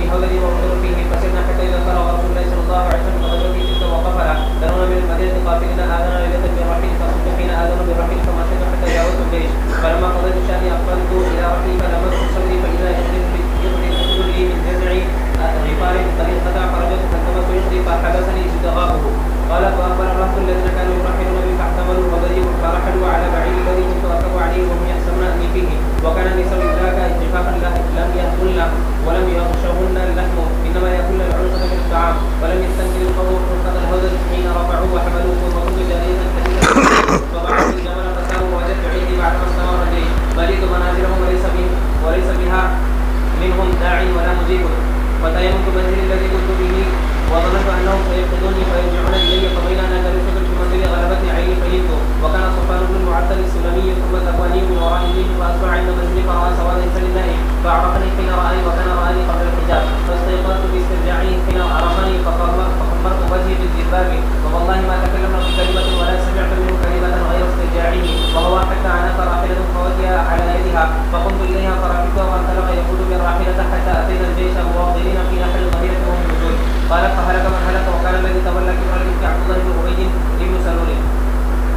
الهودج وانظروا فيه فسرنا حتى اذا فرغ رسول الله صلى الله عليه وسلم غزوه تلك وقفنا درون من المدينه قافلين اذن ليله بالرحيل فصدت حين اذن بالرحيل فمشيت حتى جاوزت الجيش فلما قضيت شاني اقبلت الى رحلي فلمست صدري فاذا يخرج لي من جذع غفار قد انقطع فرجت فالتمست يخري فحبسني استغاثه. قال فاخبر الرهط الذين كانوا يرحلون بي فاحتملوا الهودج فرحلوا على بعير الذي كنت اركب عليه وهم يحسبون اني فيه وكان النساء ذاك اتفاقا لم يأكلن ولم يغشهن اللحم انما يأكلن العنقة من الطعام ولم يستنكر القوم حرقة الهودج حين رفعوه وحملوه وكنت جارية حديثا فضعت الجمل فساروا ووجدت عندي بعدما استمر الجيش مليت منازلهم وليس بها منهم داع ولا مجيب فتيممت منزلي الذي كنت به وظننت انهم سيفقدوني فيرجعون الي فبين انا جالس في المنزل غلبتني عيني فهمت وكان صفوان بن المعطل السلمي ثم الذكواني من ورائي فاصبح عند منزلي فراى سواد انسان نائم فاعرفني حين راني وكان راني قبل الحجاب فاستيقظت باسترجاعه حين عرفني فخمرت وجهي بالجلباب ووالله ما تكلمنا بكلمه ولا سمعت منه كلمه غير استرجاعه وهو حتى عناق راحله فوجها على يدها فقمت اليها فركبتها وانطلق يقود بالراحله حتى اتينا الجيش مواطنين في نحر الظهيره وهم نزول. قال فهلك من هلك وكان الذي تولى كبر الإفك عبد الله بن أبي بن سلول.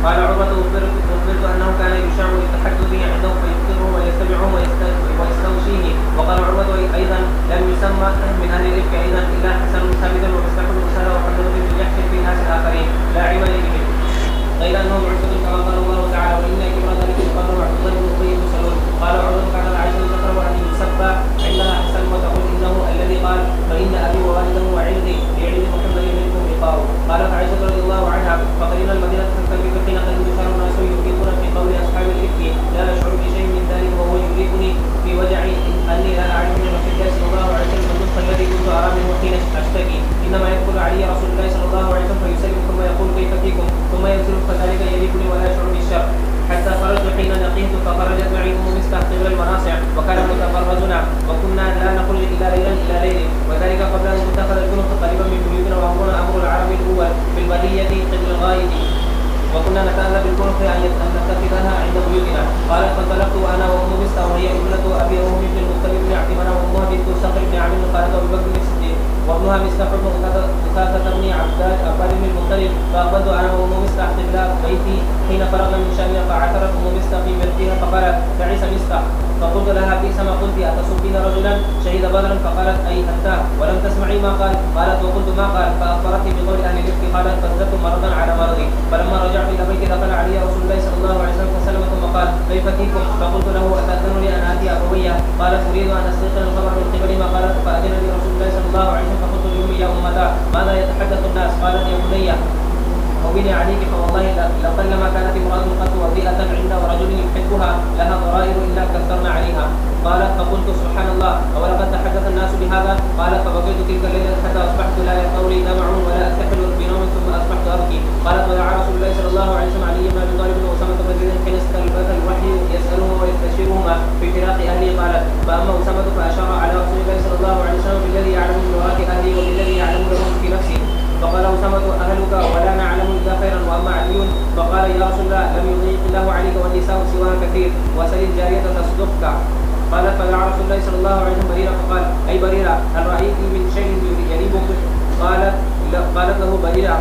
قال عروة أخبرت أنه كان يشاع التحدث به عندهم فيفطره ويستمعه ويستوشيه. وقال عروة أيضا لم يسمى من أهل الإفك أيضا إلا حسن ثابت ومستحب الأسرة وحمد بن جحش في ناس آخرين لا عمل بهم غير أنهم عزة كما قال الله تعالى وإن كبر ذلك يقدر عبد الله بن أبي بن سلول. قال عروة كان العائشة تقرأ أن يسبى عندها حسن وتقول إنه الذي قال فإن أبي ووالده وعرضي لعلم محمد منكم لقاء. قالت عائشة رضي الله عنها فقرينا المدينة تستنكر حين قد يشار الناس يفيقون في قول أصحاب الإفك لا أشعر بشيء من ذلك وهو يدركني في وجعي أني لا أعلم من رسول الله صلى الله عليه وسلم النطق الذي كنت أرى منه حين أشتكي إنما يدخل علي رسول الله صلى الله عليه وسلم فيسلم ثم يقول كيف فيكم ثم ينزل فذلك يليقني ولا أشعر بالشر حتى خرجت حين لقيت فخرجت معي أم مستح قبل المناصع وكان متفرجنا وكنا لا نخرج إلا ليلا إلى ليل وذلك قبل أن تتخذ الجنوب قريبا من بيوتنا وأمرنا أمر العرب الأول في البرية قبل الغاية وكنا نتأذى بالكنف أن نتخذها عند بيوتنا. قالت فانطلقت وأنا وأم مستح وهي ابنة أبي وأم بن المطلب بن عبد مناف وأمها بنت صخر بن عامر قالت أبي بكر بن الصديق وابنها مستح بن أثاثة بن عباد بن المطلب فأقبلت أنا وأم مستح قبل بيتي حين فرغنا من شأننا فاعترت أم مستح في مرتها فقالت تعس مستح فقلت لها بئس ما قلت أتصبين رجلا شهد بدرا فقالت أي أنت ولم تسمعي ما قال قالت وقلت ما قال فأخبرتني بقول أهل الإفك قالت فازددت مرضا على مرضي فلما رجعت إلى بيتي دخل علي رسول الله صلى الله عليه وسلم فسلم ثم قال كيف فيكم فقلت له أتأذنني أن آتي أبوية قالت أريد أن أستيقن الخبر من قبل ما قالت فأذن لي رسول الله صلى الله عليه وسلم فقلت لأمي يا أمتا ماذا يتحدث الناس قالت يا بني هوني عليك فوالله لقلما كانت امرأة قد وضيئة عند رجل يحبها لها ضرائر إلا كثرنا عليها. قالت فقلت سبحان الله أولقد تحدث الناس بهذا قالت فبقيت تلك الليلة حتى أصبحت لا يرقوا لي دمع ولا أستحل بنوم ثم أصبحت أبكي. قالت ودعا رسول الله صلى الله عليه وسلم علي بن أبي طالب وأسامة بن زيد حين استلبث الوحي يسألهما ويستشيرهما في فراق أهلي. قالت فأما أسامة فأشار على رسول الله صلى الله عليه وسلم بالذي يعلم من وراء أهلي وبالذي يعلم لهم في نفسي فقال أسامة أهلك ولا نعلم إلا خيرا وأما علي فقال يا رسول الله لم يضيق الله عليك والنساء سواها كثير وسل الجارية تصدقك. قال فدعا رسول الله صلى الله عليه وسلم بريرة فقال أي بريرة هل رأيت من شيء يريبك؟ قالت له بريرة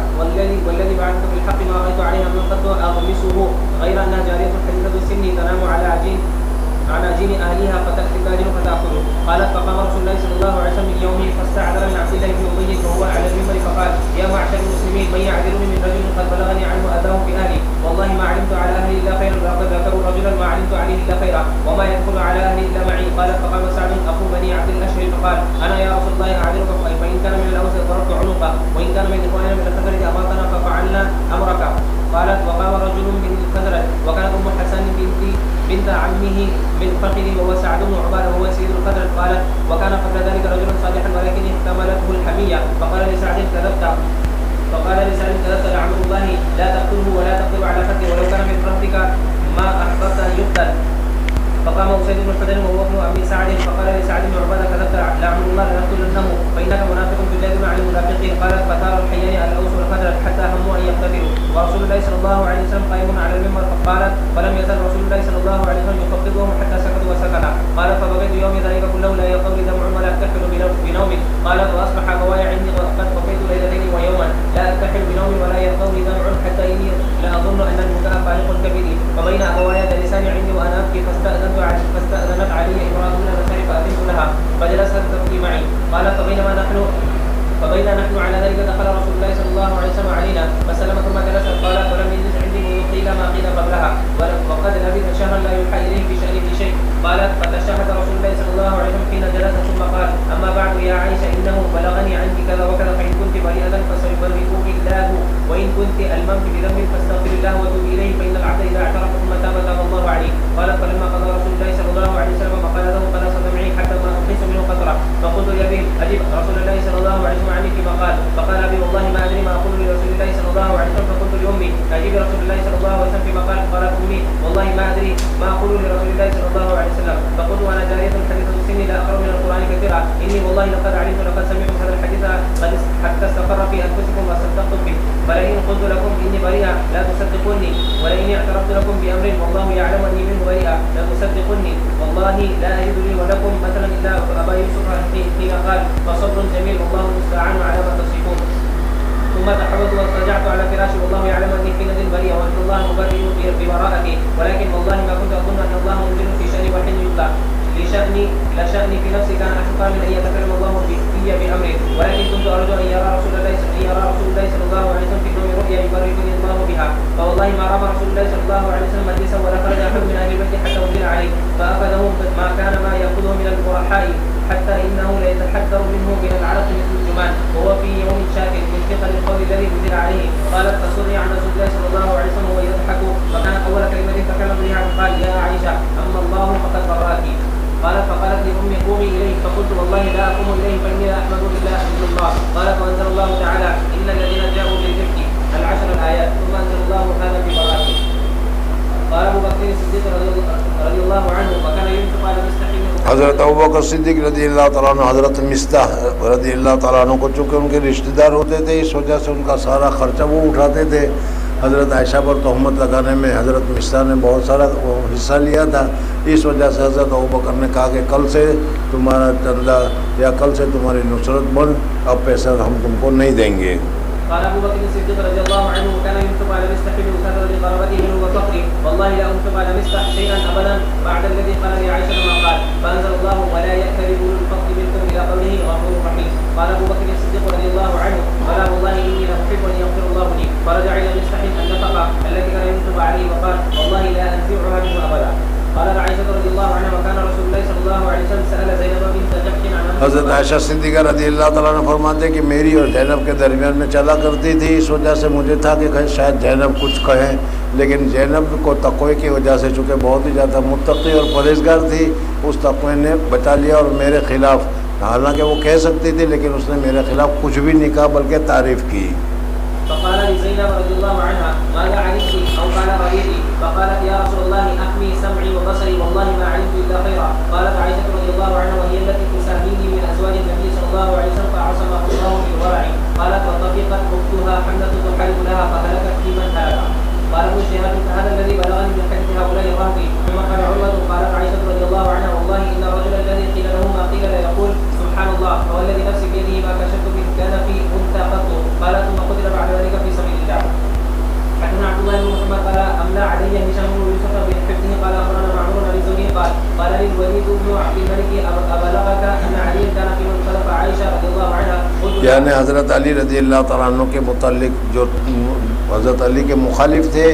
والذي بعثك بالحق ما رأيت عليها من قط أغمسه غير أنها جارية حديثة السن تنام على عجين أهلها فتأتي الداجن فتأخذه. قالت فقام رسول الله صلى الله عليه وسلم من يومه فاستعذر من عبد الله بن أبي وهو على المنبر فقال يا معشر المسلمين من يعذرني من رجل قد بلغني عنه أذاه في أهلي والله ما علمت على أهلي إلا خيرا لقد ذكروا رجلا ما علمت عليه إلا خيرا وما يدخل على أهلي إلا معي. قالت فقام سعد أخو بني عبد الأشهر فقال أنا يا رسول الله أعذرك فإن كان من الأوس ضربت عنقه وإن كان من إخواننا من الخزرج أمرتنا ففعلنا أمرك. قالت وقام رجل من الخزرج وكانت أم حسن بنت عمه من فخذ وهو سعد بن عبادة وهو سيد الخزرج. قالت وكان قبل ذلك رجلا صالحا ولكن احتملته الحمية فقال لسعد كذبت لعمر الله لا تقتله ولا تقتل على خده ولو كان من رهتك ما أحببت أن يقتل. فقام أسيد بن حضير وهو ابن أبي سعد فقال لسعد بن عبادة كذبت لعمر الله لنقتلنه فإنك منافق تجادل عن المنافقين. قالت فثار الحيان الأوس والخزرج حتى هموا أن يقتتلوا ورسول الله صلى الله عليه وسلم قائم على المنبر. فقالت فلم يزل رسول الله صلى الله عليه وسلم يخفضهم حتى سكتوا وسكنا. قالت فبقيت يومي ذلك كله لا يرقى لي دمع ولا أكتحل بنوم تجي معي. قال فبينما نحن على ذلك دخل رسول الله صلى الله عليه وسلم علينا فسلم ثم جلس. قال فلم يجلس عندي منذ قيل ما قيل قبلها وقد لبث شهرا لا يوحى اليه في شأنه شيء. قالت فتشهد رسول الله صلى الله عليه وسلم حين جلس ثم قال اما بعد يا عائشه انه بلغني عنك كذا وكذا فان كنت بريئه فسيبرئك الله وان كنت الممت بذنب فاستغفر الله وتوب اليه فان العبد اذا اعترف ثم تاب تاب الله عليه. قالت فلما قضى رسول الله صلى الله عليه وسلم قال له فلا دمعي حتى ما احس منه قطره. فقلت لابي اجب رسول الله صلى الله عليه وسلم عني فيما قال. فقال ابي والله ما ادري ما اقول لرسول الله صلى الله عليه وسلم. فقلت لامي اجب رسول الله صلى الله عليه وسلم فيما قال. قالت امي والله ما ادري ما اقول لرسول الله صلى الله عليه وسلم. فقلت وانا جاريه حديثه السن لا اقرا من القران كثيرا اني والله لقد علمت لقد سمعت هذا الحديث قد حتى استقر في انفسكم وصدقتم به. فلئن قلت لكم اني بريئه لا تصدقوني ولئن اعترفت لكم بامر والله يعلم اني منه بريئه لا تصدقوني. والله لا اجد لي ولكم مثلا الا ابا يوسف حين قال فصبر جميل والله المستعان على ما تصفون. ثم تحولت واضطجعت على فراشي والله يعلم اني في نزل بريئه وان الله مبرئ ببراءتي ولكن والله ما كنت اظن ان الله منزل في شان وحين يطلع لشأني في نفسي كان أحقا من أن يتكلم الله في بأمره ولكن كنت أرجو أن يرى رسول الله صلى الله عليه وسلم في نوم رؤيا يباركني الله بها. فوالله ما رمى رسول الله صلى الله عليه وسلم مجلسا ولا خرج أحد من أهل البيت حتى أنزل عليه فأخذه ما كان ما يأخذه من البرحاء حتى إنه ليتحذر منه من العرق مثل الجمان وهو في يوم شاكر من ثقل القول الذي نزل عليه. قالت فسري عن رسول الله صلى الله عليه وسلم وهو يضحك فكان أول كلمة تكلم بها قال يا عائشة أما الله فقد برأك. فقالت لأمي قومي إليه. فقلت والله لا أقوم إليه فإني لا أحمد إلا أحمد الله. قالت وأنزل الله تعالى إن الذين جاءوا بالإفك العشر الآيات ثم أنزل الله هذا ببراءته. قال أبو بكر الصديق رضي الله عنه وكان ينفق على مستحي. حضرت ابوبکر صدیق رضی اللہ تعالیٰ عنہ حضرت مستح رضی اللہ تعالیٰ عنہ کو چونکہ ان کے رشتہ دار ہوتے تھے اس وجہ سے ان کا سارا خرچہ وہ اٹھاتے تھے. حضرت عائشہ پر تہمت لگانے میں حضرت مستح نے بہت سارا حصہ لیا تھا. اس وجہ سے حضرت ابوبکر نے کہا کہ کل سے تمہارا چندہ یا کل سے تمہاری نصرت بند اب پیسہ ہم تم کو نہیں دیں گے. قال ابو بكر الصديق رضي الله عنه وكان ينفق على مستح من وكثره لقرابته منه وفقره والله لا انفق على مستح شيئا ابدا بعد الذي قال لعائشه ما قال. فانزل الله ولا يأتل اولو الفضل منكم الى قوله غفور رحيم. قال ابو بكر الصديق رضي الله عنه ولا والله اني لاحب ان يغفر الله لي. فرجع الى مستح النفقه التي كان ينفق عليه وقال والله لا انزعها منه ابدا. قال عائشة رضي الله عنها وكان رسول الله صلى الله عليه وسلم سأل زينب بنت جحش عن حضرت عائشہ صدیقہ رضی اللہ تعالیٰ عنہ فرماتے کہ میری اور زینب کے درمیان میں چلا کرتی تھی. اس وجہ سے مجھے تھا کہ شاید زینب کچھ کہیں لیکن زینب کو تقوی کی وجہ سے چونکہ بہت ہی زیادہ متقی اور پرہیزگار تھی اس تقوی نے بچا لیا اور میرے خلاف حالانکہ وہ کہہ سکتی تھی لیکن اس نے میرے خلاف کچھ بھی نہیں کہا بلکہ تعریف کی. فقال لزينب رضي الله عنها ماذا علمت او قال رأيتي. فقالت يا رسول الله احمي سمعي وبصري والله ما علمت الا خيرا. قالت عائشة رضي الله عنها وهي التي تساميني من ازواج النبي صلى الله عليه وسلم فعصمها الله في الورع. قالت وطفقت اختها حملة تحارب لها فهلكت في من هلك. قال ابن شهاب فهذا الذي بلغني من حديث هؤلاء الرهط. ثم قال عروة قالت عائشة رضي الله عنها والله ان الرجل الذي قيل له ما قيل لا يقول سبحان الله فوالذي نفسي بيده ما كشفت به كان في انثى قط. قالت ثم قتل بعد ذلك في سبيل الله. حدثنا عبد الله بن محمد قال املا علي هشام بن يوسف بحفظه قال اخبرنا معمر عن الزهري قال للوليد بن عبد الملك ابلغك ان علي كان في من خلف عائشه رضي الله عنها. یعنی حضرت علی رضی اللہ تعالیٰ عنہ کے متعلق جو حضرت علی کے مخالف تھے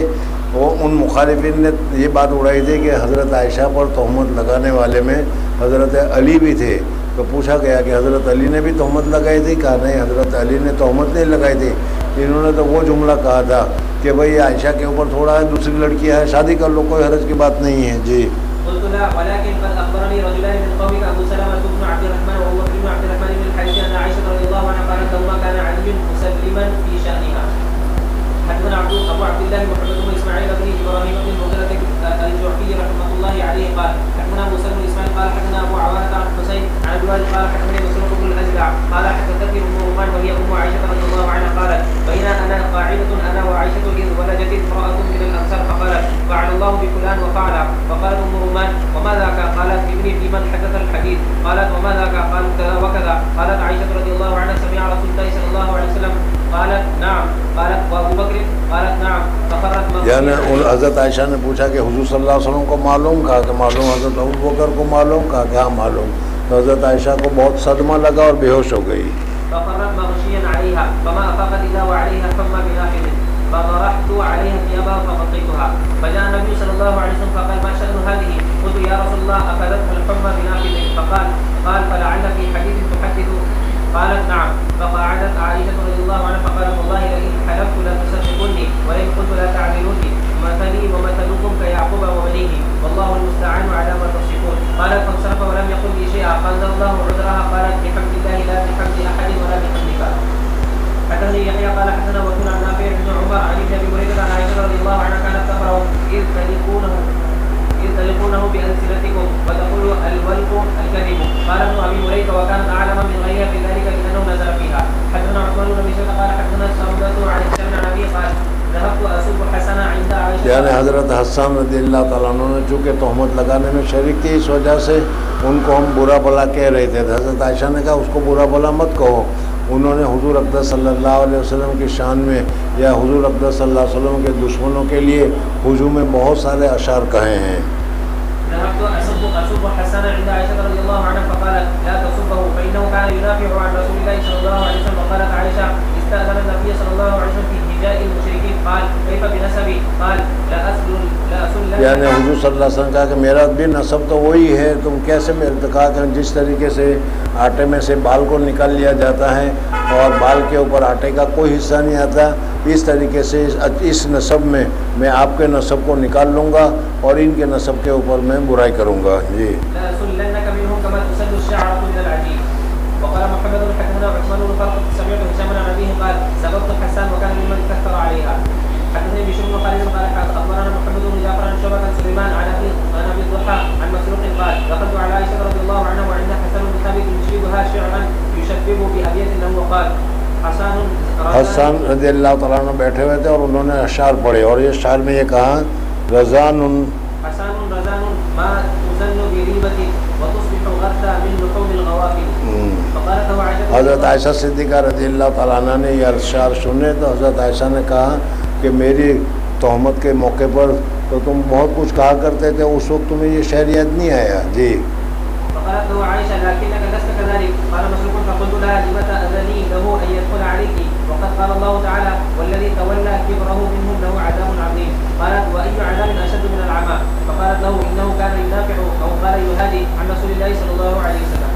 وہ ان مخالفین نے یہ بات اڑائی تھی کہ حضرت عائشہ پر تہمت لگانے والے میں حضرت علی بھی تھے. تو پوچھا گیا کہ حضرت علی نے بھی تہمت لگائی تھی. کہا نہیں حضرت علی نے تہمت نہیں لگائی تھی. انہوں نے تو وہ جملہ کہا تھا کہ بھئی عائشہ کے اوپر تھوڑا ہے دوسری لڑکیاں ہیں شادی کر لو کوئی حرج کی بات نہیں ہے. جی قلت لا ولكن قد اخبرني رجلان من قومك ابو سلمة بن عبد الرحمن وهو ابن عبد الرحمن بن الحارث ان عائشة رضي الله عنها قالت لما كان علي مسلما في شأنها. حدثنا ابو عبد الله محمد بن اسماعيل بن ابراهيم بن المغيرة الجعفي رحمه الله عليه قال حدثنا ابو سلمة بن اسماعيل قال حدثنا ابو عوانة عن حسين عن الوالد قال حدثني مسروق بن الازرع قال حدثتني ام رومان وهي ام عائشة رضي الله عنها قالت بين انا قاعدة انا وعائشة اذ ولدت امرأة من الانصار فقالت فعل الله بفلان وفعل. فقالت ام رومان وما ذاك. قالت ابني في من حدث الحديث. قالت وما ذاك. قالوا كذا وكذا. قالت عائشة رضي الله عنها سمع رسول الله صلى الله عليه وسلم. قالت نعم. قالت وابو بكر. قالت نعم. فخرت یعنی حضرت عائشہ نے پوچھا کہ حضور صلی اللہ علیہ وسلم کو معلوم. کہا کہ معلوم. حضرت ابو بکر کو معلوم. کہا کہ ہاں معلوم. تو حضرت عائشہ کو بہت صدمہ لگا اور بے ہوش ہو گئی. فقرت مغشيا عليها فما أفاقت إذا وعليها حمى بنافذ فطرحت عليها ثيابها فغطيتها فجاء النبي صلى الله عليه وسلم فقال ما شأن هذه؟ قلت يا رسول الله أخذتها الحمى بنافذ قال فلعل في حديث تحدث قالت نعم. فقعدت عائشة رضي الله عنها فقالت والله لئن حلفت لا تصدقني ولئن قلت لا تعدلوني مثلي ومثلكم كيعقوب وبنيه والله المستعان على ما تصفون. قالت فانصرف ولم يقل لي شيئا فانزل الله عذرها. قالت بحمد الله لا بحمد احد ولا بحمدك. حدثني يحيى قال حدثنا وكيل عن نافع بن عمر عن ابي هريره عن عائشه رضي الله عنها كانت تقرا اذ تلقونه بألسنتكم وتقول الولق الكذب. قال ابن ابي هريره وكانت اعلم من غيرها في ذلك لانه نزل فيها. حدثنا عثمان بن بشير قال حدثنا سعودة عن هشام عن ابي قال ذهبت اسوق حسنا عند عائشه. یعنی حضرت حسان رضی اللہ تعالیٰ عنہ نے چونکہ تہمت لگانے میں شریک تھی اس وجہ سے ان کو ہم برا بھلا کہہ رہے تھے. حضرت عائشہ نے کہا اس کو برا بھلا مت کہو. انہوں نے حضور اقدس صلی اللہ علیہ وسلم کی شان میں یا حضور اقدس صلی اللہ علیہ وسلم کے دشمنوں کے لیے ہجوم میں بہت سارے اشعار کہے ہیں. ذهبت أسب حسنا عند عائشة رضي الله عنها فقالت لا تصبه فإنه كان يدافع عن رسول الله صلى الله عليه وسلم. وقالت عائشة استأذن النبي صلى الله عليه وسلم في هجاء المشركين قال كيف بنسبي؟ قال لا أسل. یعنی حضور صلی اللہ علیہ وسلم کہا کہ میرا بھی نسب تو وہی ہے، تم کیسے میرے کہا کہ جس طریقے سے آٹے میں سے بال کو نکال لیا جاتا ہے اور بال کے اوپر آٹے کا کوئی حصہ نہیں آتا، اس طریقے سے اس نسب میں میں آپ کے نسب کو نکال لوں گا اور ان کے نسب کے اوپر میں برائی کروں گا. جی وقال محمد حدثنا عثمان بن فرقد سمعت هشام عن ابيه قال سبقت حسان وكان ممن كثر عليها. حدثني بشر بن خالد قال اخبرنا محمد بن جعفر عن شعبة عن سليمان عن ابي الضحى عن مسروق قال دخلت على عائشة رضي الله عنها وعندها حسن بن ثابت يشيبها شعرا يشبه بأبيات له وقال حسان رضی اللہ تعالیٰ عنہ بیٹھے ہوئے تھے اور انہوں نے اشعار پڑھے اور یہ اشعار میں یہ کہا رضان حسان رضان ما تزن بریبت وتصبح غدا من لحوم الغوافل. حضرت عائشہ صدیقہ رضی اللہ تعالیٰ عنہ نے یہ اشعار سنے تو حضرت عائشہ نے کہا کہ میری تہمت کے موقع پر تو تم بہت کچھ کہا کرتے تھے، اس وقت تمہیں یہ شعر یاد نہیں آیا. جی فقالت له عائشة لكنك لست كذلك. قال مسروق فقلت لها لم تأذني له أن يدخل عليك وقد قال الله تعالى والذي تولى كبره منهم له عذاب عظيم. قالت وأي عذاب أشد من العمى؟ فقالت له إنه كان يدافع أو قال يهادي عن رسول الله صلى الله عليه وسلم.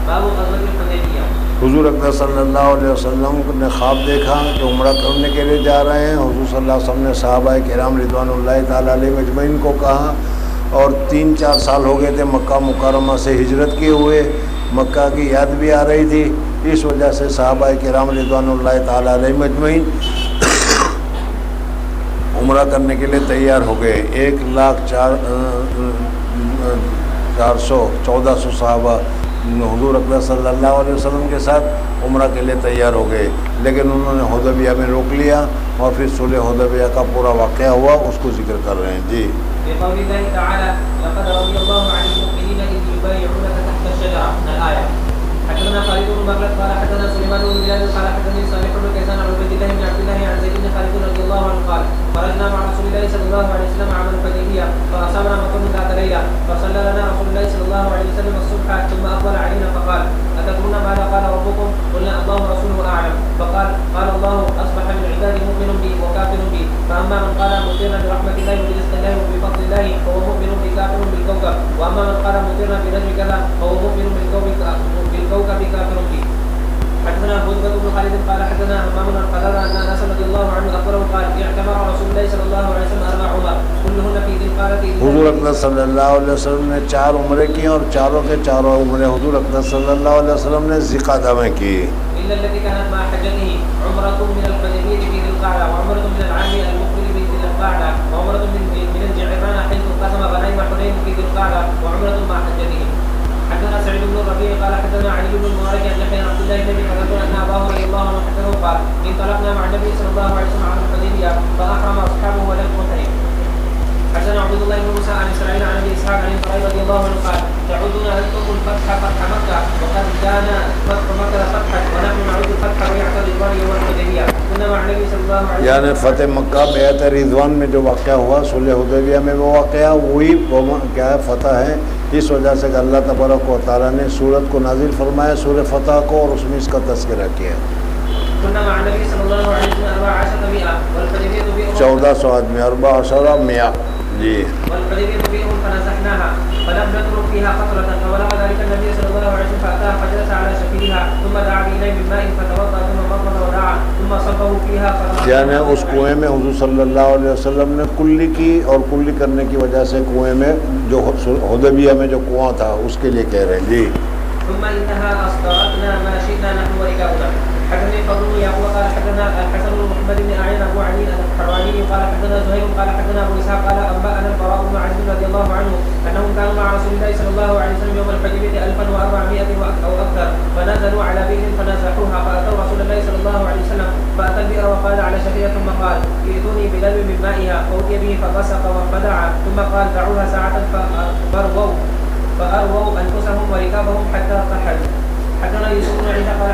باب غزوة الحدیبیہ. حضور اکرم صلی اللہ علیہ وسلم نے خواب دیکھا کہ عمرہ کرنے کے لیے جا رہے ہیں. حضور صلی اللہ علیہ وسلم نے صحابہ کرام رضوان اللہ تعالیٰ علیہ مجمعین کو کہا اور 3-4 سال ہو گئے تھے مکہ مکرمہ سے ہجرت کیے ہوئے، مکہ کی یاد بھی آ رہی تھی، اس وجہ سے صحابہ کرام رضوان اللہ تعالیٰ علیہ مجمعین عمرہ کرنے کے لیے تیار ہو گئے. 1,1400 صحابہ حضور اکرم صلی اللہ علیہ وسلم کے ساتھ عمرہ کے لیے تیار ہو گئے، لیکن انہوں نے حدیبیہ میں روک لیا اور پھر صلح حدیبیہ کا پورا واقعہ ہوا، اس کو ذکر کر رہے ہیں. جی بقول الله تعالى لقد رضي الله عن المؤمنين إذ يبايعونك تحت الشجرة الآية. حدثنا خالد بن مخلد قال حدثنا سليمان بن بلال قال حدثني صالح بن كيسان عن عبيد الله بن عبد الله عن زيد بن خالد رضي الله عنه قال خرجنا مع رسول الله صلى الله عليه وسلم عام الحديبية فأصابنا مطر ذات ليلة فصلى لنا رسول الله صلى الله عليه وسلم الصبح ثم أقبل علينا فقال أتدرون ماذا قال ربكم؟ قلنا الله ورسوله أعلم. فقال قال الله أصبح من عبادي مؤمن بي وكافر بي فأما من قال مطرنا برحمة الله وبرزق الله وبفضل الله فهو مؤمن بي كافر بالكوكب وأما من قال مطرنا بنجم كذا فهو مؤمن بالكوكب كافر بي. حدثنا هدبة بن خالد قال حدثنا همام بن قتادة أن أنس رضي الله عنه أخبره قال اعتمر رسول الله صلى الله عليه وسلم 4 عمر كلهن في ذي القعدة. حضور اکرم صلی اللہ علیہ وسلم نے 4 عمرے کی اور چاروں کے چاروں عمرے حضور اکرم صلی اللہ علیہ وسلم نے ذی القعدہ میں کی. إلا التي كانت مع حجته عمرة من الحديبية في ذي القعدة وعمرة من العام المقبل في ذي القعدة وعمرة من الجعرانة حيث قسم غنائم حنين في ذي القعدة وعمرة مع حجته. حدثنا سعيد بن الربيع قال حدثنا علي بن المبارك عن يحيى عبد الله بن حذيفة أن أباه رضي الله عنه حدثه قال انطلقنا مع النبي صلى الله عليه وسلم على الحديبية فأحرم أصحابه ولم يحرم. حدثنا عبد الله بن موسى عن إسرائيل عن أبي إسحاق عن البراء رضي الله عنه قال تعودون أنتم الفتح فتح مكة وقد كان فتح مكة فتحا ونحن نعود الفتح بيعة رضوان يوم الحديبية كنا مع النبي صلى الله عليه وسلم. یعنی فتح مکہ بیعت رضوان میں جو واقعہ ہوا صلح حدیبیہ میں وہ واقعہ وہی کیا ہے فتح ہے اس وجہ سے کہ اللہ تبارک و تعالیٰ نے سورت کو نازل فرمایا سورہ فتح کو، اور اس میں اس کا تذکرہ کیا ہے۔ كنا مع النبي صلى الله عليه وسلم 14 مئة والحديبية بئر 1400 آدمی، 14 مئة جی۔ والحديبية بئر فنزحناها فلم نترك فيها قطرة، فبلغ ذلك النبي صلى الله عليه وسلم فأتاها فجلس على شفيرها ثم دعا بإناء من ماء فتوضأ ثم مضمض ودعا ثم صبه فيها یعنی اس کنویں میں حضور صلی اللہ علیہ وسلم نے کلی کی، اور کلی کرنے کی وجہ سے کنویں میں جو حدیبیہ میں جو کنواں تھا اس کے لیے کہہ رہے ہیں جی۔ ثم إنها أسقطنا ما شئنا نحن وركابنا. حدثني فضل بن يعقوب قال حدثنا الحسن بن محمد بن أعين أبو علي الحرواني قال حدثنا زهير قال حدثنا أبو إسحاق قال أنبأنا البراء بن عازب رضي الله عنه أنهم كانوا مع رسول الله صلى الله عليه وسلم يوم الحديبية 1400 أو أكثر، فنزلوا على بئر فنزحوها، فأتوا رسول الله صلى الله عليه وسلم فأتى البئر وقال على شفيرها ثم قال ائتوني بدلو من مائها، فأتي به فبصق وفدع ثم قال دعوها ساعة فأرووا أنفسهم وركابهم حتى ارتحلوا. حدثنا يوسف بن عيسى قال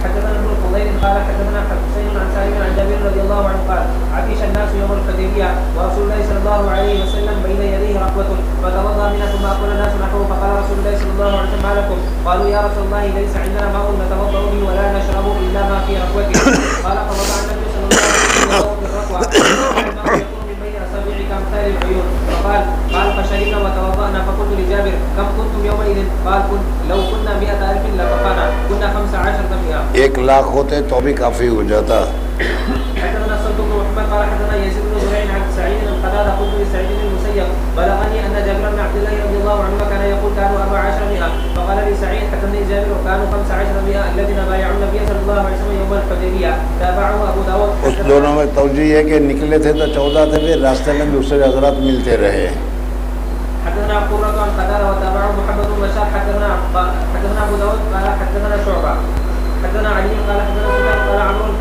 حدثنا ابن الفضيل قال حدثنا حسين عن سالم عن جابر رضي الله عنه قال عطش الناس يوم الحديبية ورسول الله صلى الله عليه وسلم بين يديه ركوة فتوضأ منها ثم أكل الناس نحوه، فقال رسول الله صلى الله عليه وسلم ما لكم؟ قالوا يا رسول الله ليس عندنا ماء نتوضأ به ولا نشرب إلا ما في ركوته. قال فوضع النبي صلى الله عليه وسلم بالركوة الماء يكون من بين أصابع كأمثال العيون، قال فشربنا وتوضأنا. فقلت لجابر كم كنتم يومئذ؟ قال لو كنا 100,000 لكفانا، كنا 15 مئة. 1,00,000 ہوتے تو بھی کافی ہو جاتا۔ حدثنا الصدق بن محمد قال حدثنا يزيد بن زريع عن سعيد بن قتادة قلت لسعيد بن المسيب بلغني أن جابر بن عبد الله رضي الله عنهما كان يقول كانوا 14 مئة، فقال لي سعيد حدثني جابر وكانوا 15 مئة الذين بايعوا النبي صلى الله عليه وسلم يوم الحديبية. تابعه أبو داود. اس دونوں میں توجہ ہے کہ نکلے تھے تو 14 تھے، پھر راستے میں دوسرے حضرات ملتے رہے۔ حدثنا قرة عن قتادة وتابعه محمد بن بشار. حدثنا أبو داود قال حدثنا شعبة حدثنا علي قال حدثنا سفيان قال عمرو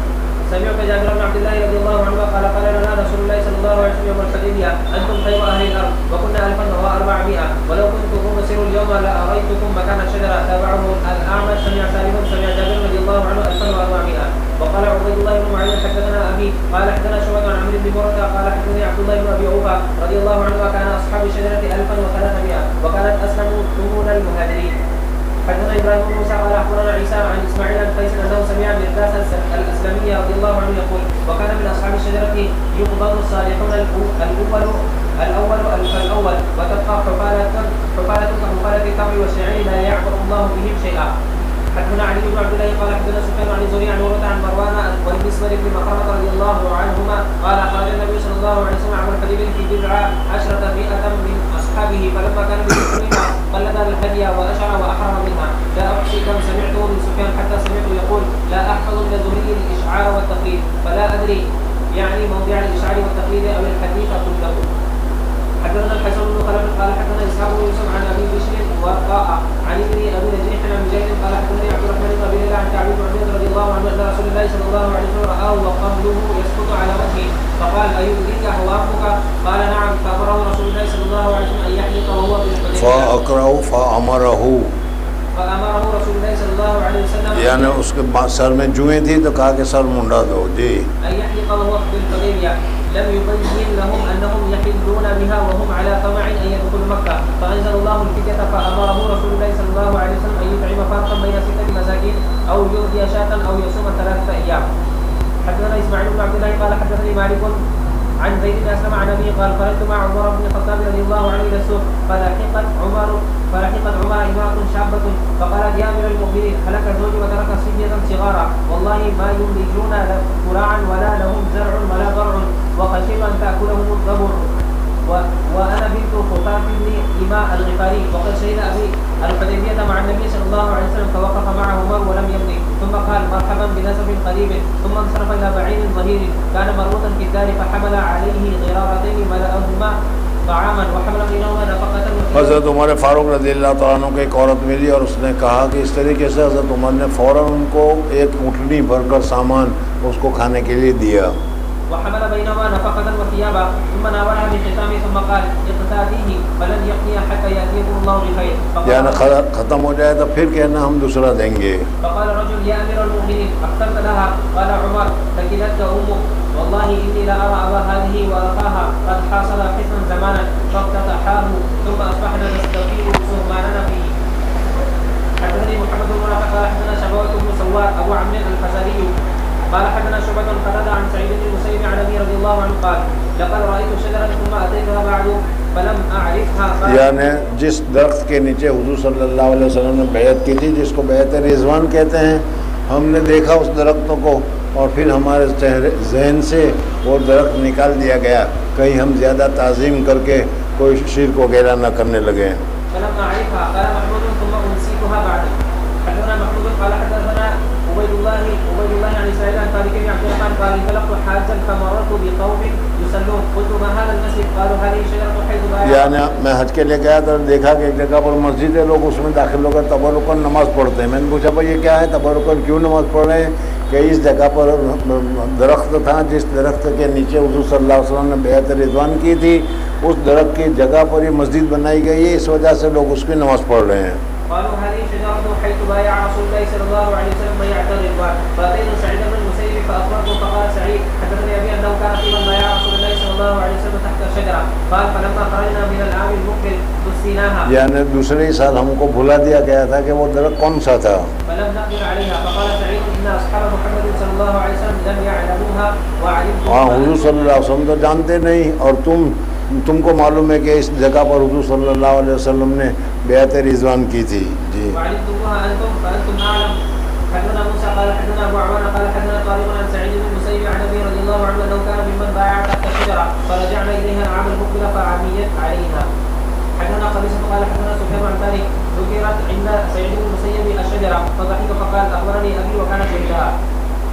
سمعت جابر بن عبد الله رضي الله عنه قال قال لنا رسول الله صلى الله عليه وسلم يوم الحديبية أنتم خير أهل الأرض وكنا 1400 ولو كنتم مسيروا اليوم لأريتكم مكان الشجرة. تابعه الأعمش سمع سالم سمع جابر رضي الله عنه 1400. وقال عبيد الله بن معين حدثنا أبي قال حدثنا شعبة عن عمرو بن مرة قال حدثني عبد الله بن أبي أوفى رضي الله عنه وكان أصحاب الشجرة 1300 وكانت أسلم ثمون المهاجرين. حدثنا ابراهيم بن موسى قال اخبرنا عيسى عن اسماعيل بن قيس انه سمع مرداس الاسلمي رضي الله عنه يقول وكان من اصحاب الشجره يقبض الصالحون الاول وتبقى حفالة كحفالة التمر والشعير لا يعبر الله بهم شيئا. حدثنا علي بن عبد الله قال حدثنا سفيان عن الزهري عن عروة عن مروان والمسور بن مخرمة رضي الله عنهما قال خرج النبي صلى الله عليه وسلم عبر الحديبية في 10 من أصحابه، فلما كان بذكرها قلد الهدي وأشعر وأحرم منها. لا أحصي كم سمعته من سفيان حتى سمعته يقول لا أحفظ من الزهري الإشعار والتقليد، فلا أدري يعني موضع الإشعار والتقليد أو الحديث كله. حدثنا الحسن بن خلف قال حدثنا إسحاق بن يوسف عن أبي بشر وقاء عن ابن أبي نجيح عن مجاهد قال حدثني عبد الرحمن بن أبي ليلى عن كعب بن عبيد رضي الله عنه أن رسول الله صلى الله عليه وسلم رآه وقبله يسقط على وجهه، فقال أيؤذيك هوامك؟ قال نعم، فأمره رسول الله صلى الله عليه وسلم أن يحلق وهو بالحديبية. فأمره رسول الله صلى الله عليه وسلم یعنی اس کے سر میں جوئیں تھی تو کہا کہ سر منڈا دو جی۔ أن يحلق وهو بالحديبية. لم يبين لهم أنهم يحلون بها وهم على طمع أن يدخلوا مكة، فأنزل الله الفتية فأمره رسول الله صلى الله عليه وسلم أن يطعم فرقا بين 6 مساكين أو يهدي شاة أو يصوم 3 أيام. حدثنا إسماعيل بن عبد الله قال حدثني مالك عن زيد بن أسلم عن أبيه قال خرجت مع عمر بن الخطاب رضي الله عنه إلى السوق فلحقت عمر امرأة شابة فقالت يا أمير المؤمنين هلك زوجي وترك صبية صغارا والله ما يملكون قراعا ولا لهم زرع ولا ضرع وخشيت أن تأكلهم الضبع وأنا بنت خطاب بن إماء الغفاري وقد شهد أبي الحديبية مع النبي صلى الله عليه وسلم فوقف معه عمر ولم يمضي ثم قال مرحبا بنسب قريب ثم انصرف إلى بعير ظهير كان مربوطا في الدار فحمل عليه غرارتين ملأهما طعاما وحمل بينهما نفقة. حضرت عمر فاروق رضی اللہ تعالیٰ عنہ کو ایک عورت ملی اور اس نے کہا کہ اس طریقے سے حضرت عمر نے فوراً ان کو ایک اٹھنی بھر کر سامان اس کو کھانے کے لیے دیا. وحمل بينهما نفقة وثيابا ثم ناولها بختامه ثم قال اقتاديه فلن يقضي حتى يأتيكم الله بخير. یعنی ختم ہو جائے تو پھر کہنا ہم دوسرا دیں گے. فقال رجل يا أمير المؤمنين أخترت لها؟ قال عمر ثكلتك أمك والله إني لأرى أبا هذه وأخاها قد حاصل حصنا زمانا فافتتحاه ثم أصبحنا نستفيد سهماننا فيه. حدثني محمد بن رافع قال حدثنا شبابة بن سوار أبو عمرو الحزاري قال حدثنا شعبة قتادة عن سعيد بن المسيب عن أبي رضي الله عنه قال لقد رأيت شجرة ثم أتيتها بعد فلم أعرفها. یعنی جس درخت کے نیچے حضور صلی اللہ علیہ وسلم نے بیعت کی تھی، جس کو بیعت رضوان کہتے ہیں، ہم نے دیکھا اس درختوں کو اور پھر ہمارے ذہن سے وہ درخت نکال دیا گیا، کہیں ہم زیادہ تعظیم کر کے کوئی شرک وغیرہ نہ کرنے لگے. فلم أعرفها قال محمود ثم أنسيتها بعد. حدثنا محمود قال حدثنا عبيد الله عن إسرائيل عن طارق بن عبد الرحمن قال انطلقت حاجا فمررت بقوم يصلون قلت ما هذا المسجد قالوا هذه شجرة حيث بايع. یعنی میں حج کے لیے گیا تو دیکھا کہ ایک جگہ پر مسجد ہے، لوگ اس میں داخل ہو کر تبرکاً نماز پڑھتے ہیں. میں نے پوچھا بھائی یہ کیا ہے، تبرکاً کیوں نماز پڑھ رہے ہیں؟ کہ اس جگہ پر درخت تھا جس درخت کے نیچے حضور صلی اللہ علیہ وسلم نے بیعت رضوان کی تھی، اس درخت کی جگہ پر یہ مسجد بنائی گئی ہے، اس وجہ سے لوگ اس کی نماز پڑھ رہے ہیں. قالوا هذه شجرة حيث بايع رسول الله صلى الله عليه وسلم بيعة الرضوان. فأتيت سعيد بن المسيب فأخبرته فقال سعيد حدثني أبي أنه كان في من بايع رسول الله صلى الله عليه وسلم تحت الشجرة. قال فلما خرجنا من العام المقبل نسيناها. یعنی دوسرے سال ہم کو بھلا دیا گیا تھا کہ وہ درخت کون سا تھا. فلم نقدر عليها. فقال سعيد إن أصحاب محمد صلى الله عليه وسلم لم يعلموها وعلمت. حضور صلی اللہ علیہ وسلم تو جانتے نہیں، اور تم کو معلوم ہے کہ اس جگہ پر حضور صلی اللہ علیہ وسلم نے بیعت رضوان کی تھی. جی. وعلمتموها أنتم فأنتم أعلم. حدثنا موسى قال حدثنا أبو عوانة قال حدثنا طارق عن سعيد بن المسيب عن أبي رضي الله عنه أنه كان ممن بايع تحت الشجرة فرجعنا إليها العام المقبل فعميت عليها. حدثنا قبيصة قال حدثنا سفيان عن ذلك ذكرت عند سعيد بن المسيب الشجرة فضحك فقال أخبرني أبي وكان شهدها.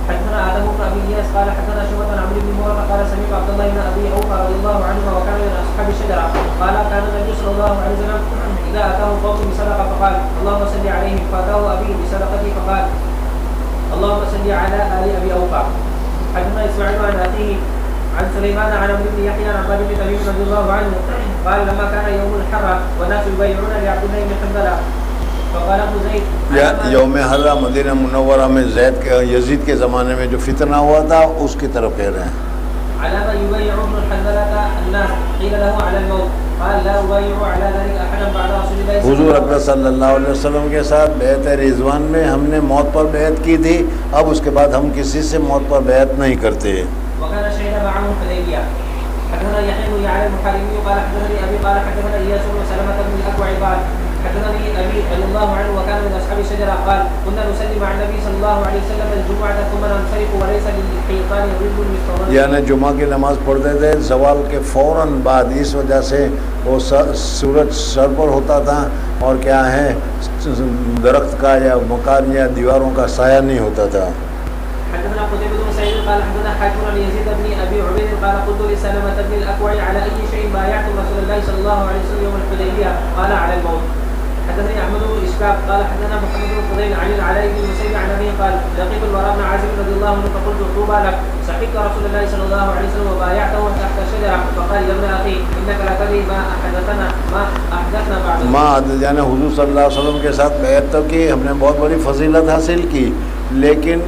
حدثنا آدم بن أبي إياس قال حدثنا شعبة عن عمرو بن مرة قال سمعت عبد الله بن أبي أوفى رضي الله عنه وكان من أصحاب الشجرة قال كان النبي صلى الله عليه وسلم إذا أتاه قوم بصدقة فقال اللهم صل عليهم فأتاه أبي بصدقته فقال اللهم صل على آل أبي أوفى. حدثنا إسماعيل عن أخيه عن سليمان عن عمرو بن يحيى عن عباد بن تميم رضي الله عنه قال لما كان يوم الحرة والناس يبايعون لعبد الله بن حنظلة فقال ابو زيد. یوم حرہ مدینہ منورہ میں یزید کے زمانے میں جو فتنہ ہوا تھا اس کی طرف کہہ رہے ہیں. علامة يبايع ابن حنظلة الناس قيل له على الموت قال لا أبايع على ذلك أحدا بعد رسول الله. حضور اکرم صلی اللہ علیہ وسلم کے ساتھ بیعت رضوان میں ہم نے موت پر بیعت کی تھی، اب اس کے بعد ہم کسی سے موت پر بیعت نہیں کرتے. وكان شهد معه حديبية. حدثنا يحيى بن يعلى المحاربي قال حدثني أبي قال حدثنا إياس بن سلمة بن الأكوع قال حدثني أبي رضي الله عنه وكان من أصحاب الشجرة قال كنا نصلي مع النبي صلى الله عليه وسلم الجمعة ثم ننصرف وليس للحيطان ظل مثل. یعنی جمعہ کی نماز پڑھتے تھے زوال کے فوراً بعد، اس وجہ سے وہ سورج سر پر ہوتا تھا اور کیا ہے درخت کا یا مکان یا دیواروں کا سایہ نہیں ہوتا تھا. حدثنا قتيبة بن سعيد قال حدثنا حاتم عن يزيد بن أبي عبيد قال قلت لسلمة بن الأكوع على أي شيء بايعتم رسول الله صلى الله عليه وسلم يوم الحديبية قال على الموت. حدثني أحمد بن إشباب قال حدثنا محمد بن فضيل عن العلاء بن المسيب عن أبيه قال لقيت البراء بن عازب رضي الله عنه فقلت طوبى لك صحبت رسول الله صلى الله عليه وسلم وبايعته تحت الشجرة فقال يا ابن أخي إنك لا تدري ما أحدثنا بعد. یعنی حضور صلی اللہ علیہ وسلم کے ساتھ بیعت تو کی، ہم نے بہت بڑی فضیلت حاصل کی، لیکن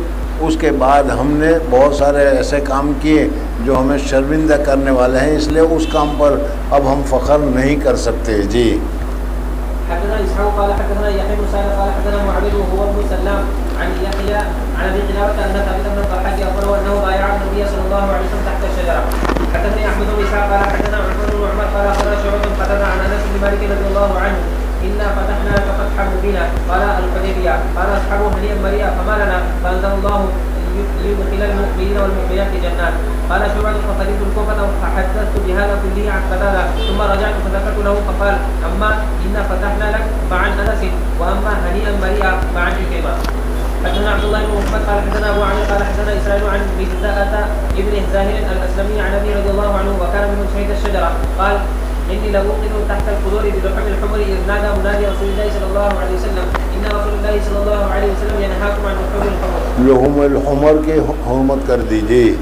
اس کے بعد ہم نے بہت سارے ایسے کام کیے جو ہمیں شرمندہ کرنے والے ہیں، اس لیے اس کام پر اب ہم فخر نہیں کر سکتے. جی. حدثنا إسحاق قال حدثنا يحيى بن سعيد قال حدثنا معبد وهو ابن سلام عن يحيى عن ابي قلابة ان ثابت بن الضحاك اخبره انه بايع النبي صلى الله عليه وسلم تحت الشجرة. حدثني احمد بن اسحاق قال حدثنا عمر بن عمر قال اخبرنا شعبة قتادة عن انس بن مالك رضي الله عنه انا فتحنا لك فتحا مبينا قال الحديبية قال اصحابه هنيئا مريئا فما لنا فانزل الله ليدخل المؤمنين والمؤمنات جنات. قال شعبة فقدمت الكوفة فحدثت بهذا كله عن قتادة ثم رجعت فذكرت له فقال اما انا فتحنا لك فعن انس واما هنيئا مريئا فعن عكرمة. حدثنا عبد الله بن محمد قال حدثنا ابو عامر قال حدثنا اسرائيل عن بزاءة ابن زاهر الاسلمي عن ابي رضي الله عنه وكان ممن شهد الشجرة قال إني لأوقد تحت القدور بلحم الحمر إذ نادى منادي رسول الله صلى الله عليه وسلم إن رسول الله صلى الله عليه وسلم ينهاكم عن لحوم الحمر. لحوم الحمر کی حرمت کر دیجیے.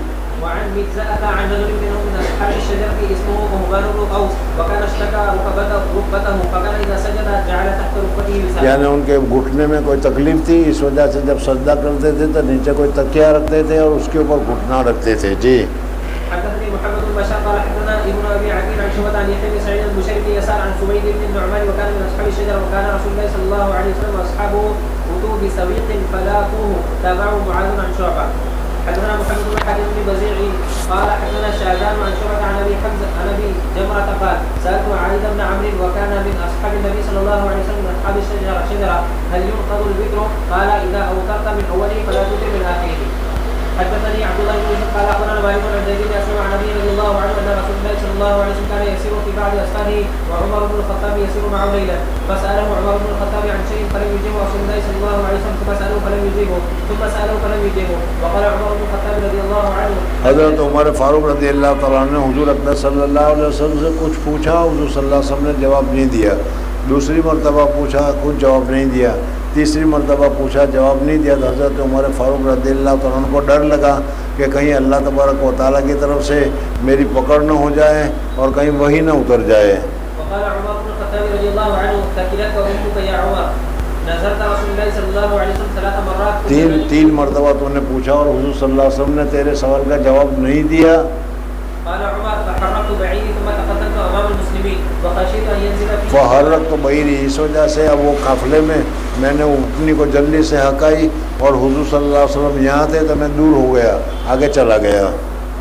وعن مجزأة عن رجل منهم أصحاب الشجرة اسمه همان بن أوس وكان اشتكى ركبته فكان إذا سجد جعل تحت ركبته وسادا. یعنی ان کے گھٹنے میں کوئی تکلیف تھی، اس وجہ سے جب سجدہ کرتے تھے تو نیچے کوئی تکیہ رکھتے تھے اور اس کے اوپر گھٹنا رکھتے تھے. جی. حدثني محمد بن بشار قال حدثنا ابن ابي عقيل عن شعبة عن يحيى بن سعيد المشرك يسار عن سويد بن النعمان وكان من اصحاب الشجره وكان رسول الله صلى الله عليه وسلم واصحابه اتوا بسويق فلاقوه تابعه معاذ عن شعبة. حدثنا محمد بن حاتم بن بزيع قال حدثنا شاذان عن شعبة عن ابي حمزه عن ابي جمرة قال سالت عائذ بن عمرو وكان من اصحاب النبي صلى الله عليه وسلم من اصحاب الشجره هل ينقض الوتر؟ قال اذا اوترت من اوله فلا توتر من اخره. حدثني عبد الله بن يوسف قال اخبرنا مالك عن زيد بن اسلم عن ابي رضي الله عنه ان رسول الله صلى الله عليه وسلم كان يسير في بعض اسفاره وعمر بن الخطاب يسير معه ليلا فساله عمر بن الخطاب عن شيء فلم يجيبه رسول الله صلى الله عليه وسلم ثم ساله فلم يجيبه ثم ساله فلم يجيبه وقال عمر بن الخطاب رضي الله عنه. حضرت عمر فاروق رضی اللہ تعالیٰ عنہ نے حضور اقدس صلی اللہ علیہ وسلم سے کچھ پوچھا، حضور صلی اللہ علیہ وسلم نے جواب نہیں دیا. دوسری مرتبہ پوچھا، کچھ جواب نہیں دیا. تیسری مرتبہ پوچھا، جواب نہیں دیا. تو حضرت عمر فاروق رضی اللہ تعالیٰ عنہ کو ڈر لگا کہ کہیں اللہ تبارک و تعالیٰ کی طرف سے میری پکڑ نہ ہو جائے اور کہیں وہی نہ اتر جائے. وقال عمر بن الخطاب رضي الله عنه ثقلتك امك يا عمر نظرت رسول الله صلى الله عليه وسلم ثلاث مرات. تین مرتبہ تو نے پوچھا اور حضور صلی اللہ علیہ وسلم نے تیرے سوال کا جواب نہیں دیا. قال عمر فحركت بعيري ثم تقدمت امام المسلمين وخشيت ان ينزل في فحركت بعيري، اس وجہ سے اب وہ قافلے میں نے اپنی کو جلدی سے ہکائی اور حضور صلی اللہ علیہ وسلم یہاں تھے تو میں دور ہو گیا، آگے چلا گیا.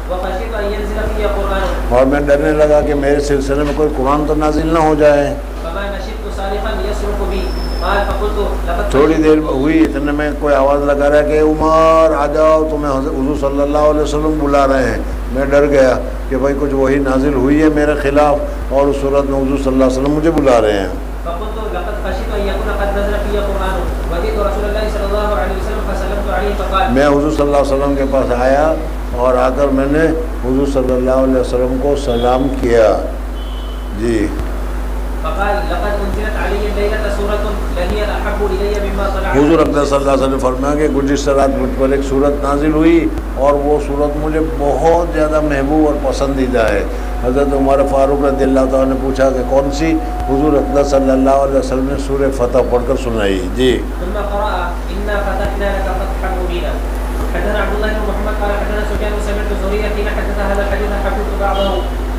وخشيت ان ينزل في قرآن اور میں ڈرنے لگا کہ میرے سلسلے میں کوئی قرآن تو نازل نہ ہو جائے. فما نشدت صارخا يصرخ بي قال فقلت لقد تھوڑی دیر ہوئی، اتنے میں کوئی آواز لگا رہا کہ عمر آ جاؤ، تمہیں حضور صلی اللہ علیہ وسلم بلا رہے ہیں. میں ڈر گیا کہ بھائی کچھ وہی نازل ہوئی ہے میرے خلاف اور اس صورت میں حضور صلی اللہ علیہ وسلم مجھے بلا رہے ہیں. فقلت لقد خشيت ان يكون قد نزل في قرآن وجئت رسول الله صلى الله عليه وسلم فسلمت عليه فقال. میں حضور صلی اللہ علیہ وسلم کے پاس آیا اور آ کر میں نے حضور صلی اللہ علیہ وسلم کو سلام کیا. جی. فقال لقد انزلت علي الليله سوره لهي احب الي مما طلعت. حضور اقدس صلی اللہ علیہ وسلم نے فرمایا کہ گزشتہ رات مجھ پر ایک صورت نازل ہوئی اور وہ صورت مجھے بہت زیادہ محبوب اور پسندیدہ ہے. حضرت عمر فاروق رضی اللہ تعالیٰ نے پوچھا کہ کون سی؟ حضور اقدس صلی اللہ علیہ وسلم نے سورہ فتح پڑھ کر سنائی. جی. ثم قرأ انا فتحنا لك فتحا مبينا. حدثنا عبد الله بن محمد قال حدثنا سفيان سمعت زهري حين حدث هذا الحديث حفظت بعضه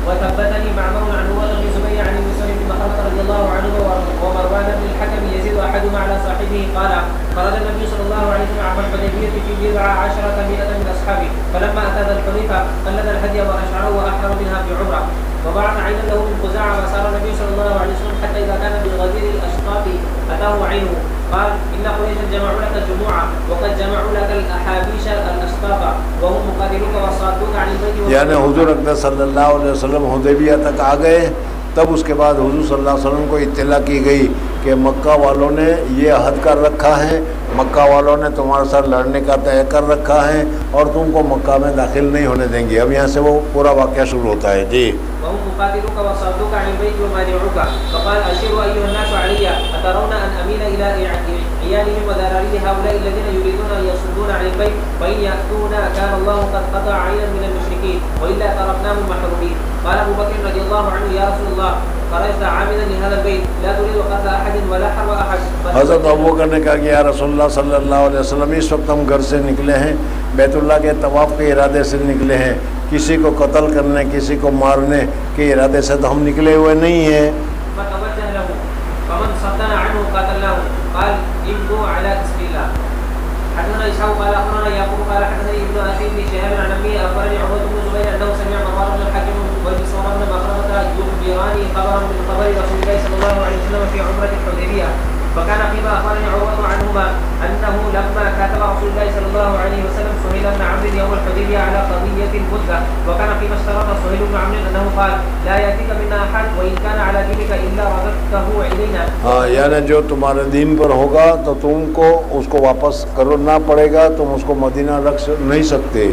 وثبتني معمر عن عروة بن زبير عن المسور بن مخرمة رضي الله عنه ومروان بن الحكم يزيد احدهما على صاحبه قال خرج النبي صلى الله عليه وسلم عام الحديبية في 10 من اصحابه فلما اتى ذا الحليفة قلد الهدي واشعره واحرم منها في عمرة وبعث عينا له من خزاعة وسار النبي صلى الله عليه وسلم حتى اذا كان بغدير الاشقاط اتاه عينه قال ان قريشا جمعوا لك جموعا وقد جمعوا لك الاحابيش الاشقاط وهم مقاتلوك وصادوك عن البيت. یعنی حضور اقدس صلی اللہ علیہ وسلم حدیبیہ تک آ گئے، تب اس کے بعد حضور صلی اللہ علیہ وسلم کو اطلاع کی گئی کہ مکہ والوں نے یہ عہد کر رکھا ہے، مکہ والوں نے تمہارے ساتھ لڑنے کا طے کر رکھا ہے اور تم کو مکہ میں داخل نہیں ہونے دیں گے. اب یہاں سے وہ پورا واقعہ شروع ہوتا ہے. جی. وهم مقاتلوك وصادوك عن البيت ومانعوك فقال اشيروا ايها الناس علي اترون ان اميل الى عيالهم وذراري هؤلاء الذين يريدون ان يصدون عن البيت وان ياتونا كان الله قد قطع عينا من المشركين والا تركناهم محرومين. قال ابو بكر رضي الله عنه يا رسول الله خرجت عامدا لهذا البيت لا تريد قتل احد ولا حرب احد. حضرت ابوبکر نے کہا کہ یا رسول اللہ صلی اللہ علیہ وسلم اس وقت ہم گھر سے نکلے ہیں، بیت اللہ کے طواف کے ارادے سے نکلے ہیں، کسی کو قتل کرنے کسی کو مارنے کے ارادے سے تو ہم نکلے ہوئے نہیں ہیں. فتوجه له فمن صدنا عنه قاتلناه قال امضوا على بسم الله. حدثنا اسحاق قال اخبرنا يعقوب قال حدثني ابن اخي بن شهاب عن امي اخبرني عروه بن زبير انه سمع مروان بن الحكم والمسور بن مخرمه يخبراني خبرا من خبر رسول الله صلى الله عليه وسلم في عمره الحديبيه فكان فيما اخبرني عروه عنهما انه لما كاتب رسول الله صلى الله عليه وسلم سهيل بن عمرو يوم الحديبيه على قضيه المده وكان فيما اشترط سهيل بن عمرو انه قال لا ياتيك منا احد وان كان على دينك الا رددته الينا. ہاں، یعنی جو تمہارے دین پر ہوگا تو تم کو اس کو واپس کرنا پڑے گا، تم اس کو مدینہ رکھ نہیں سکتے.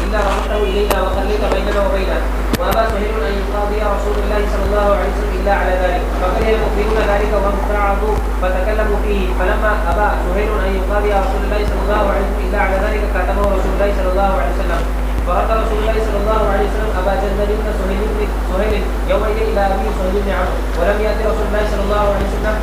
الا رددته الينا وخليت بيننا وبينه وابى سهيل ان يقاضي رسول الله صلى الله عليه وسلم الا على ذلك فكره المؤمنون ذلك وهم تعظوا فتكلموا فيه فلما ابى سهيل ان يقاضي رسول الله صلى الله عليه وسلم الا على ذلك كاتبه رسول الله صلى الله عليه وسلم فرد رسول الله صلى الله عليه وسلم أبا جندل بن سهيل يومئذ إلى أبي سهيل بن عمرو ولم يأتي رسول الله صلى الله عليه وسلم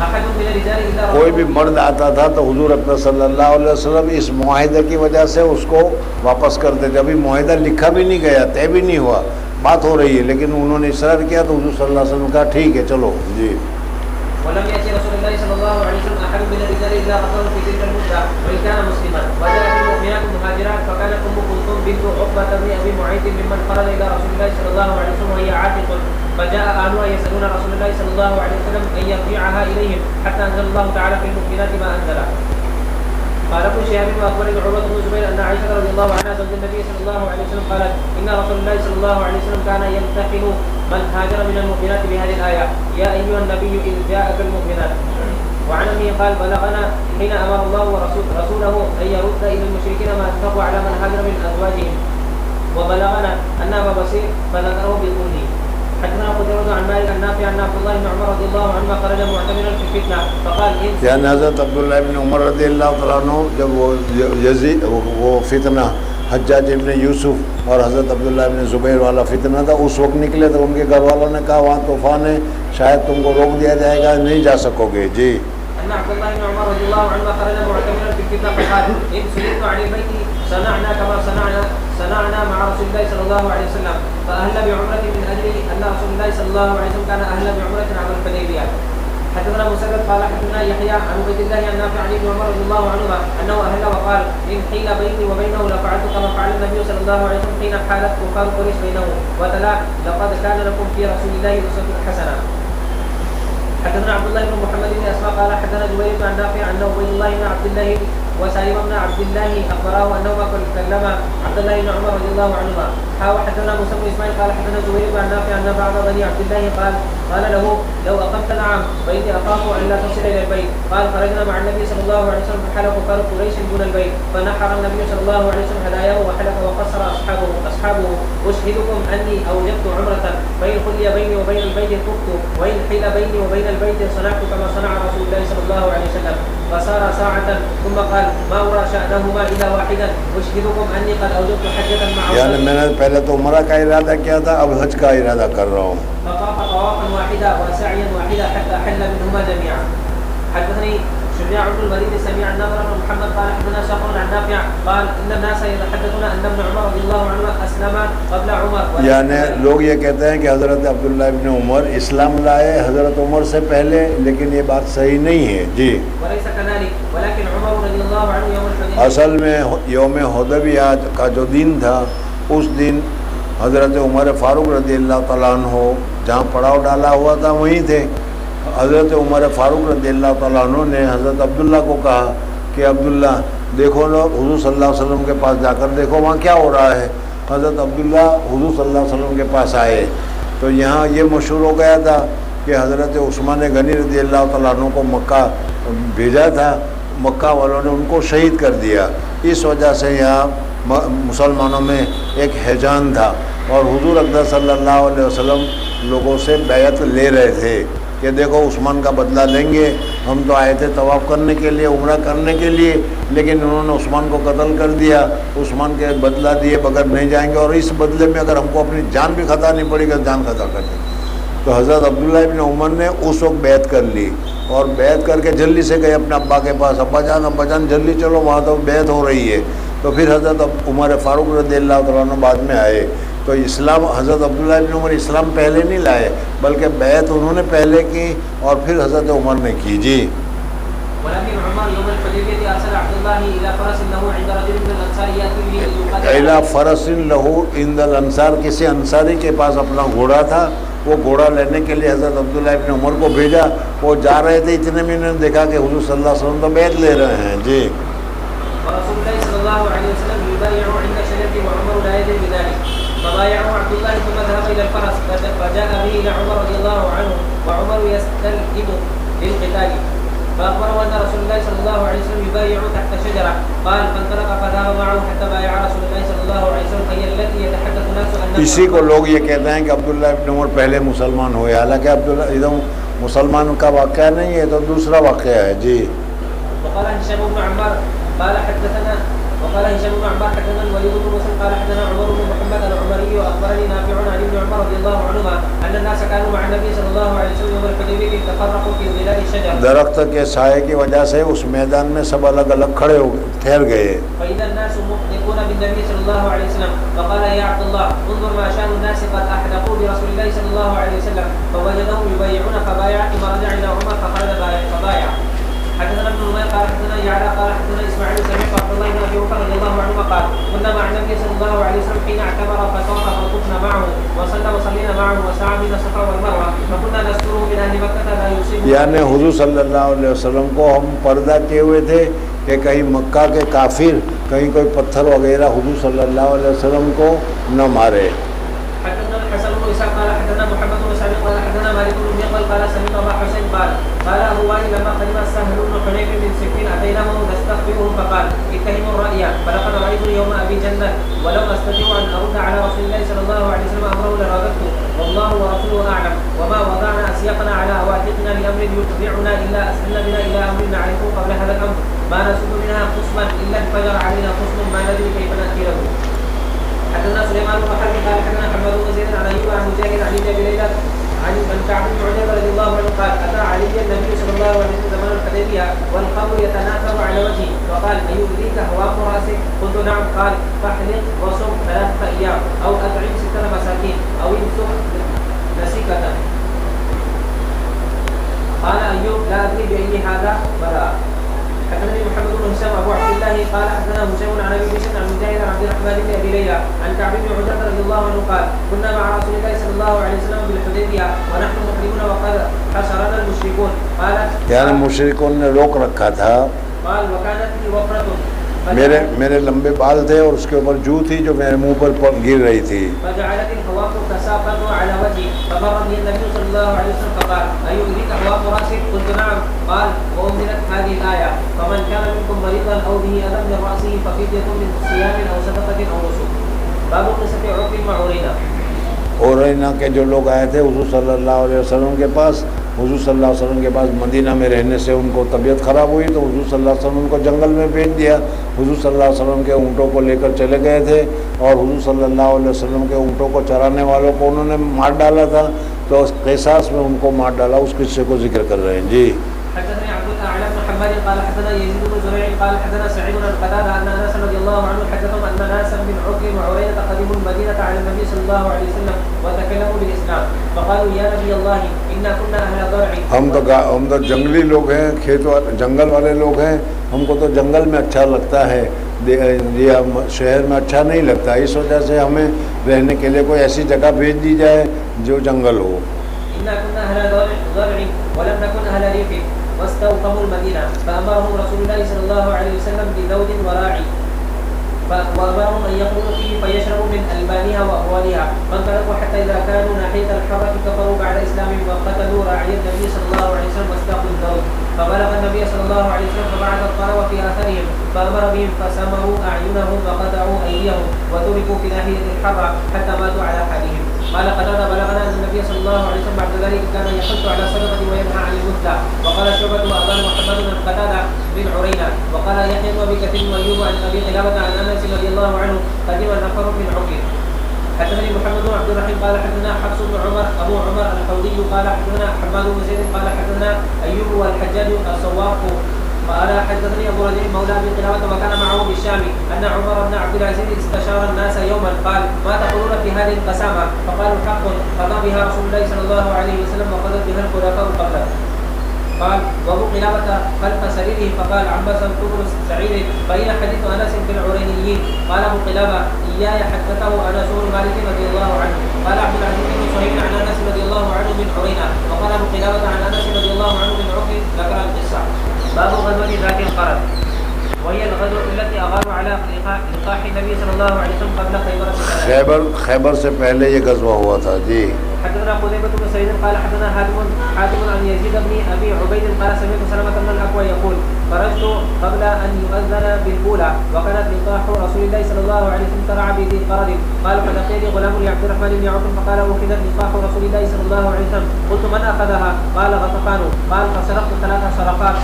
أحد من الرجال إلا کوئی بھی مرد آتا تھا تو حضور اکرم صلی اللہ علیہ وسلم اس معاہدے کی وجہ سے اس کو واپس کرتے تھے. ابھی معاہدہ لکھا بھی نہیں گیا, طے بھی نہیں ہوا, بات ہو رہی ہے, لیکن انہوں نے اصرار کیا تو حضور صلی اللہ علیہ وسلم نے کہا ٹھیک ہے چلو جی. ولم يأتي رسول الله صلى الله عليه وسلم أحد من الرجال إلا غفر في تلك المدة وإن كان مسلما. وجاءت المؤمنات المهاجرات فكانت أم كلثوم بنت عقبة بن أبي معيط ممن خرج إلى رسول الله صلى الله عليه وسلم وهي عاتق, فجاء أهلها يسألون رسول الله صلى الله عليه وسلم أن يرجعها إليهم حتى أنزل الله تعالى في المؤمنات ما أنزل. قال ابن شهاب وأخبرني عروة بن الزبير أن عائشة رضي الله عنها زوج النبي صلى الله عليه وسلم قالت إن رسول الله صلى الله عليه وسلم كان يمتحن من هاجر من المؤمنات بهذه الآية يا أيها النبي إذ جاءك المؤمنات. وعن أمه قال بلغنا حين أمر الله ورسوله أن يرد إلى المشركين ما أنفقوا على من هاجر من أزواجهم, وبلغنا أن أبا بصير فذكره بقوله. حدثنا قتيبة عن مالك النافع عن عبد الله بن عمر رضي الله عنهما خرج معتمرا في الفتنة فقال یعنی حضرت عبداللہ بن عمر رضی اللہ تعالیٰ عنہ جب وہ فتنہ حجاج ابن یوسف اور حضرت عبداللہ بن زبیر والا فتنہ تھا, اس وقت نکلے تو ان کے گھر والوں نے کہا وہاں طوفان ہے, شاید تم کو روک دیا جائے گا, نہیں جا سکو گے. جی. أن عبد الله بن عمر رضي الله عنه خرج معتمرا في الفتنة فقال إن سئلت عن البيت صنعنا كما صنعنا مع رسول الله صلى الله عليه وسلم فأهل بعمرة من أجل أن رسول الله صلى الله عليه وسلم كان أهل بعمرة عام الحديبية. حدثنا مسدد قال حدثنا يحيى عن عبيد الله عن نافع عن ابن عمر رضي الله عنهما أنه أهل وقال إن حيل بيني وبينه لفعلت كما فعل النبي صلى الله عليه وسلم حين حالت كفار قريش بينه وتلا لقد كان لكم في رسول الله أسوة حسنة. حدثنا عبد الله بن محمد بن اسماء قال حدثنا جبير بن نافع انه عبيد الله بن عبد الله وسالم بن عبد الله اخبراه انهما كلم عبد الله بن عمر رضي الله عنهما. حدثنا موسى بن اسماعيل قال حدثنا جبير بن نافع ان بعض بني عبد الله قال له لو اقمت العام فاني اخاف ان لا تصل الى البيت. قال خرجنا مع النبي صلى الله عليه وسلم فحلق كفار قريش دون البيت فنحر النبي صلى الله عليه وسلم هداياه وحلق وقصر اصحابه اشهدكم اني اوجبت عمره فان خلي بيني وبين البيت طفت وان حيل بيني وبين البيت صنعت كما صنع رسول الله صلى الله عليه وسلم. فصار ساعة ثم قال ما أرى شأنهما إلا واحدا أشهدكم أني قد أوجبت حجة مع یعنی میں نے پہلے تو عمرہ کا ارادہ کیا تھا, اب حج کا ارادہ کر رہا ہوں. فطاف طوافا واحدا وسعيا واحدا حتى حل منهما جميعا. حدثني شجاع بن الوليد سمع النضر بن محمد قال حدثنا شهر عن نافع قال ان الناس يتحدثون ان ابن عمر رضي الله عنه اسلم قبل عمر. یعنی لوگ یہ کہتے ہیں کہ حضرت عبداللہ ابن عمر اسلام لائے حضرت عمر سے پہلے, لیکن یہ بات صحیح نہیں ہے. جی. وليس كذلك ولكن عمر رضي الله عنه يوم الحديبية اصل میں یوم حدیبیہ کا جو دن تھا, اس دن حضرت عمر فاروق رضی اللہ تعالیٰ عنہ جہاں پڑاؤ ڈالا ہوا تھا وہیں تھے. حضرت عمر فاروق رضی اللہ تعالیٰ عنہ نے حضرت عبداللہ کو کہا کہ عبداللہ دیکھو نا, حضور صلی اللہ علیہ وسلم کے پاس جا کر دیکھو وہاں کیا ہو رہا ہے. حضرت عبداللہ حضور صلی اللہ علیہ وسلم کے پاس آئے تو یہاں یہ مشہور ہو گیا تھا کہ حضرت عثمان غنی رضی اللہ تعالیٰ عنہ کو مکہ بھیجا تھا, مکہ والوں نے ان کو شہید کر دیا. اس وجہ سے یہاں مسلمانوں میں ایک ہیجان تھا اور حضور اکرم صلی اللہ علیہ وسلم لوگوں سے بیعت لے رہے تھے کہ دیکھو عثمان کا بدلہ لیں گے, ہم تو آئے تھے طواف کرنے کے لیے, عمرہ کرنے کے لیے, لیکن انہوں نے عثمان کو قتل کر دیا, عثمان کے بدلہ دیے بغیر نہیں جائیں گے, اور اس بدلے میں اگر ہم کو اپنی جان بھی خطا نہیں پڑے گی جان خطا کر دیں. تو حضرت عبداللہ ابن عمر نے اس وقت بیعت کر لی اور بیعت کر کے جلدی سے گئے اپنے ابا کے پاس, ابا جان جلدی چلو وہاں تو بیعت ہو رہی ہے. تو پھر حضرت عمر فاروق رضی اللہ تعالیٰ عنہ بعد میں آئے. تو اسلام حضرت عبداللہ ابن عمر اسلام پہلے نہیں لائے بلکہ بیعت انہوں نے پہلے کی اور پھر حضرت عمر نے کی. جی. ولكن عمر يوم الحديبية أرسل عبد الله إلى فرس له عند رجل من الأنصار يأتي به إلى فرس له عند الأنصار, کسی انصاری کے پاس اپنا گھوڑا تھا, وہ گھوڑا لینے کے لیے حضرت عبداللہ ابن عمر کو بھیجا. وہ جا رہے تھے, اتنے میں انہوں نے دیکھا کہ حضور صلی اللہ علیہ وسلم تو بیعت لے رہے ہیں. جی. ورسول الله صلى الله عليه وسلم يبايع عند شجرة وعمر لا يدري بذلك فبايعه عبد الله ثم ذهب إلى الفرس فجاء به إلى عمر رضي الله عنه وعمر يستلهم للقتال فأخبره أن رسول الله صلى الله عليه وسلم يبايع تحت شجرة قال فانطلق فذهب معه حتى بايع رسول الله صلى الله عليه وسلم فهي التي يتحدث الناس أنها. اسی کو لوگ یہ کہتے ہیں کہ عبداللہ ابن عمر پہلے مسلمان ہوئے, حالانکہ عبداللہ ادھر مسلمان کا واقعہ نہیں ہے, تو دوسرا واقعہ ہے. جی. وقال هشام بن عمار قال حدثنا وقال هشام بن عمار حدثنا الوليد بن مسلم قال حدثنا عمر بن محمد العمري واخبرني نافع عن ابن عمر رضي الله عنهما ان الناس كانوا مع النبي صلى الله عليه وسلم يوم الحديبيه تفرقوا في ظلال الشجر. درخت کے سائے کی وجہ سے اس میدان میں سب الگ الگ کھڑے ہو گئے، ٹھہر گئے. فاذا الناس محدقون بالنبي صلى الله عليه وسلم فقال يا عبد الله انظر ما شان الناس قد احدقوا برسول الله صلى الله عليه وسلم فوجدهم يبايعون فبايع ثم رجع الى عمر فخرج فبايع. حدثنا ابن نمير قال حدثنا يعلى قال حدثنا اسماعيل سمعت عبد الله بن ابي بكر رضي الله عنه قال كنا مع النبي صلى الله عليه وسلم حين اعتمر فطاف فطفنا معه وصلينا معه وسعى بين الصفا والمروه فكنا نذكره من اهل مكه لا يصيبه. یعنی حضور صلی اللہ علیہ وسلم کو ہم پردہ کیے ہوئے تھے کہ کہیں مکہ کے کافر کہیں کوئی پتھر وغیرہ حضور صلی اللہ علیہ وسلم کو نہ مارے. حدثنا الحسن بن اسحاق قال حدثنا محمد بن سعيد قال حدثنا مالك بن مغول قال سمعت ابا حسين قال ابو وائل لما قدم سهل بن حنيف من سكين اتيناه نستخبره فقال اتهموا الراي فلقد رايت يوم ابي جنه ولو استطيع ان ارد على رسول الله صلى الله عليه وسلم امره لرددته والله ورسوله اعلم وما وضعنا اسياقنا على اواتقنا لامر يتبعنا الا اسلمنا بنا الى امر نعرفه قبل هذا الامر ما نسب منها خصما الا انفجر علينا خصم ما ندري كيف ناتي له. حدثنا سليمان بن حرب قال حدثنا حماد بن زيد عن ايوب عن مجاهد عن ابي ليلى عن كعب بن عجيب رضي الله عنه قال اتى علي النبي صلى الله عليه وسلم زمان الحديبيه والقبر يتناثر على وجهه فقال ايؤذيك هوام راسك؟ قلت نعم. قال فاحلق وصم 3 ايام او اطعم 6 مساكين او امسك نسيكه. قال ايوب لا ادري باي هذا بدا. حدثني محمد بن هشام ابو عبد الله قال حدثنا هشام عن ابي بشر عن مجاهد عن عبد الرحمن بن ابي ليلى عن كعب بن عجرة رضي الله عنه قال كنا مع رسول الله صلى الله عليه وسلم بالحديبيه ونحن محرمون وقد حشرنا المشركون. قال یعنی مشرکوں نے روک رکھا تھا. قال وكانت لي وفرة میرے لمبے بال تھے اور اس کے اوپر جو تھی جو میرے منہ پر گر رہی تھی. فجعلت الهواء تساقط على وجهي فمر بي النبي صلی اللہ علیہ وسلم فقال ايؤذيك هواء راسك؟ قلت نعم. قال وانزلت هذه الايه فمن كان منكم مريضا او به اذى من راسه ففدية من صيام او صدقة او نسك. باب قصة عقب مع عرينة. عرینہ کے جو لوگ آئے تھے حضور صلی اللہ علیہ وسلم کے پاس، حضور صلی اللہ علیہ وسلم کے پاس مدینہ میں رہنے سے ان کو طبیعت خراب ہوئی تو حضور صلی اللہ علیہ وسلم کو جنگل میں بھیج دیا. حضور صلی اللہ علیہ وسلم کے اونٹوں کو لے کر چلے گئے تھے اور حضور صلی اللہ علیہ وسلم کے اونٹوں کو چرانے والوں کو انہوں نے مار ڈالا تھا تو قصاص میں ان کو مار ڈالا. اس قصے کو ذکر کر رہے ہیں. جی حدثني عبد الاعلى بن حماد قال حدثنا يزيد بن زريع قال حدثنا سعيد بن قتادة ان انس رضي الله عنه حدثهم ان ناسا من عقل وعرينة قدموا المدينة على النبي صلى الله عليه وسلم وتكلموا بالاسلام فقالوا يا نبي الله انا كنا اهل ضرع. ہم تو جنگلی لوگ ہیں، کھیت جنگل والے لوگ ہیں، ہم کو تو جنگل میں اچھا لگتا ہے، شہر میں اچھا نہیں لگتا. اس وجہ سے ہمیں رہنے کے لیے کوئی ایسی جگہ بھیج دی جائے جو جنگل ہو. انا كنا اهل ضرع ولم نكن اهل ريف واستوطنوا المدينة فأمرهم رسول الله صلى الله عليه وسلم بذود وراعي وأمرهم أن يخرجوا فيه فيشربوا من ألبانها وأبوالها فانطلقوا حتى إذا كانوا ناحية الحرة كفروا بعد إسلامهم وقتلوا راعي النبي صلى الله عليه وسلم واستاقوا الذود فبلغ النبي صلى الله عليه وسلم فبعث الطرو في آثارهم فأمر بهم فسمروا أعينهم وقطعوا أيديهم وتركوا في ناحية الحرة حتى ماتوا على حالهم. قال قتادة بلغنا أن النبي صلى الله عليه وسلم بعد ذلك كان يحث على الصدقة وينهى عن المثلى. وقال شعبة وأبان محمد بن قتادة بن عرينة وقال يحيى وأبي كثير وأيوب عن أبي قلابة عن أنس رضي الله عنه قدم نفر من عقل. حدثني محمد بن عبد الرحيم قال حدثنا حفص بن عمر أبو عمر الحوضي قال حدثنا حماد بن زيد قال حدثنا أيوب والحجاج السواق قال حدثني ابو رجل مولى ابي قلابة وكان معه بالشام ان عمر بن عبد العزيز استشار الناس يوما قال ما تقولون في هذه القسامة؟ فقالوا حق قضى بها رسول الله صلى الله عليه وسلم وقضت بها الخلفاء قبله. قال وابو قلابة خلف سريره فقال عباس بن سعيد فإن حديث أنس في العرينيين. قال ابو قلابة إياي حدثه أنس بن مالك رضي الله عنه. قال عبد العزيز بن صهيب عن أنس رضي الله عنه من عرينة وقال ابو قلابة عن أنس رضي الله عنه من عقل ذكر القصة. باب غزوة ذات القرن وهي الغزوة التي أغاروا على لقاح النبي صلى الله عليه وسلم قبل خیبر سے پہلے یہ غزوہ ہوا تھا. جی حدثنا قتيبة بن سعيد قال حدثنا حاتم عن يزيد بن أبي عبيد قال سمعت سلمة بن الأكوع يقول خرجت قبل أن يؤذن الأولى وكانت لقاح رسول الله صلى الله عليه وسلم ترعى بذي قرد. قال فلقيني غلام لعبد الرحمن بن عوف فقال أخذت لقاح رسول الله صلى الله عليه وسلم. قلت من أخذها؟ قال غطفان. قال فسرقت 3 سرقات.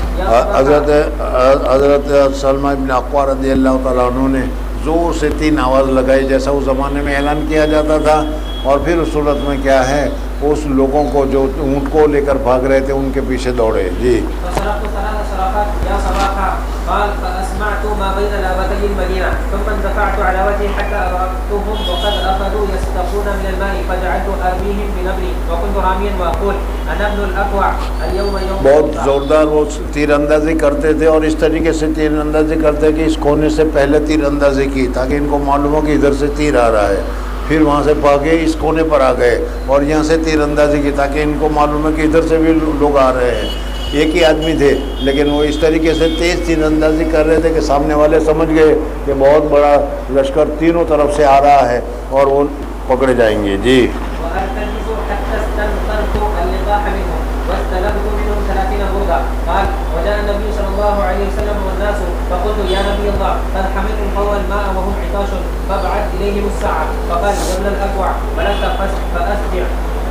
حضرت سلمہ بن اقویٰ رضی اللہ تعالیٰ عنہ نے زور سے 3 آواز لگائی جیسا اس زمانے میں اعلان کیا جاتا تھا. اور پھر اس صورت میں کیا ہے اس لوگوں کو جو اونٹ کو لے کر بھاگ رہے تھے ان کے پیچھے دوڑے. جی قال فأسمعت ما بين لابتي المدينة ثم اندفعت على وجهي حتى أدركتهم وقد أخذوا يستقون من الماء فجعلت أرميهم بنبري وكنت راميا وأقول أنا ابن الأكوع اليوم يوم. بہت زوردار وہ تیر اندازی کرتے تھے اور اس طریقے سے تیر اندازی کرتے کہ اس کونے سے پہلے تیر اندازی کی تاکہ ان کو معلوم ہو کہ ادھر سے تیر آ رہا ہے. پھر وہاں سے بھاگے اس کونے پر آ گئے اور یہاں سے تیر اندازی کی تاکہ ان کو معلوم ہے کہ ادھر سے بھی لوگ آ رہے ہیں. ایک ہی آدمی تھے لیکن وہ اس طریقے سے تیز تیر اندازی کر رہے تھے کہ سامنے والے سمجھ گئے کہ بہت بڑا لشکر تینوں طرف سے آ رہا ہے اور وہ پکڑے جائیں گے. جی قال وجاء النبي صلى الله عليه وسلم والناس فقلت يا نبي الله قد حملت القوم الماء وهم عطاش فابعث اليهم الساعه. فقال يا ابن الاكوع بلغت فأسبع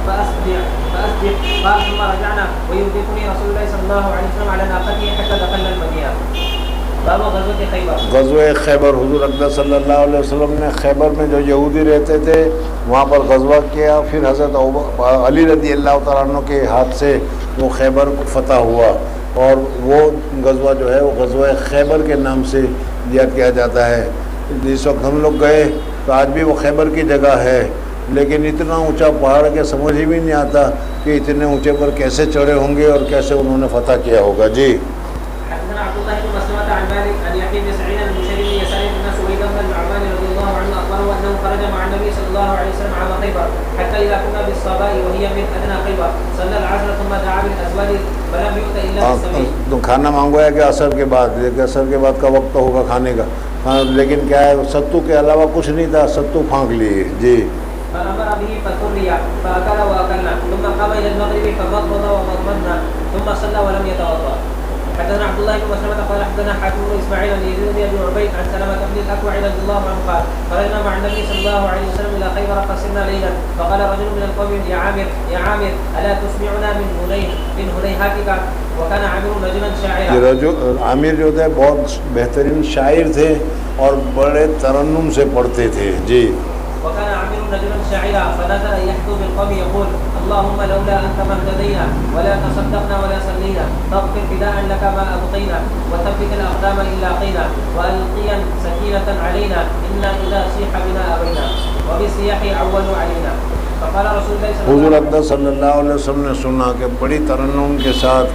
قال ثم رجعنا ويضيفني رسول الله صلى الله عليه وسلم على ناقته حتى دخلنا المدينة. باب غزوة خیبر. غزوہ خیبر حضور اقدس صلی اللہ علیہ وسلم نے خیبر میں جو یہودی رہتے تھے وہاں پر غزوہ کیا. پھر حضرت علی رضی اللہ تعالیٰ عنہ کے ہاتھ سے وہ خیبر فتح ہوا اور وہ غزوہ جو ہے وہ غزوہ خیبر کے نام سے یاد کیا جاتا ہے. جس وقت ہم لوگ گئے تو آج بھی وہ خیبر کی جگہ ہے لیکن اتنا اونچا پہاڑ کہ سمجھ ہی بھی نہیں آتا کہ اتنے اونچے پر کیسے چڑھے ہوں گے اور کیسے انہوں نے فتح کیا ہوگا. جی حدثنا عبد الله بن مسلمة عن مالك عن يحيى بن سعيد بن بشير بن يسار بن سويد بن النعمان رضي الله عنه أخبره أنه خرج مع النبي صلى الله عليه وسلم عام خيبر حتى إذا كنا بالصباء وهي من أدنى خيبر صلى العصر ثم دعا بالأزواج فلم يؤت إلا بالسبيل. تو کھانا مانگوایا کہ عصر کے بعد کا وقت ہوگا کھانے کا لیکن کیا ہے ستو کے علاوہ کچھ نہیں تھا. ستو پھانک لیے. جی فأمر به فسري فأكل وأكلنا ثم قام إلى المغرب فمضمض ومضمضنا ثم صلى ولم يتوضأ. حدثنا عبد الله بن مسلمة قال حدثنا حاتم بن إسماعيل عن يزيد بن أبي عبيد عن سلمة بن الأكوع رضي الله عنه قال خرجنا مع النبي صلى الله عليه وسلم إلى خيبر فسرنا ليلا فقال رجل من القوم يا عامر ألا تسمعنا من هنيهاتك وكان عامر رجلا شاعرا. عامر جو تھے بہت بہترین شاعر تھے اور بڑے ترنم سے پڑھتے تھے. جی وكان عامر رجلا شاعرا فنزل يحدو بالقوم يقول اللهم لولا أنت ما اهتدينا ولا تصدقنا ولا صلينا فاغفر فداء لك ما أبقينا وثبت الأقدام إن لاقينا وألقيا سكينة علينا إنا إذا صيح بنا أبينا وبالسياح عولوا علينا. فقال رسول الله حضور اقدس صلی اللہ علیہ وسلم نے سنا کہ بڑی ترنم کے ساتھ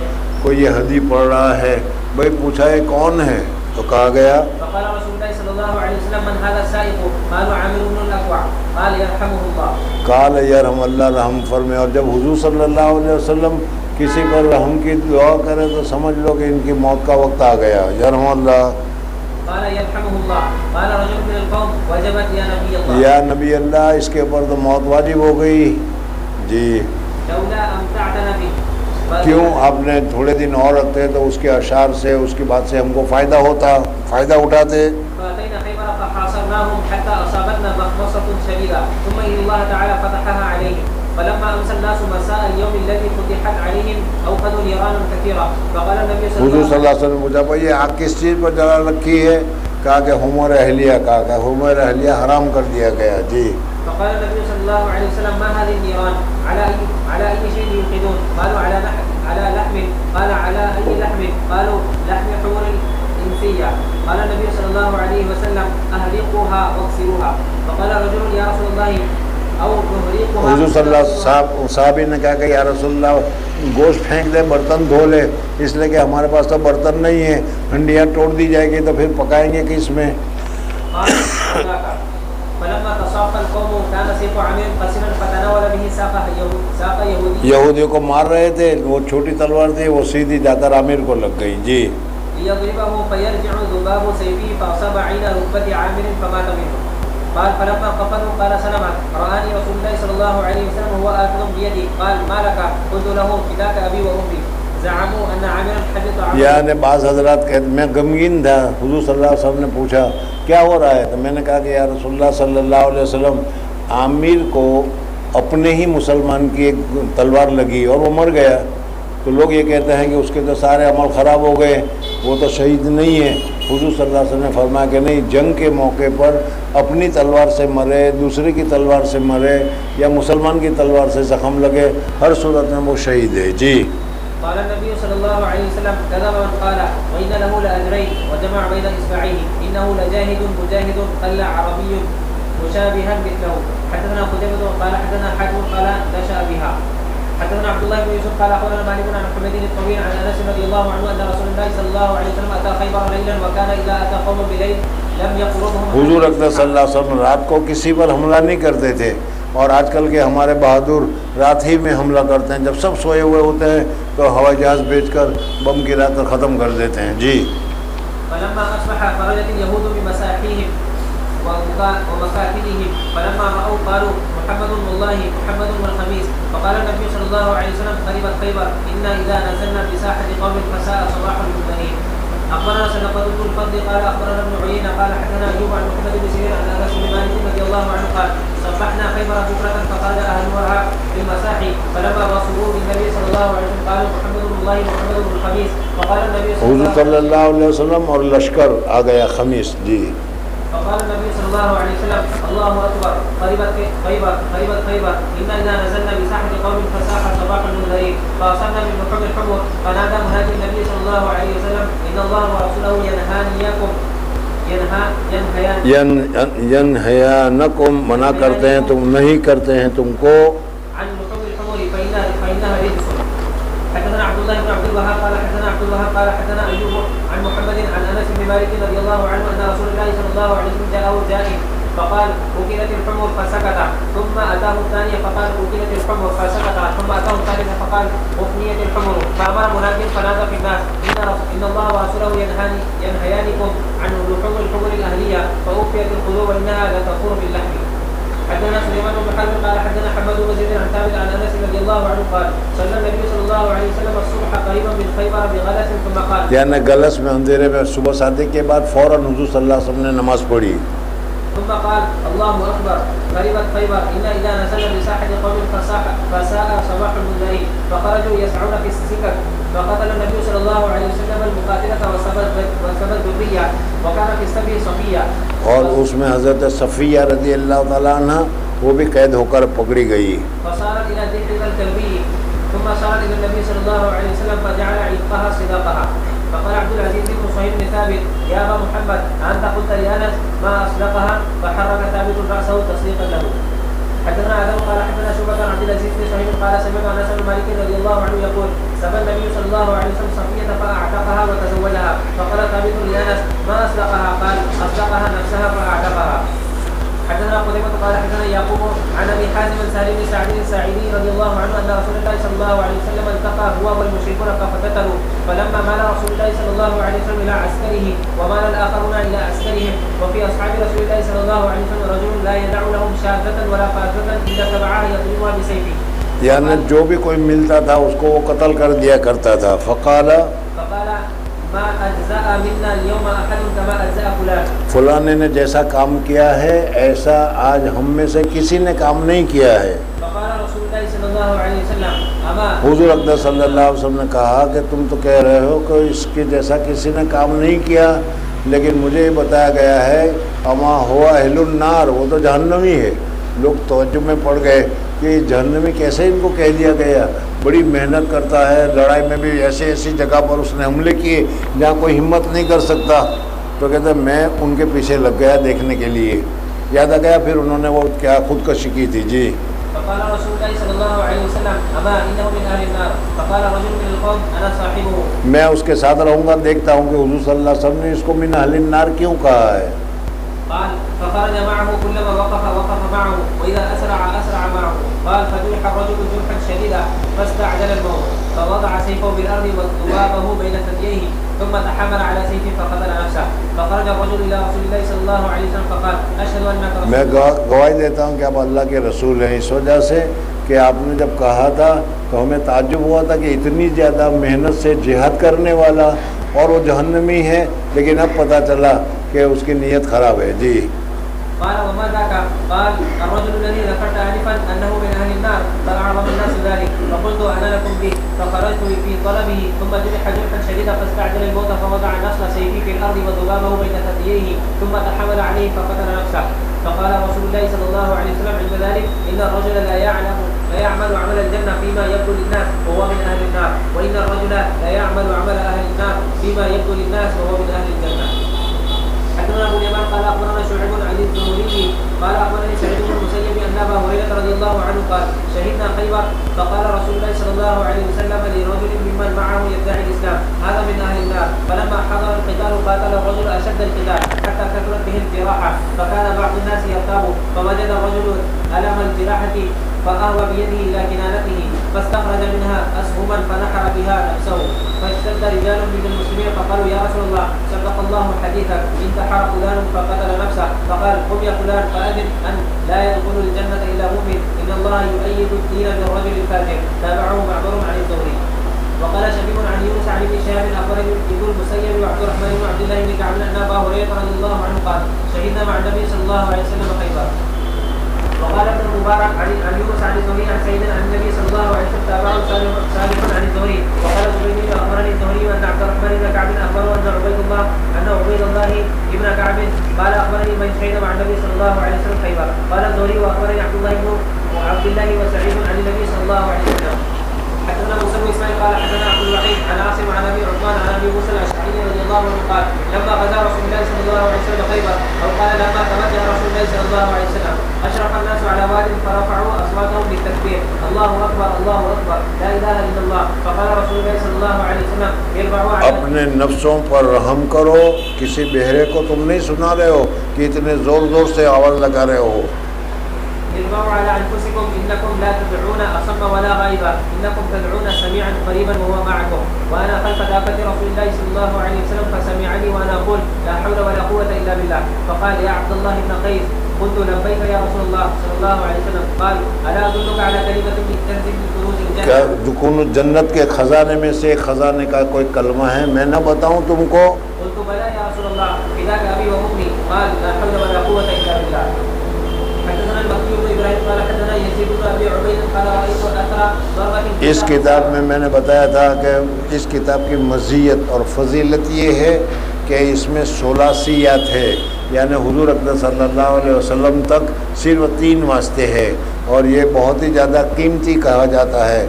کوئی یہ حدیث پڑھ رہا ہے. بھائی پوچھا ہے کون ہے تو کہا گیا فقال رسول الله صلى الله عليه وسلم من هذا السائق؟ قالوا عامر بن الأكوع قال يرحمه الله. قال یرحم اللہ رحم فرمائے. اور جب حضور صلی اللہ علیہ وسلم کسی پر رحم کی دعا کرے تو سمجھ لو کہ ان کی موت کا وقت آ گیا. یرحم اللہ. قال يرحمه الله. قال رجل من القوم وجبت يا نبي الله. یا نبی اللہ اس کے اوپر تو موت واجب ہو گئی. جی لولا أمتعتنا به. کیوں آپ نے تھوڑے دن اور رکھتے تو اس کے اشعار سے اس کی بات سے ہم کو فائدہ ہوتا فائدہ اٹھاتے. فأتينا خيبر فحاصرناهم حتى أصابتنا مخمصة شديدة ثم إن الله تعالى فتحها عليهم فلما أمسى الناس مساء اليوم الذي فتحت عليهم أوقدوا نيرانا كثيرة فقال النبي صلى حضور صلی اللہ علیہ وسلم پوچھا بھائی یہ آگ کس چیز پر جلا رکھی ہے؟ کہا کہ حمر اہلیہ. کہا کہ حمر اہلیہ حرام کر دیا گیا. جی فقال النبي صلى الله عليه وسلم ما هذه النيران على أي شيء يوقدون؟ قالوا على لحم. قال على أي لحم؟ قالوا لحم حور الإنسية. قال النبي صلى الله عليه وسلم أهرقوها واكسروها. فقال رجل يا رسول الله أو نهرقها. حضور صلی اللہ علیہ وسلم صحابی نے کہا کہ یا رسول اللہ گوشت پھینک دے برتن دھو لے اس لیے کہ ہمارے پاس تو برتن نہیں ہے. ہنڈیاں توڑ دی جائے گی تو پھر پکائیں گے کس میں؟ فلما تصافى القوم كان سيف عامر قصرا فتناول به ساق يهودي. یہودیوں کو مار رہے تھے وہ چھوٹی تلوار تھی وہ سیدھی جا کر عامر کو لگ گئی. جی ليضربه فيرجع ذباب سيفه فأصاب عين ركبة عامر فمات منه. قال فلما قفلوا قال سلمة رآني رسول الله صلى الله عليه وسلم وهو آخذ بيدي قال ما لك؟ قلت له فداك أبي وأمي زعموا ان عامرا حبط عمله. یعنی بعض حضرات کہتے میں غمگین تھا، حضور صلی اللہ علیہ وسلم نے پوچھا کیا ہو رہا ہے، تو میں نے کہا کہ یا رسول اللہ صلی اللہ علیہ وسلم عامر کو اپنے ہی مسلمان کی ایک تلوار لگی اور وہ مر گیا، تو لوگ یہ کہتے ہیں کہ اس کے تو سارے عمل خراب ہو گئے، وہ تو شہید نہیں ہے۔ حضور صلی اللہ علیہ وسلم نے فرمایا کہ نہیں، جنگ کے موقع پر اپنی تلوار سے مرے، دوسرے کی تلوار سے مرے یا مسلمان کی تلوار سے زخم لگے، ہر صورت میں وہ شہید ہے۔ جی قال النبي صلى الله عليه وسلم كذب من قال وإن له لأجرين وجمع بين إصبعيه إنه لجاهد مجاهد قل عربي مشابها مثله. حدثنا قتيبة قال حدثنا حاتم قال نشأ بها. حدثنا عبد الله بن يوسف قال أخبرنا مالك عن حميد الطويل عن أنس رضي الله عنه أن رسول الله صلى الله عليه وسلم أتى خيبر ليلا وكان إذا أتى قوم بليل لم يقربهم. حضور اقدس صلی اللہ علیہ وسلم رات کو کسی پر حملہ نہیں کرتے تھے، اور آج کل کے ہمارے بہادر رات ہی میں حملہ کرتے ہیں، جب سب سوئے ہوئے ہوتے ہیں تو ہوائی جہاز بھیج کر بم گرا کر ختم کر دیتے ہیں۔ جی فلما أصبح خرجت اليهود بمساحيهم ومكاتبهم فلما رأوا قالوا محمد والله محمد والخميس. فقال النبي صلى الله عليه وسلم قربت خيبر إنا إذا نزلنا بساحة قوم فساء صباح المنذرين. أخبرنا سلقة بن الفضل قال أخبرنا ابن عيينة قال حدثنا أيوب عن محمد بن سيرين عن أنس بن مالك رضي الله عنه قال صبحنا خيبر بكرة فقال أهلها بالمساحي فلما وصلوا بالنبي صلى الله عليه وسلم قالوا محمد والله محمد والخميس. فقال النبي صلی اللہ علیہ وسلم اور لشکر آ گیا خمیس۔ جی فقال النبي صلى الله عليه وسلم الله أكبر قربت خيبر قربت خيبر إنا إذا نزلنا بساحة قوم فساح صباح المنذرين. فأصلنا من لحوم الحمر فنادى منادي النبي صلى الله عليه وسلم إن الله ورسوله ینہیانکم منع کرتے ہیں، تم نہیں کرتے ہیں تم کو عن لحوم الحمر فإنها رجس. حدثنا عبد الله بن عبد الوهاب قال حدثنا عبد الوهاب قال حدثنا أيوب عن محمد عن أنس بن مالك رضي الله عنه أن رسول الله صلى الله عليه وسلم جاءه جائع فقال أكلت الحمر فسكت، ثم أتاه الثانية فقال أكلت الحمر فسكت، ثم أتاه الثالثة فقال أفنيت الحمر. فأمر مناد فنادى في الناس إن الله ورسوله ينهيانكم عن لحوم الحمر الأهلية فأوفيت القلوب إنها لتفور باللحم. حدثنا سليمان بن حرب قال حدثنا حماد بن زيد عن ثابت عن انس رضي الله عنه قال صلى النبي صلى الله عليه وسلم الصبح قريبا من خيبر بغلس ثم قال. یعنی غلس میں اندھیرے میں صبح صادق کے بعد فوراً حضور صلی اللہ علیہ وسلم نے نماز پڑھی۔ ثم قال الله اكبر قريبت خيبر ان اذا نزلنا بساحه قوم فساء صباح المنذرين. فخرجوا يسعون في السكك فقتل النبي صلى الله عليه وسلم المقاتله وسبى الذريه وكان في السبي صفيه. اور اس میں حضرت صفیہ رضی اللہ تعالیٰ عنہ وہ بھی قید ہو کر پکڑی گئی۔ فصارت الى ذكر الكلبي ثم صارت الى النبي صلى الله عليه وسلم فجعل عتقها صداقها. فقال عبد العزيز بن صهيب بن ثابت يا ابا محمد انت قلت لانس ما اصدقها؟ فحرك ثابت راسه تصديقا له. حدثنا ادم قال حدثنا شعبة عن عبد العزيز بن صهيب قال سمعت انس بن مالك رضي الله عنه يقول سبى النبي صلى الله عليه وسلم صفية فاعتقها وتزوجها. فقال ثابت لانس ما اصدقها؟ قال اصدقها نفسها فاعتقها. حدثنا قتيبة قال حدثنا يعقوب عن ابي حازم سالم بن سعد الساعدي رضي الله عنه ان رسول الله صلى الله عليه وسلم التقى هو والمشركون فقتتلوا. فلما مال رسول الله صلى الله عليه وسلم الى عسكره ومال الاخرون الى عسكرهم. وفي اصحاب رسول الله صلى الله عليه وسلم رجل لا يدع لهم شاذة ولا فاذة الا تبعها يضربها بسيفه. یعنی جو بھی کوئی ملتا تھا اس کو وہ قتل کر دیا کرتا تھا۔ فقال ما اجزاء منا اليوم احد كما اجزاء فلان. فلاں نے جیسا کام کیا ہے ایسا آج ہم میں سے کسی نے کام نہیں کیا ہے۔ فقال رسول الله صلى الله عليه وسلم اما. حضور اقدس صلی اللہ علیہ وسلم نے کہا کہ تم تو کہہ رہے ہو کہ اس کے جیسا کسی نے کام نہیں کیا، لیکن مجھے یہ بتایا گیا ہے اما ہوا اہل النار، وہ تو جہنمی ہے۔ لوگ توجہ میں پڑ گئے کہ جہنمی کیسے ان کو کہہ دیا گیا، بڑی محنت کرتا ہے، لڑائی میں بھی ایسی جگہ پر اس نے حملے کیے جہاں کوئی ہمت نہیں کر سکتا، تو کہتے میں ان کے پیچھے لگ گیا دیکھنے کے لیے، یاد آ گیا پھر انہوں نے وہ کیا خودکشی کی تھی۔ جی فقال رسول الله صلى الله عليه وسلم اما انه من اهل النار. فقال رجل من القوم انا صاحبه. میں اس کے ساتھ رہوں گا، دیکھتا ہوں کہ حضور صلی اللہ علیہ وسلم نے اس کو من اہل النار کیوں کہا ہے۔ قال فخرج معه كلما وقف معه واذا اسرع معه. قال فجرح الرجل جرحا شديدا فاستعجل الموت فوضع سيفه بالارض وثوابه بين ثدييه ثم تحمل على سيفه فقتل نفسه. فخرج الرجل الى رسول الله صلى الله عليه وسلم فقال اشهد انك رسول. میں گواہی دیتا ہوں کہ آپ اللہ کے رسول ہیں، اس وجہ سے کہ آپ نے جب کہا تھا تو ہمیں تعجب ہوا تھا کہ اتنی زیادہ محنت سے جہاد کرنے والا اور وہ جہنمی ہے، لیکن اب پتہ چلا کہ اس کی نیت خراب ہے. جی قال وما ذاك؟ قال الرجل الذي ذكرت آنفا أنه من أهل النار قال أعظم الناس ذلك فقلت أنا لكم به فخرجت في طلبه ثم جرح جرحا شديدا فاستعجل الموت فوضع نصل سيفه في الأرض وذبابه بين ثدييه ثم تحمل عليه فقتل نفسه. فقال رسول الله صلى الله عليه وسلم عند ذلك إن الرجل لا يعمل عمل الجنة فيما يبدو للناس وهو من أهل النار، وإن الرجل لا يعمل عمل أهل النار فيما يبدو للناس وهو من أهل الجنة. حدثنا ابو اليمان قال اخبرنا شعيب عن الزهري قال اخبرني سعيد بن المسيب ان ابا هريره رضي الله عنه قال شهدنا خيبر فقال رسول الله صلى الله عليه وسلم لرجل ممن معه يدعي الاسلام هذا من اهل النار، فلما حضر القتال قاتل الرجل اشد القتال حتى كثرت به الجراحه فكان بعض الناس يرتاب فوجد الرجل الم الجراحه فأهوى بيده إلى كنانته فاستخرج منها أسهما فنحر بها نفسه، فاشتد رجال من المسلمين فقالوا يا رسول الله صدق الله حديثك انتحر فلان فقتل نفسه، فقال قم يا فلان فأذن أن لا يدخل الجنة إلا مؤمن إن الله يؤيد الدين بالرجل الفاجر. تابعه معمر عن الزهري. وقال شبيب عن يونس عن ابن شهاب أخبرني ابن المسيب وعبد الرحمن بن عبد الله بن كعب أن أبا هريرة رضي الله عنه قال شهدنا مع النبي صلى الله عليه وسلم خيبر. وقال ابن المبارك عن يونس عن الزهري عن سيدنا عن النبي صلى الله عليه وسلم تابعه سالم عن الزهري. وقال الزبيدي اخبرني الزهري ان عبد الرحمن بن كعب اخبره ان عبيد الله ابن كعب قال اخبرني من شهد مع النبي صلى الله عليه وسلم خيبر. قال الزهري واخبرني عبد الله وسعيد عن النبي صلى الله عليه وسلم. حدثنا موسى بن اسماعيل قال حدثنا عبد الوحيد عن عاصم عن ابي عثمان عن ابي موسى الاشعري رضي الله عنه قال لما غزا رسول الله صلى الله عليه وسلم خيبر او قال لما توجه رسول الله صلى الله عليه وسلم اشرف الناس على واد فرفعوا اصواتهم بالتكبير الله اكبر الله اكبر لا اله الا الله. فقال رسول الله صلى الله عليه وسلم ارفعوا اپنے نفسوں پر رحم کرو، کسی بہرے کو تم نہیں سنا رہے ہو کہ اتنے زور زور سے آواز لگا رہے ہو. ارفعوا على انفسكم انكم لا تدعون اصم ولا غائبا انكم تدعون سميعا قريبا وهو معكم وانا خلف دابة رسول الله صلى الله عليه وسلم فسمعني وانا اقول لا حول ولا قوة الا بالله. فقال يا عبد الله بن قيس قلت لبيك يا رسول الله صلى الله عليه وسلم. قال الا ادلك على كلمة من تنزل من كنوز الجنة؟ کیا دکون جنت کے خزانے میں سے خزانے کا کوئی کلمہ ہے میں نہ بتاؤں تم کو؟ قلت بلى يا رسول الله فداك ابي وامي. قال لا حول ولا قوة الا بالله. حدثنا المكي بن ابراهيم قال حدثنا يزيد بن ابي عبيد قال رايت اثر ضربة. اس کتاب میں نے بتایا تھا کہ اس کتاب کی مزیت اور فضیلت یہ ہے کہ اس میں 16 سیات ہے، یعنی حضور اکرم صلی اللہ علیہ وسلم تک صرف 3 واسطے ہے، اور یہ بہت ہی زیادہ قیمتی کہا جاتا ہے.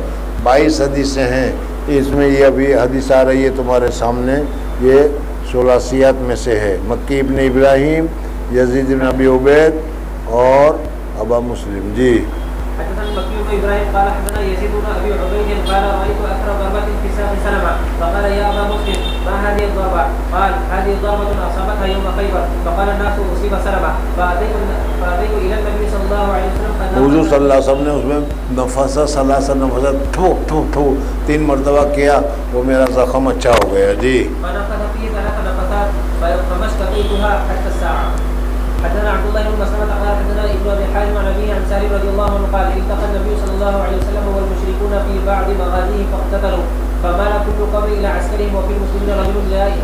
22 حدیثیں ہیں اس میں، یہ ابھی حدیث آ رہی ہے تمہارے سامنے، یہ 16 سیات میں سے ہے. مکی ابن ابراہیم، یزید بن ابی عبید اور ابا مسلم. جی حدثنا المكي بن ابراهيم قال حدثنا يزيد بن ابي عبيد قال رايت اثر ضربة في ساق سلمة فقال يا ابا مسلم ما هذه الضربة؟ قال هذه ضربة اصابتها يوم خيبر. فقال الناس اصيب سلمة فاتيت الى النبي صلى الله عليه وسلم. حضور صلی اللہ علیہ وسلم نے اس میں نفسہ ثلاثہ نفسہ تھو تھو تھو 3 مرتبہ کیا، وہ میرا زخم اچھا ہو گیا. جی فنفث فيه 3 نفثات فما اشتقيتها حتى الساعة. حدثنا عبد الله بن مسلمة قال حدثنا ابن ابي حازم عن ابيه عن سالم رضي الله عنه قال التقى النبي صلى الله عليه وسلم والمشركون في بعض مغازيه فاقتتلوا فمال كل قوم الى عسكرهم وفي المسلمين رجل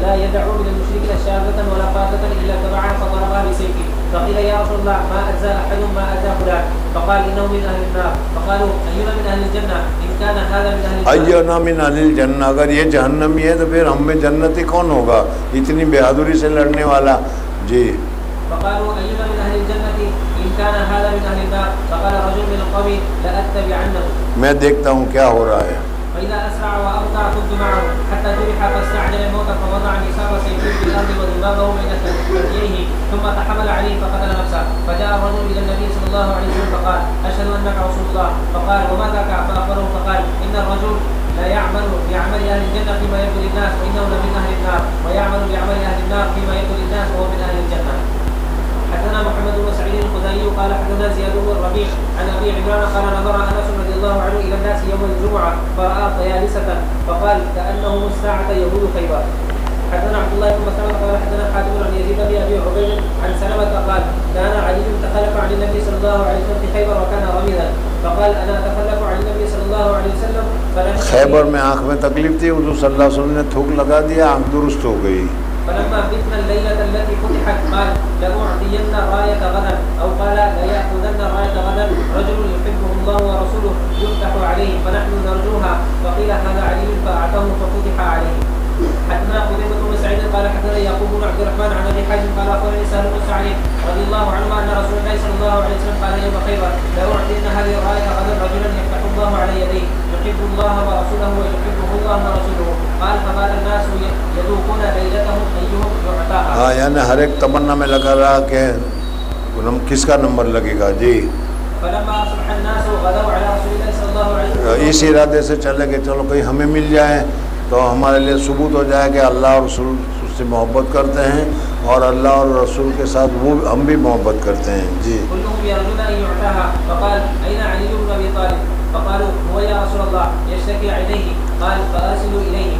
لا يدعو من المشركين شاذة ولا قاذة الا تبعها فضربها بسيفه. فقيل يا رسول الله ما اجزى احد ما اجزى فلان؟ فقال انه من اهل النار. فقالوا اينا من اهل الجنة؟ ان كان هذا من اهل الجنة اینا من اہل الجنہ، اگر یہ جہنمی ہے تو پھر ہم میں جنتی کون ہوگا اتنی بہادری سے لڑنے والا. جی فقالوا أينا من أهل الجنة إن كان هذا من أهل النار؟ فقال رجل من القوم لأتبعنه. میں دیکھتا ہوں کیا ہو رہا ہے. فإذا أسرع وأبطأ كنت معه حتى جرح فاستعجل الموت فوضع نصاب سيفه في الأرض وذبابه بين ثدييه ثم تحمل عليه فقتل نفسه. فجاء الرجل إلى النبي صلى الله عليه وسلم فقال أشهد أنك رسول الله. فقال وما ذاك؟ فأخبره فقال إن الرجل لا يعمل بعمل أهل الجنة فيما يبدو للناس وإنه لمن أهل النار، ويعمل بعمل أهل النار فيما يبدو للناس وهو من أهل الجنة. حدثنا محمد بن سعيد الخزاعي قال حدثنا زياد بن الربيع عن ابي عمران قال نظر انس رضي الله عنه الى الناس يوم الجمعه فراى طيالسه فقال كانهم الساعه يهود خيبر. حدثنا عبد الله بن مسلمة قال حدثنا حاتم عن يزيد بن ابي عبيد عن سلمة قال كان علي تخلف عن النبي صلى الله عليه وسلم في خيبر وكان رميدا فقال انا اتخلف عن النبي صلى الله عليه وسلم فلم خیبر میں آنکھ میں تکلیف تھی، حضور صلی اللہ علیہ وسلم نے تھوک لگا دیا، آنکھ درست ہو گئی. فلما بتنا الليلة التي فتحت قال لأعطين راية غدا أو قال ليأخذن راية غدا رجل يحبه الله ورسوله يفتح عليه فنحن نرجوها، فقيل هذا علي فأعطاه ففتح عليه. حدثنا قتيبة بن سعيد قال حدثنا يعقوب بن عبد الرحمن عن ابي حازم قال اخبرني سهل بن سعد رضي الله عنه ان رسول الله صلى الله عليه وسلم قال يوم خيبر لأعطين هذه الراية غدا رجلا يفتح الله على يديه يحب الله ورسوله ويحبه الله ورسوله. قال فقال الناس يذوقون ليلتهم ايهم يعطاها. ہاں یعنی ہر ایک تمنا میں لگا رہا کہ کس کا نمبر لگے گا. جی فلما اصبح الناس غدوا على رسول الله صلى الله عليه وسلم اس ارادے سے چلے کہ چلو کہیں ہمیں مل جائے تو ہمارے لیے ثبوت ہو جائے کہ اللہ اور رسول سے محبت کرتے ہیں اور اللہ اور رسول کے ساتھ وہ ہم بھی محبت کرتے ہیں. جی كلهم يرجون ان يعطاها. فقال اين علي بن ابي طالب؟ فقالوا هو يا رسول الله يشتكي عينيه. قال فارسلوا اليه.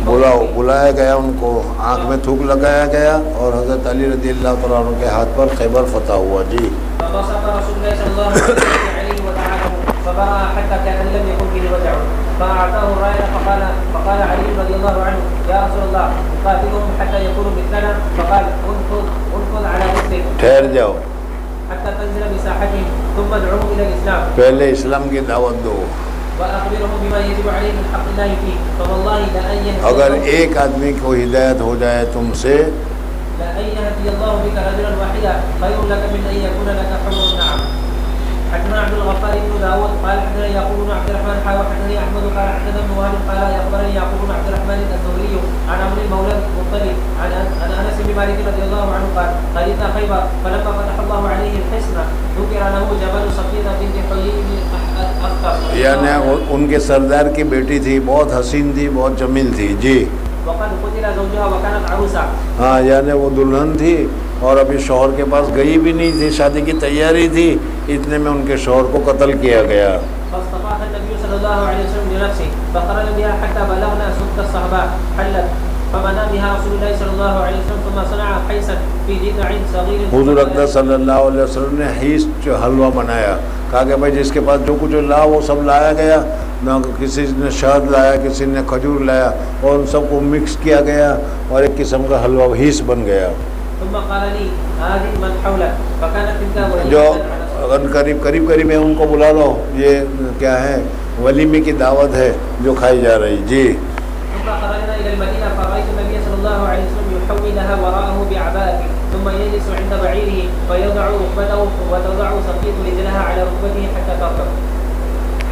بلایا گیا ان کو، آنکھ میں تھوک لگایا گیا اور حضرت علی رضی اللہ تعالیٰ عنہ کے ہاتھ پر خیبر فتح ہوا. جی فبسط رسول الله صلى الله عليه وسلم عليه ودعاه فبرأ حتى كأن لم يكن به وجع فأعطاه الراية. فقال علي رضي الله عنه يا رسول الله قاتلهم حتى يكونوا مثلنا. فقال انقض على مثلك ٹھہر جاؤ حتى تنزل بساحتهم ثم ادعوهم إلى الإسلام پہلے اسلام کی دعوت دو. وأخبرهم بما يجب عليه من حق الله فيه. فوالله لأن اگر ایک آدمی کو ہدایت ہو جائے تم سے يهدي الله بك رجلا واحدا خير لك من أن يكون لك حمر النعم. حدثنا عبد الغفار بن داود قال حدثنا يعقوب بن عبد الرحمن قال حدثني احمد قال حدثنا ابن وهب قال اخبرني يعقوب بن عبد الرحمن الزهري عن عمرو المولى المطلب عن انس بن مالك رضي الله عنه قال قدمنا خيبر فلما فتح الله عليه الحصن ذكر له جبل صفينة بنت حيي بن اخطر. یعنی ان کے سردار کی بیٹی تھی، بہت حسین تھی، بہت جمیل تھی. جی وقد قتل زوجها وكانت عروسا. ہاں یعنی وہ دلہن تھی اور ابھی شوہر کے پاس گئی بھی نہیں تھی، شادی کی تیاری تھی، اتنے میں ان کے شوہر کو قتل کیا گیا. فاصطفاها النبي صلى الله عليه وسلم لنفسه فخرج بها حتى بلغنا سد الصحباء حلت فمنى بها رسول الله صلی اللہ علیہ وسلم ثم صنع حیثا في جذع صغير. حضور اقدس صلی اللہ علیہ وسلم نے حیث حلوہ بنایا، کہا کہ بھائی جس کے پاس جو کچھ لا وہ سب لایا گیا، نہ کسی نے شہد لایا، کسی نے کھجور لایا، اور ان سب کو مکس کیا گیا اور ایک قسم کا حلوہ حیث بن گیا. ثم قال لي هذه من حولك فكانت تلك جو قریب ہے ان کو بلا لو، یہ کیا ہے ولیمے کی دعوت ہے جو کھائی جا رہی. جی ثم خرجنا الى المدينه فرأيت النبي صلى الله عليه وسلم يحوي لها وراءه بعباءته ثم يجلس عند بعيره فيضع ركبته وتضع صفية رجلها على ركبته حتى تركب.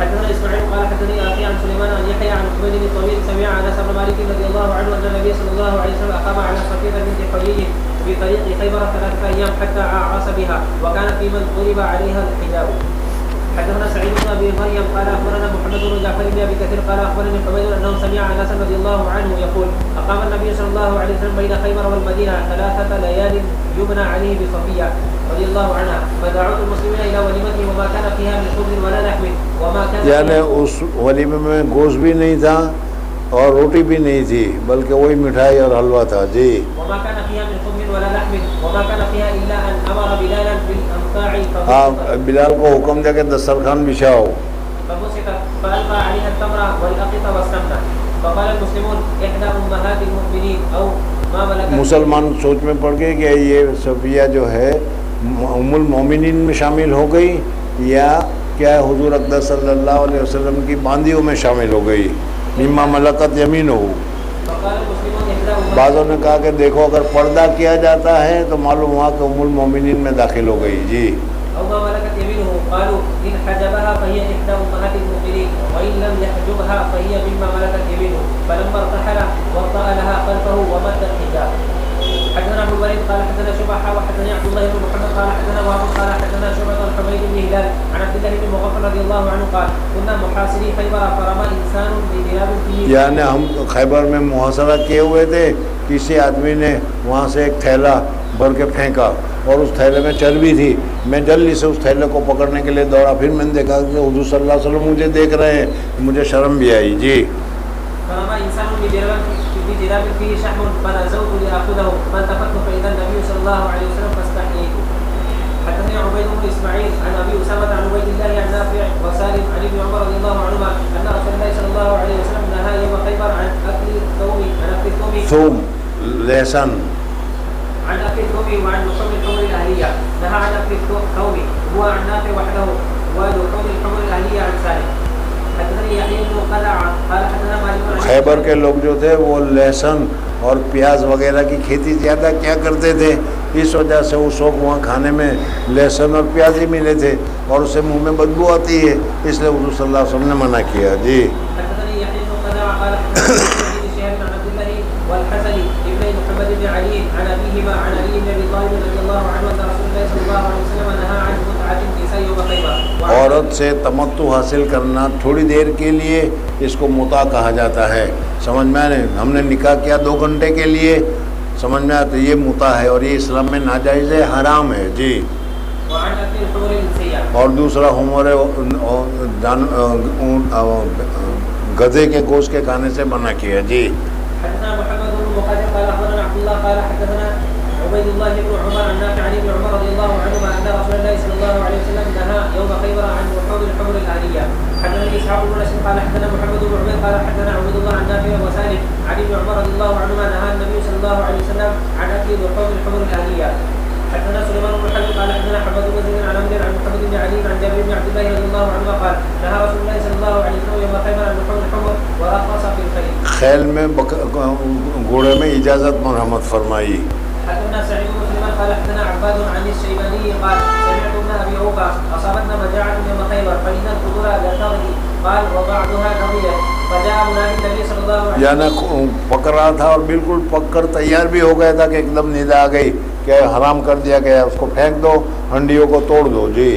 حدثنا اسماعيل قال حدثني اخي عن سليمان عن يحيى عن عبيد بن الطويل سمع انس بن مالك رضي الله عنه ان النبي صلى الله عليه وسلم اقام على صفية بنت حيي في طريق خيبر 3 ايام حتى اعرس بها وكان في من ضرب عليها الحجاب. حدثنا سعيد بن ابي مريم قال اخبرنا محمد بن جعفر بن ابي كثير قال اخبرني حميد انه سمع انس رضي الله عنه يقول اقام النبي صلى الله عليه وسلم بين خيبر والمدينه 3 ليال يبنى عليه بصفيه رضی اللہ عنہ فدعوت المسلمین الى وليمته وما كان فيها من خبز ولا لحم وما كان یعنی اس ولیمے میں گوشت بھی نہیں تھا اور روٹی بھی نہیں تھی بلکہ وہی مٹھائی اور حلوہ تھا. جی وما كان فيها من خبز ولا لحم وما كان فيها الا ان امر بلالا بالامطاع ہاں بلال کو حکم دیا کہ دسترخوان بچھاؤ. فبسط فالقى عليها التمر والاقط والسمنه فقال المسلمون احدى امهات المؤمنين او ما ملكت. مسلمان سوچ میں پڑ گئے کہ یہ صفیہ جو ہے ام المومنین میں شامل ہو گئی یا کیا حضور اقدس صلی اللہ علیہ وسلم کی باندیوں میں شامل ہو گئی. مما ملکت یمین ہو. بعضوں نے کہا کہ دیکھو اگر پردہ کیا جاتا ہے تو معلوم ہوا کہ ام المومنین میں داخل ہو گئی. جی أو ملكت يمينه قالوا إن حجبها فهي إحدى أمهات المؤمنين وإن لم يحجبها فهي مما ملكت يمينه فلما ارتحل وطأ لها خلفه ومد الحجاب. حدثنا ابو الوليد قال حدثنا شبحة وحدثني عبد الله بن محمد قال حدثنا وهب قال حدثنا شعبة عن حميد بن هلال عن عبد الله بن مغفل رضي الله عنه قال كنا محاصري خيبر فرمى إنسان بدراب فيه. یعنی ہم خیبر میں محاصرہ کیے ہوئے تھے، کسی آدمی نے وہاں سے ایک تھیلا بھر کے پھینکا اور اس تھیلے میں چربی تھی. میں جلدی سے اس تھیلے کو پکڑنے کے لیے دوڑا، پھر میں نے دیکھا کہ حضور صلی اللہ علیہ وسلم مجھے دیکھ رہے ہیں، مجھے شرم بھی آئی. جی فرمى إنسان بدراب فيه شحم فنزلت لآخذه فالتفت فإذا النبي صلى الله عليه وسلم فاستحييت. حدثني عبيد بن إسماعيل عن أبي أسامة عن عبيد الله عن نافع وسالم عن ابن عمر رضي الله عنهما ان رسول الله صلى الله عليه وسلم نهى يوم خيبر عن اكل الثوم لہسن عن اكل الثوم وعن لحوم الحمر الاهليه. نهى عن اكل الثوم هو عن نافع وحده ولحوم الحمر الاهليه عن سالم. حدثني يحيى بن قلع قال حدثنا مالك. خیبر کے لوگ جو تھے وہ لہسن اور پیاز وغیرہ کی کھیتی زیادہ کیا کرتے تھے، اس وجہ سے اس وقت وہاں کھانے میں لہسن اور پیاز ہی ملے تھے اور اسے منہ میں بدبو آتی ہے، اس لیے حضور صلی اللہ علیہ وسلم نے منع کیا. جی حدثني يحيى بن قلع قال حدثني شهاب عن عبد الله والحسن ابن محمد بن علي عن ابيهما عن علي بن ابي طالب رضي الله عنه ان رسول الله صلى الله عليه وسلم نهى عن متعه النساء يوم خيبر. عورت سے تمتع حاصل کرنا تھوڑی دیر کے لیے اس کو متع کہا جاتا ہے. سمجھ میں آئے، ہم نے نکاح کیا 2 گھنٹے کے لیے، سمجھ میں آتا یہ متع ہے اور یہ اسلام میں ناجائز ہے، حرام ہے. جی اور دوسرا حمر گدھے کے گوشت کے کھانے سے منع کیا. جی حدثنا محمد بن مقاتل قال اخبرنا عبد الله قال حدثنا عبيد الله بن عمر عن نافع عن ابن عمر رضي الله عنهما ان رسول الله صلى الله عليه وسلم نهى يوم خيبر عن لحوم الحمر الاهليه. حدثنا اسحاق بن نصر قال حدثنا محمد بن عمر قال حدثنا عبيد الله عن نافع وسالم عن ابن عمر رضي الله عنهما نهى النبي صلى الله عليه وسلم عن اكل لحوم الحمر الاهليه. حدثنا سليمان بن حرب قال حدثنا حماد بن زيد عن عمرو عن محمد بن علي عن جابر بن عبد الله رضي الله عنهما قال نهى رسول الله صلى الله عليه وسلم يوم خيبر عن لحوم الحمر ورخص في الخيل. خیل میں گھوڑے میں اجازت مرحمت فرمائی. حدثنا سعيد بن سليمان قال حدثنا عباد عن الشيباني قال سمعت ابن ابي عوفه اصابتنا مجاعه يوم خيبر فان القدور لا تغلي قال وبعضها نضجت فجاء منادي النبي صلى الله عليه وسلم. یعنی پک رہا تھا اور بالکل پک کر تیار بھی ہو گیا تھا کہ ایک دم ندا آ گئی کہ حرام کر دیا گیا، اس کو پھینک دو، ہنڈیوں کو توڑ دو. جی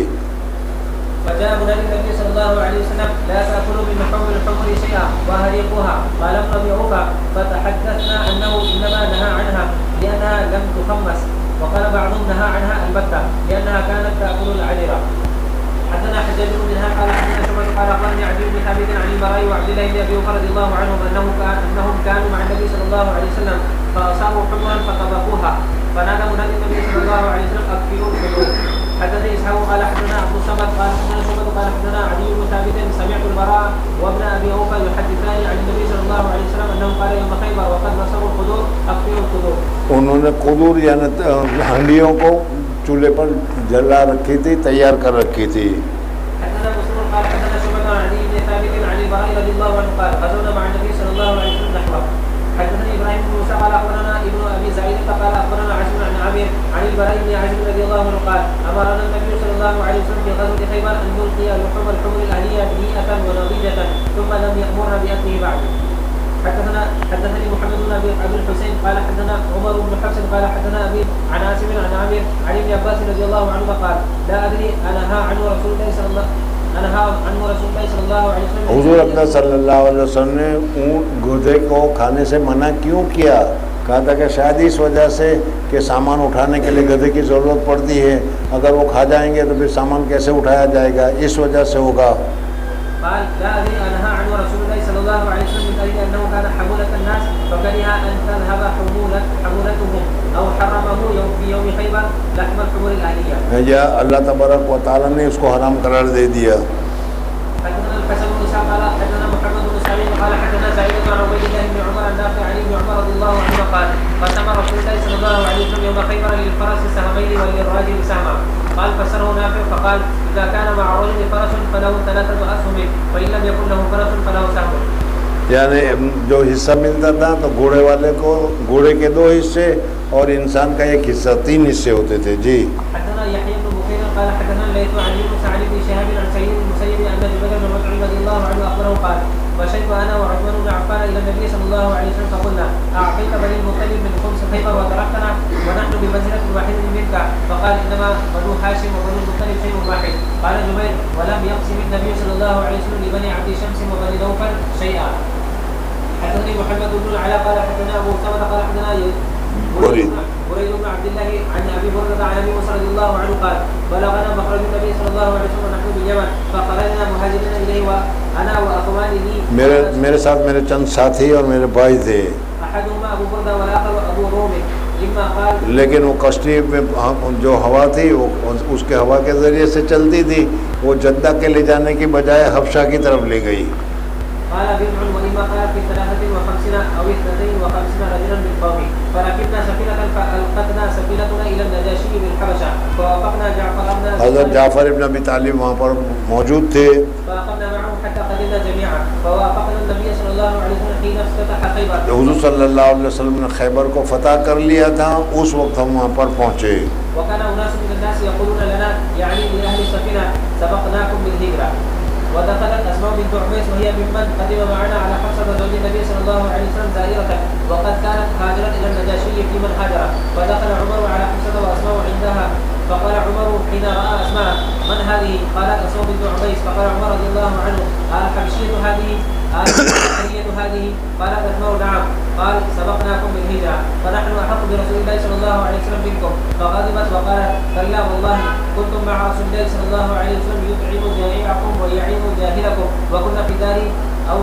فجاء منادي النبي صلى الله عليه وسلم لا تاكلوا من لحوم الحمر شيئا وهريقوها. قال ابن ابي عوفه فتحدثنا انه انما نهى عنها لانها لم تخمس وقال بعضهم نهى عنها البتة لانها كانت تاكل العذره. حدثنا حجاج بن منهال قال حدثنا شعبة قال اخبرني عدي بن ثابت عن البراء وعبد الله بن ابي بكر رضي الله عنهم انهم كانوا مع النبي صلى الله عليه وسلم فاصابوا حمرا فطبخوها فنادى منادي النبي صلى الله عليه وسلم اكلوا الحمر. حدثني اسحاق قال حدثنا ابو الصمد قال حدثنا شعبة قال حدثنا عدي بن ثابت سمعت البراء وابن ابي اوفى يحدثان عن النبي صلى الله عليه وسلم انه قال يوم خيبر وقد نصبوا القدور اكلوا القدور. انہوں نے قدور یعنی ہنڈیوں کو چولہے پر جلا رکھی تھی، تیار کر رکھی تھی. حدثنا مسلم قال حدثنا شعبة عن عدي بن ثابت عن البراء رضي الله عنه قال غزونا مع النبي صلى الله عليه وسلم نحوه. حدثني ابراهيم بن موسى قال اخبرنا ابن ابي سعيد قال اخبرنا عاصم عن عامر عن البراء بن عازب رضي الله عنه قال امرنا النبي صلى الله عليه وسلم في غزوه خيبر ان نلقي لحوم الحمر الاهليه دنيئه ونضيجه ثم لم يامرنا باكله بعد. حدثني محمد بن ابي الحسين قال حدثنا عمر بن حفص قال حدثنا ابي عن عاصم عن عامر عن ابن عباس رضي الله عنهما قال لا ادري انهى عنه رسول الله صلى الله حضور اقدس صلی اللہ علیہ وسلم نے اونٹ گدھے کو کھانے سے منع کیوں کیا؟ کہا تھا کہ شاید اس وجہ سے کہ سامان اٹھانے کے لیے گدھے کی ضرورت پڑتی ہے، اگر وہ کھا جائیں گے تو پھر سامان کیسے اٹھایا جائے گا، اس وجہ سے ہوگا. قال لا ادري انهى عنه رسول الله صلی اللہ علیہ وسلم من ذلك انه كان حمولة الناس فكره ان تذهب حمولتهم او حرمه في يوم خيبر لحم الحمر الاهلية. یا اللہ تبارک و تعالی نے اس کو حرام قرار دے دیا. حدثنا الحسن بن اسحاق قال حدثنا محمد بن سعيد قال حدثنا زائد بن عبيد الله بن عمر عن نافع عن ابن عمر رضي الله عنهما قال قسم رسول الله صلى الله عليه وسلم يوم خيبر للفرس سهمين وللراجل سهما. قال فسره نافع فقال اذا كان مع الرجل فرس فله 3 اسهم فان لم يكن له فرس فله سهم. یعنی جو حصہ ملتا تھا تو گھوڑے والے کو گھوڑے کے 2 حصے اور انسان کا 1 حصہ، 3 حصے ہوتے تھے. جی حدثنا يحيى بن بكير قال حدثنا ليث عن يونس عن ابن شهاب عن سعيد بن المسيب ان جبير بن مطعم رضي الله عنه اخبره قال مشيت انا وعثمان بن عفان الى النبي صلى الله عليه وسلم فقلنا اعطيت بني المطلب من خمس خيبر وتركتنا ونحن بمنزله واحده منك. فقال انما بنو هاشم وبنو المطلب شيء واحد. قال جبير ولم يقسم النبي صلى الله عليه وسلم لبني عبد شمس وبني نوفل شيئا. حدثني محمد بن العلاء قال حدثنا ابو ثابت قال حدثنا بريد بن عبد الله عن ابي هريره عن ابي موسى رضي الله عنه قال بلغنا مخرج النبي صلى الله عليه وسلم ونحن باليمن فخرجنا مهاجرين اليه وانا واخواني لي. میرے ساتھ میرے چند ساتھی اور میرے بھائی تھے. احدهما ابو برده والاخر ابو رومه اما ثم قال لیکن وہ کشتی میں جو ہوا تھی وہ اس کے ہوا کے ذریعے سے چلتی تھی، وہ جدہ کے لے جانے کی بجائے حبشہ کی طرف لے گئی. قال بضع وإما قال في 53 أو 52 رجلا من قومه فركبنا سفينة فألقتنا سفينتنا إلى النجاشي بالحبشة فوافقنا جعفر بن حضرت جعفر ابن ابی طالب وہاں پر موجود تھے. فأقمنا معهم حتى قدمنا جميعا فوافقنا النبي صلى الله عليه وسلم حين افتتح خيبر. حضور صلی اللہ علیہ وسلم نے خیبر کو فتح کر لیا تھا، اس وقت ہم وہاں پر پہنچے. وكان أناس من الناس يقولون لنا يعني لأهل السفينة سبقناكم بالهجرة. ودخلت أسماء بنت عميس وهي ممن قدم معنا على حفصة زوج النبي صلى الله عليه وسلم زائرة وقد كانت هاجرت إلى النجاشي في من هاجر. فدخل عمر على حفصة وأسماء عندها فقال عمر حين رأى أسماء من هذه؟ قالت أسماء بنت عميس. فقال عمر رضي الله عنه الحبشية هذه؟ الحبشية هذه؟ قالت أسماء نعم. قال سبقناكم بالهجرة فنحن أحق برسول الله صلى الله عليه وسلم منكم. فغضبت وقالت كلا والله كنتم مع رسول الله صلى الله عليه وسلم يطعم جائعكم ويعين جاهلكم وكنا في دار أو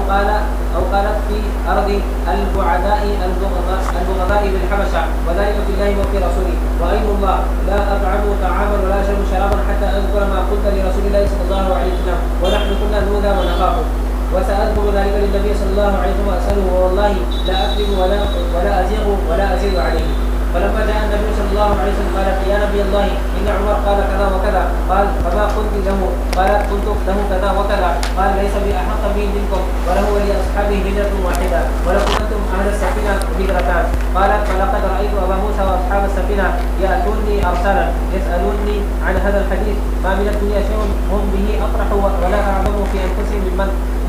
قالت في أرض البعداء البغضاء بالحبشة وذلك في الله وفي رسوله. وأيم الله لا أطعم طعاما ولا أشرب شرابا حتى أذكر ما قلت لرسول الله صلى الله عليه وسلم ونحن كنا نؤذى ونخاف. وسأذكر ذلك للنبي صلى الله عليه وسلم وأسأله والله لا أكذب ولا أزيغ ولا أزيد عليه. فلما جاء النبي صلى الله عليه وسلم قال يا نبي الله إن عمر قال كذا وكذا. قال فما قلت له؟ قالت قلت له كذا وكذا. قال ليس بأحق به منكم وله ولأصحابه هجرة واحدة ولكم أنتم أهل السفينة هجرتان. قالت فلقد رأيت أبا موسى وأصحاب السفينة يأتوني أرسالا يسألوني عن هذا الحديث ما من الدنيا شيء هم به أفرح ولا أعظم في أنفسهم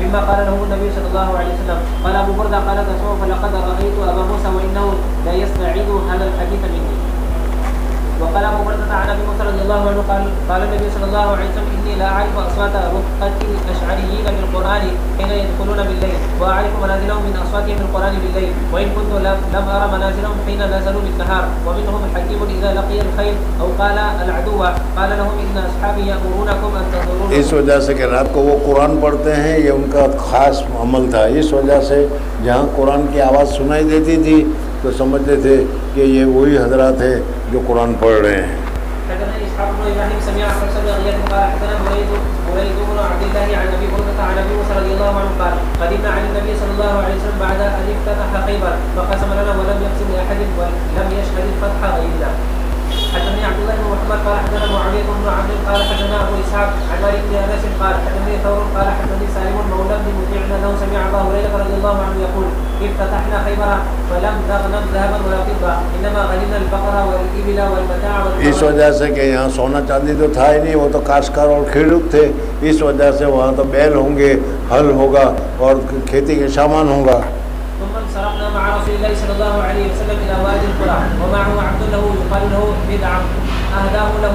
مما قال له النبي صلى الله عليه وسلم. قال أبو بردة قال تسمع فلقد رأيت أبا موسى وإنه لا يستعيد هذا الحديث مني. وقال أبو بردة عن أبي موسى رضي الله عنه قال النبي صلى الله عليه وسلم إني لا أعرف أصوات رفقة الأشعريين بالقرآن حين يدخلون بالليل وأعرف منازلهم من أصواتهم بالقرآن بالليل وإن كنت لم أرى منازلهم حين نزلوا بالنهار. ومنهم الحكيم إذا لقي الخيل أو قال العدو قال لهم إن أصحابي يأمرونكم أن تنظرون. اس وجہ سے کہ رات کو وہ قرآن پڑھتے ہیں، یہ ان کا خاص عمل تھا. اس وجہ سے جہاں قرآن کی آواز سنائی دیتی تھی تو سمجھتے تھے کہ یہ وہی حضرات ہیں جو قرآن پڑھ رہے ہیں. حدثنا إسحاق بن إبراهيم سمع حفص بن غياث قال حدثنا بريد بن عبد الله عن أبي بردة عن أبي موسى رضي الله عنه قال قدمنا على النبي صلى الله عليه وسلم بعد أن افتتح خيبر فقسم لنا ولم يقسم لأحد ولم يشهد الفتح غيرنا. حدثني عبد الله بن محمد قال حدثنا معاوية بن عمرو قال حدثنا أبو إسحاق عن مالك بن أنس قال حدثني ثور قال حدثني سالم مولى بن مطيع أنه سمع أبا هريرة رضي الله عنه يقول افتتحنا خيبر فلم نغنم ذهبا ولا فضة إنما غنمنا البقر والإبل والمتاع. اس وجہ سے کہ یہاں سونا چاندی تو تھا ہی نہیں، وہ تو کاشتکار اور کھیڑوت تھے. اس وجہ سے وہاں تو بیل ہوں گے، ہل ہوگا اور کھیتی کے سامان ہوگا. ثم انصرفنا مع رسول الله صلى الله عليه وسلم إلى وادي القرى ومعه عبد له يقال له بدعة أهداه له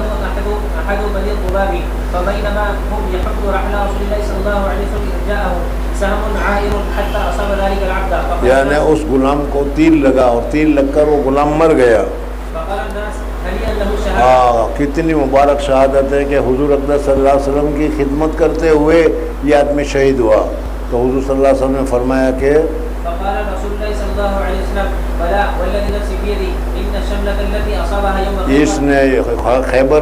أحد بني الضباب. فبينما هم يحملوا رحل رسول الله صلى الله عليه وسلم إذ جاءه سهم عائر حتى أصاب ذلك العبد. یعنی اس غلام کو تیر لگا اور تیر لگ کر وہ غلام مر گیا. فقال الناس هنيئا له شهادة. کتنی مبارک شہادت ہے کہ حضور اقدس صلی اللہ علیہ وسلم کی خدمت کرتے ہوئے یہ آدمی شہید ہوا. تو حضور صلی اللہ علیہ وسلم نے فرمایا کہ فقال رسول الله صلى الله عليه وسلم بلى والذي نفسي بيدي إن الشملة التي أصابها يوم اس نے خیبر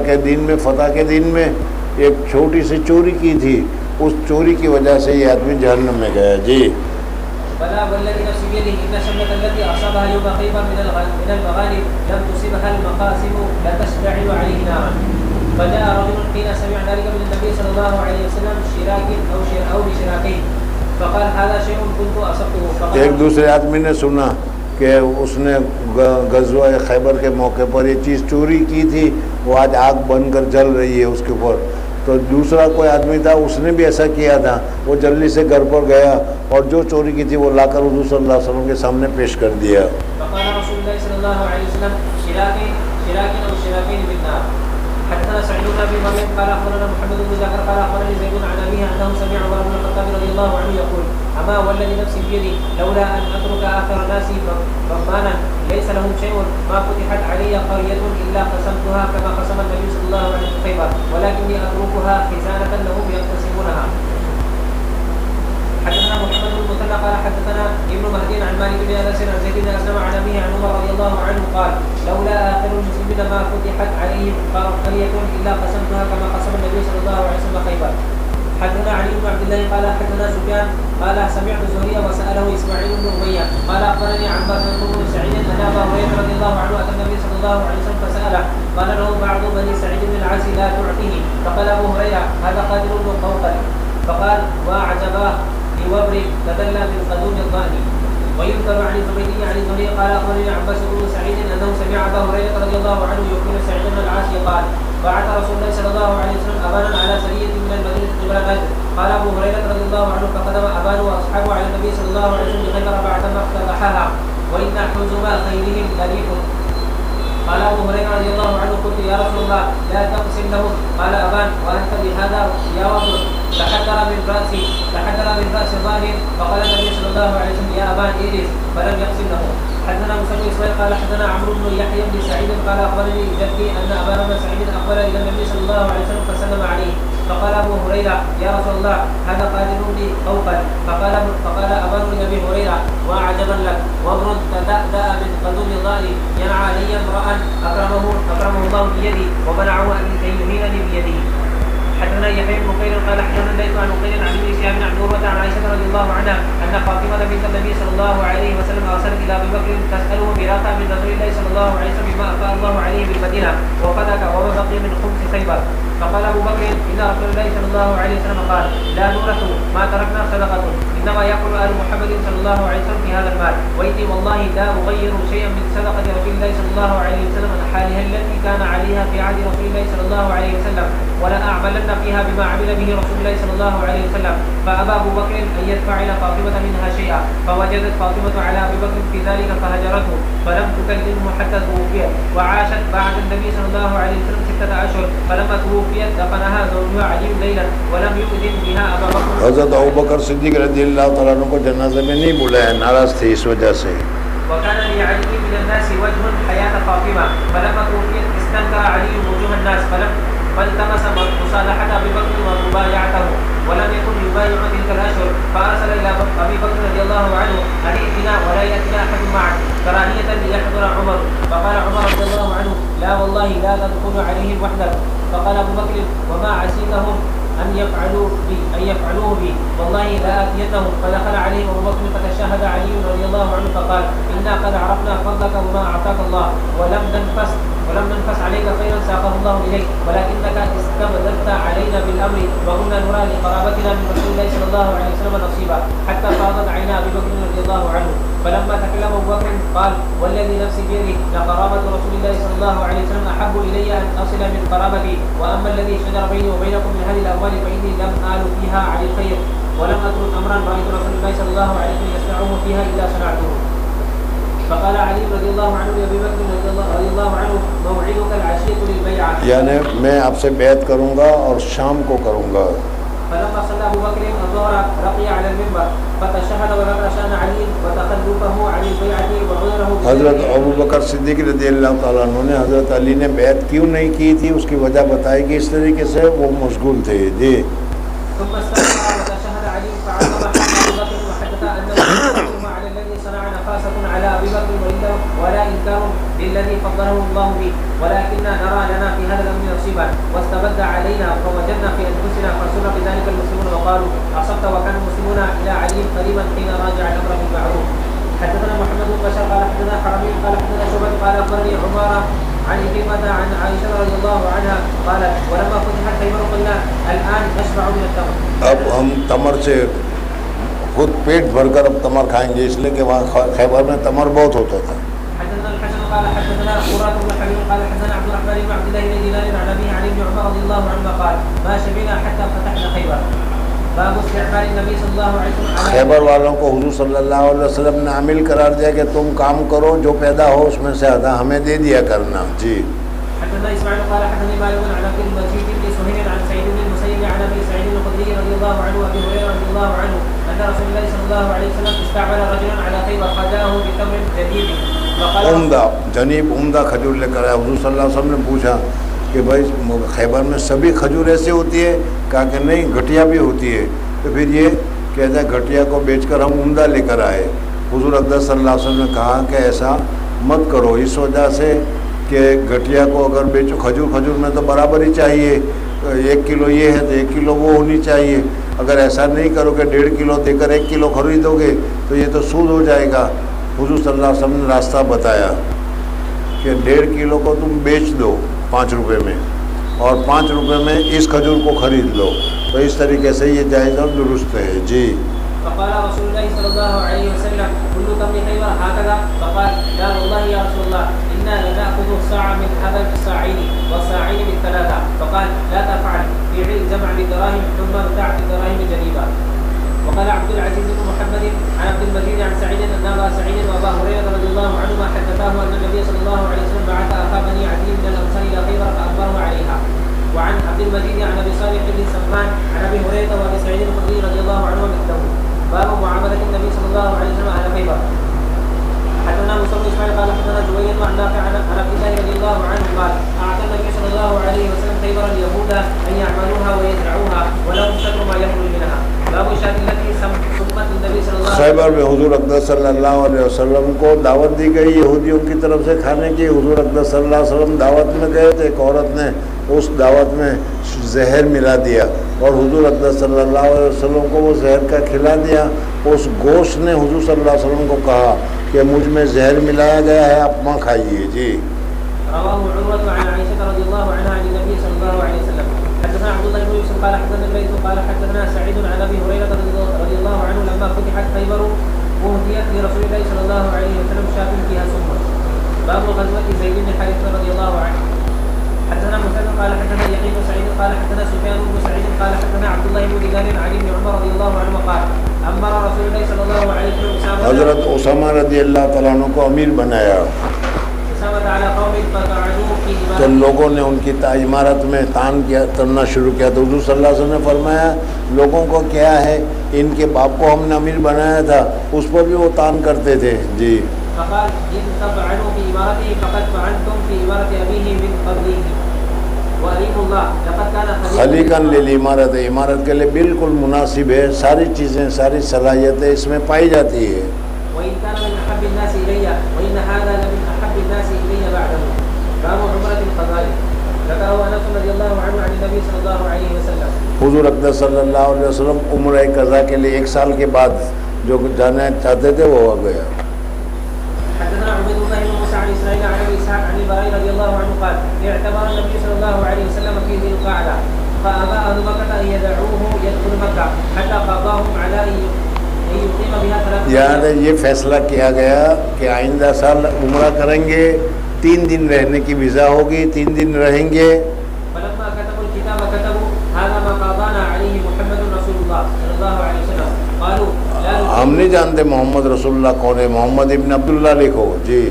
کے دن میں فتح کے دن میں ایک چھوٹی سی چوری کی تھی، اس چوری کی وجہ سے یہ آدمی جہنم میں گیا. جی بلى والذي نفسي بيده إن الشملة التي أصابها يوم خيبر من المغانم لم تصبها المقاسم لتشتعل عليه نارا. فجاء رجل حين سمع ذلك من النبي صلى الله عليه وسلم شراك أو بشراكين فقال هذا شيء كنت أصبته. ایک دوسرے آدمی نے سنا کہ اس نے غزوہ خیبر کے موقع پر یہ چیز چوری کی تھی، وہ آج آگ بن کر جل رہی ہے اس کے اوپر. تو دوسرا کوئی آدمی تھا، اس نے بھی ایسا کیا تھا، وہ جلدی سے گھر پر گیا اور جو چوری کی تھی وہ لا کر حضور صلی اللہ علیہ وسلم کے سامنے پیش کر دیا. فقال رسول الله صلى الله عليه وسلم شراك أو شراكين بالنار. حدثنا سعيد بن ابي مريم قال اخبرنا محمد بن جعفر قال اخبرني زيد عن ابيه انه سمع عمر بن الخطاب رضي الله عنه يقول اما والذي نفسي بيدي لولا ان اترك اخر الناس رمانا ليس لهم شيء ما فتحت علي قريه الا قسمتها كما قسم النبي صلى الله عليه وسلم خيبر ولكني اتركها خزانه لهم يقتسمونها. حدثنا محمد بن المثنى قال حدثنا ابن مهدي عن مالك بن انس عن زيد بن اسلم عن ابيه عن عمر رضي الله عنه قال لولا اخر المسلمين ما فتحت عليهم قرية الا قسمتها كما قسم النبي صلى الله عليه وسلم خيبر. حدثنا علي بن عبد الله قال حدثنا سفيان قال سمعت زهري وساله اسماعيل بن اميه قال اخبرني عباس بن سعيد ان ابا هريره رضي الله عنه اتى النبي صلى الله عليه وسلم فساله قال له بعض بني سعيد بن العاص لا تعطيه فقال ابو هريره هذا قادر بن قوقل فقال وعجباه لوبر تدلى بالقدوم الضاني. ويذكر عن الزبيدي عن زهري قال اخبرني عباس بن سعيد انه سمع ابا هريره رضي الله عنه يخبر سعيد بن العاص قال بعث رسول الله صلى الله عليه وسلم ابانا على سريه من المدينه قبل غزه. قال ابو هريره رضي الله عنه فقدم ابان واصحابه على النبي صلى الله عليه وسلم بخيبر بعدما افتتحها وان حزم خيلهم لريف. قال ابو هريره رضي الله عنه قلت يا رسول الله لا تقسم له. قال ابان وانت بهذا يا وبر تحدر من راس ظاهر. فقال النبي صلى الله عليه وسلم يا ابان اجلس فلم يقسم له. حدثنا موسى بن اسماعيل قال حدثنا عمرو بن يحيى بن سعيد قال اخبرني جدي ان ابا بن سعيد اقبل الى النبي صلى الله عليه وسلم فسلم عليه. فقال ابو هريره يا رسول الله هذا قادم لي قوقل. فقال ابان لابي هريره واعجبا لك وابر تدأدأ من قدوم ظهري ينعى لي امرا اكرمه الله بيدي ومنعه ان يهينني بيده. حدثنا يحيى بن بكير قال حدثنا الليث عن بكير عن ابن شهاب عن عروه عن عائشه رضي الله عنها ان فاطمه بنت النبي صلى الله عليه وسلم ارسلت الى ابي بكر تساله ميراثا من رسول الله صلى الله عليه وسلم بما افاء الله عليه بالمدينه وفدك وما بقي من خبز خيبر. فقال ابو بكر ان رسول الله صلى الله عليه وسلم قال لا نورث ما تركنا صدقه انما ياكل ال محمد صلى الله عليه وسلم في هذا المال واني والله لا اغير شيئا من صدقه رسول الله صلى الله عليه وسلم عن حالها التي كان عليها في عهد رسول الله صلى الله عليه وسلم ولا اعملن فيها بما عمل به رسول الله صلى الله عليه وسلم. فابى ابو بكر ان يدفع الى فاطمه منها شيئا فوجدت فاطمه على ابي بكر في ذلك فهجرته فلم تكلمه حتى توفيت وعاشت بعد النبي صلى الله عليه وسلم 6 اشهر فلما توفيت دفنها زوجها علي ليلا ولم يؤذن بها ابا بكر. حضرت ابوبکر صدیق رضی اللہ تعالیٰ عنہ کو جنازے میں نہیں بلایا، ناراض تھے اس وجہ سے. وكان لعلي من الناس وجه حياة فاطمة فلما توفيت استنكر علي وجوه الناس فالتمس مصالحة أبي بكر ومبايعته ولم يكن يبايع تلك الأشهر فأرسل إلى أبي بكر رضي الله عنه أن ائتنا ولا يأتنا أحد معك كراهية ليحضر عمر. فقال عمر رضي الله عنه لا والله لا تدخل عليهم وحدك. فقال أبو بكر وما عسيتهم أن يفعلوه بي والله لا آتيتهم. فدخل عليهم أبو بكر فتشهد علي رضي الله عنه فقال إنا قد عرفنا فضلك وما أعطاك الله ولم ننفس عليك خيرا ساقه الله إليك ولكنك استبدلت علينا بالأمر وكنا نرى لقرابتنا من رسول الله صلى الله عليه وسلم نصيبا حتى فاضت عينا أبي بكر رضي الله عنه. فلما تكلم أبو بكر قال والذي نفسي بيده لقرابة رسول الله صلى الله عليه وسلم أحب إلي أن أصل من قرابتي وأما الذي شجر بيني وبينكم من هذه الأموال فإني لم آل فيها عن الخير ولم أترك أمرا رأيت رسول الله صلى الله عليه وسلم يصنعه فيها إلا صنعته. فقال علي رضي الله عنه لأبي بكر رضي الله عنه موعدك العشية للبيعة یعنی میں آپ سے بیعت کروں گا اور شام کو کروں گا. فلما صلى أبو بكر الظهر رقي على المنبر فتشهد وذكر شأن علي وتخلفه عن البيعة وعذره. حضرت ابوبکر صدیق رضی اللہ تعالیٰ عنہ نے حضرت علی نے بیعت کیوں نہیں کی تھی اس کی وجہ بتائی کہ اس طریقے سے وہ مشغول تھے. جی. ثم استغفر وتشهد علي فعلم أبو بكر وحدث أنه على الذي صنع نفاسة على أبي بكر ولا إنكار للذي فضله الله به ولكننا نرى لنا في هذا الأمر نصيبا واستبد علينا فوجدنا في أنفسنا فسر بذلك المسلمون وقالوا أصبت وكان المسلمون إلى علي قريبا حين راجع الأمر بالمعروف. حدثنا محمد بن بشار قال حدثنا حرمي قال حدثنا شعبة قال أخبرني عمارة عن كلمة عن عائشة رضي الله عنها قالت ولما فتحت خيبر قلنا الآن نشبع من التمر. اب ہم تمر سے خود پیٹ بھر کر اب تمر کھائیں گے اس لیے کہ وہاں خیبر میں تمر بہت ہوتا تھا. حدثنا الحسن قال حدثنا قرة بن حبيب قال حدثنا عبد الرحمن بن عبد الله بن دينار عن أبيه عن ابن عمر رضي الله عنهما قال ما شبعنا حتى فتحنا خيبر. باب استعمال النبي صلى الله عليه وسلم. خیبر والوں کو حضور صلی اللہ علیہ وسلم نے عامل قرار دیا کہ تم کام کرو جو پیدا ہو اس میں سے آدھا ہمیں دے دیا کرنا. جی. حدثنا اسماعيل قال حدثني مالك عن عبد المجيد بن سهيل عن سعيد بن المسيب عن ابي سعيد الخدري رضي الله عنه وابي هريره رضي الله عنه ان رسول الله صلى الله عليه وسلم استعمل رجلا على خيبر فجاءه بتمر جديد فقال عمدہ جنیب عمدہ کھجور لے کر آیا. حضور صلی اللہ علیہ وسلم نے پوچھا کہ بھائی خیبر میں سبھی کھجور ایسے ہوتی ہے؟ کہا کہ نہیں گھٹیا بھی ہوتی ہے. تو پھر یہ کہتا ہے گھٹیا کو بیچ کر ہم عمدہ لے کر آئے. حضور اقدس صلی اللہ علیہ وسلم نے کہا کہ ایسا مت کرو، اس وجہ سے کہ گھٹیا کو اگر بیچو، کھجور میں تو برابر ہی چاہیے، 1 کلو یہ ہے تو 1 کلو وہ ہونی چاہیے. اگر ایسا نہیں کرو کہ 1.5 کلو دے کر 1 کلو خریدو گے تو یہ تو سود ہو جائے گا. حضور صلی اللہ علیہ وسلم نے راستہ بتایا کہ 1.5 کلو کو تم بیچ دو 5 روپے میں، اور 5 روپے میں اس کھجور کو خرید لو. تو اس طریقے سے یہ جائز اور درست ہے. جی. فقال رسول الله صلى الله عليه وسلم كل تمر خيبر هكذا؟ فقال لا والله يا رسول الله إنا لنأخذ الساعة من هذا الساعين والساعين من 3. فقال لا تفعل، بيع الجمع بالدراهم ثم ابتاع بالدراهم جريبا. وقال عبد العزيز بن محمد عن عبد المجيد عن سعيد أن أبا سعيد وأبا هريرة رضي الله عنهما حدثاه أن النبي صلى الله عليه وسلم بعث أخا بني عدي من الأنصار إلى خيبر فأخبره عليها. وعن عبد المجيد عن أبي صالح بن سمان عن أبي هريرة وأبي سعيد الخدري رضي الله عنهما مثله. باب معاملة النبي صلى الله عليه وسلم على خيبر. حدثنا موسى بن اسماعيل قال حدثنا جوير عن نافع عن عبد الله رضي الله عنه قال أعطى النبي صلى الله عليه وسلم خيبر اليهود أن يعملوها ويزرعوها ولهم شطر ما يخرج منها. باب الشاة التي سمت النبي صلى الله عليه وسلم. خیبر میں حضور اقدس صلی اللہ علیہ وسلم کو دعوت دی گئی یہودیوں کی طرف سے کھانے کی. حضور اقدس صلی اللہ علیہ وسلم دعوت میں گئے تھے، ایک عورت نے اس دعوت میں زہر ملا دیا اور حضور اقدس صلی اللہ علیہ وسلم کو وہ زہر کا کھلا دیا. اس گوشت نے حضور صلی اللہ علیہ وسلم کو کہا کہ مجھ میں زہر ملایا گیا ہے، آپ ماں کھائیے. جی. رواه عروة عن عائشة رضي الله عنها عن النبي صلى الله عليه وسلم. حدثنا عبد الله بن يوسف قال حدثنا الليث قال حدثنا سعيد عن ابي هريرة رضي الله عنه لما فتحت خيبر أهديت لرسول الله صلى الله عليه وسلم شاة فيها سم. باب غزوة زيد بن حارثة رضي الله عنه. حدثنا مسلم قال حدثنا يحيى بن سعيد قال حدثنا سفيان بن سعيد قال حدثنا عبد الله بن دينار عن علي بن عمر رضي الله عنه قال امر رسول الله صلى الله عليه وسلم حضرت اسامہ رضی اللہ تعالیٰ عنہ کو امیر بنایا تو لوگوں نے ان کی عمارت میں تان کیا کرنا شروع کیا. تو حضور صلی اللہ علیہ وسلم نے فرمایا لوگوں کو کیا ہے، ان کے باپ کو ہم نے امیر بنایا تھا، اس پر بھی وہ تان کرتے تھے. جی. خلیقاً للعمارت، عمارت کے لیے بالکل مناسب ہے، ساری چیزیں ساری صلاحیتیں اس میں پائی جاتی ہے. وإن كان من أحب الناس إلي وإن هذا لمن أحب الناس إلي بعده. باب عمرة القضاء. ذكره أنس رضي الله عنه عن النبي صلى الله عليه وسلم. حضور اقدس صلی اللہ علیہ وسلم عمرہ قضاء کے لیے 1 سال کے بعد جو جانا چاہتے تھے وہ ہو گیا. حدثنا عبيد الله بن موسى عن إسرائيل عن أبي إسحاق عن البراء رضي الله عنه قال اعتبر النبي صلى الله عليه وسلم في ذي القعدة فأبى أهل مكة أن يدعوه يدخل مكة حتى قضاهم على یعنی یہ فیصلہ کیا گیا کہ آئندہ سال عمرہ کریں گے، 3 دن رہنے کی ویزا ہوگی، 3 دن رہیں گے. ہم نہیں جانتے محمد رسول اللہ کون ہے، محمد ابن عبداللہ لکھو. جی.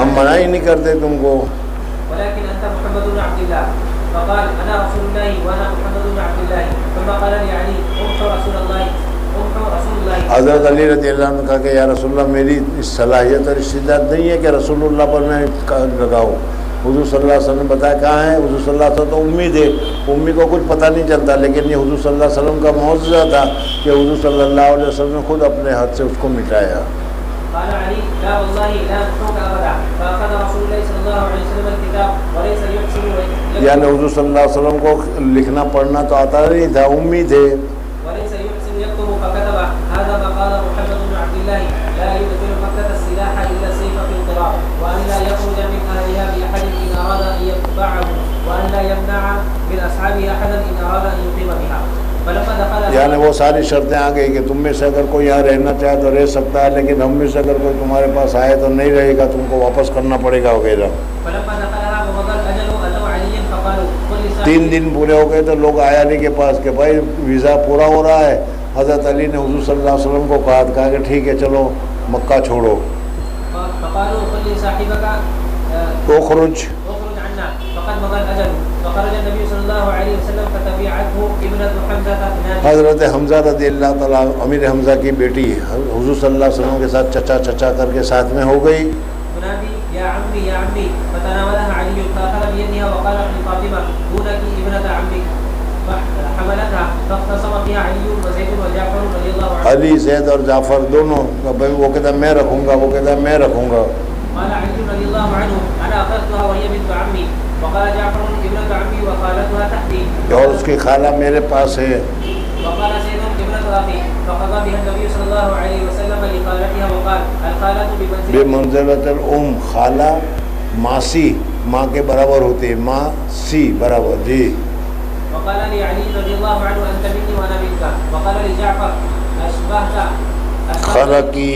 ہم منع ہی نہیں کرتے تم کو. فقال انا رسول الله وانا محمد بن عبد الله ثم قال لي علي امحو رسول الله امحو رسول الله. حضرت علی رضی اللہ عنہ کہا کہ یا رسول اللہ میری صلاحیت اور استعداد نہیں ہے کہ رسول اللہ پر میں لگاؤں. حضور صلی اللہ علیہ وسلم نے بتایا کہاں ہے. حضور صلی اللہ علیہ وسلم تو امی تھے، امی کو کچھ پتہ نہیں چلتا، لیکن یہ حضور صلی اللہ علیہ وسلم کا معجزہ تھا کہ حضور صلی اللہ علیہ وسلم نے خود اپنے ہاتھ سے اس کو مٹایا. قال علي لا والله لا أمحوك أبدا. فأخذ رسول الله صلی اللہ علیہ وسلم الكتاب وليس يحسن. یعنی حضور صلی اللہ علیہ وسلم کو لکھنا پڑھنا تو آتا نہیں تھا، امی تھے. وليس يحسن يكتب فكتب هذا ما قال محمد بن عبد الله لا يدخل مكة السلاح إلا السيف في القراب وأن لا يخرج من أهلها بأحد إن أراد أن يتبعه وأن لا يمنع من أصحابه أحدا إن أراد أن يقيم بها. یعنی وہ ساری شرطیں آ گئی کہ تم میں سے اگر کوئی یہاں رہنا چاہے تو رہ سکتا ہے، لیکن ہم میں سے اگر کوئی تمہارے پاس آئے تو نہیں رہے گا، تم کو واپس کرنا پڑے گا وغیرہ. 3 دن پورے ہو گئے تو لوگ آیا علی کے پاس کہ بھائی ویزا پورا ہو رہا ہے. حضرت علی نے حضور صلی اللہ علیہ وسلم کو کہا کہ ٹھیک ہے چلو مکہ چھوڑو. اخرج فخرج النبي صلى الله عليه وسلم فتبعته ابنة حمزة. حضرت حمزہ رضی اللہ تعالیٰ امیر حمزہ کی بیٹی حضور صلی اللہ علیہ وسلم کے ساتھ چچا چچا کر کے ساتھ میں ہو گئی. تنادي يا عمي فتناولها علي فأخذ بيدها وقال لفاطمة دونك ابنة عمك. حملتها فاختصم فيها علي وزيد وجعفر رضي الله عنه. علی، زید اور جعفر دونوں، وہ کہتا میں رکھوں گا، وہ کہتا میں رکھوں گا. قال علي رضي الله عنه انا اخذتها وهي بنت عمي، وقال جعفر ابنة عمي وخالتها تحتي، اور اس کی خالہ میرے پاس ہے. وقال زيد ابنة اخي، فقضى بها النبي صلی اللہ علیہ وسلم لخالتها وقال الخالة بمنزلۃ الام. خالہ ماسی ماں کے برابر ہوتی ہے، ماں سی برابر. جی. وقال لي علي رضي الله عنه انت مني وانا منك. وقال لجعفر اشبهت خلقی.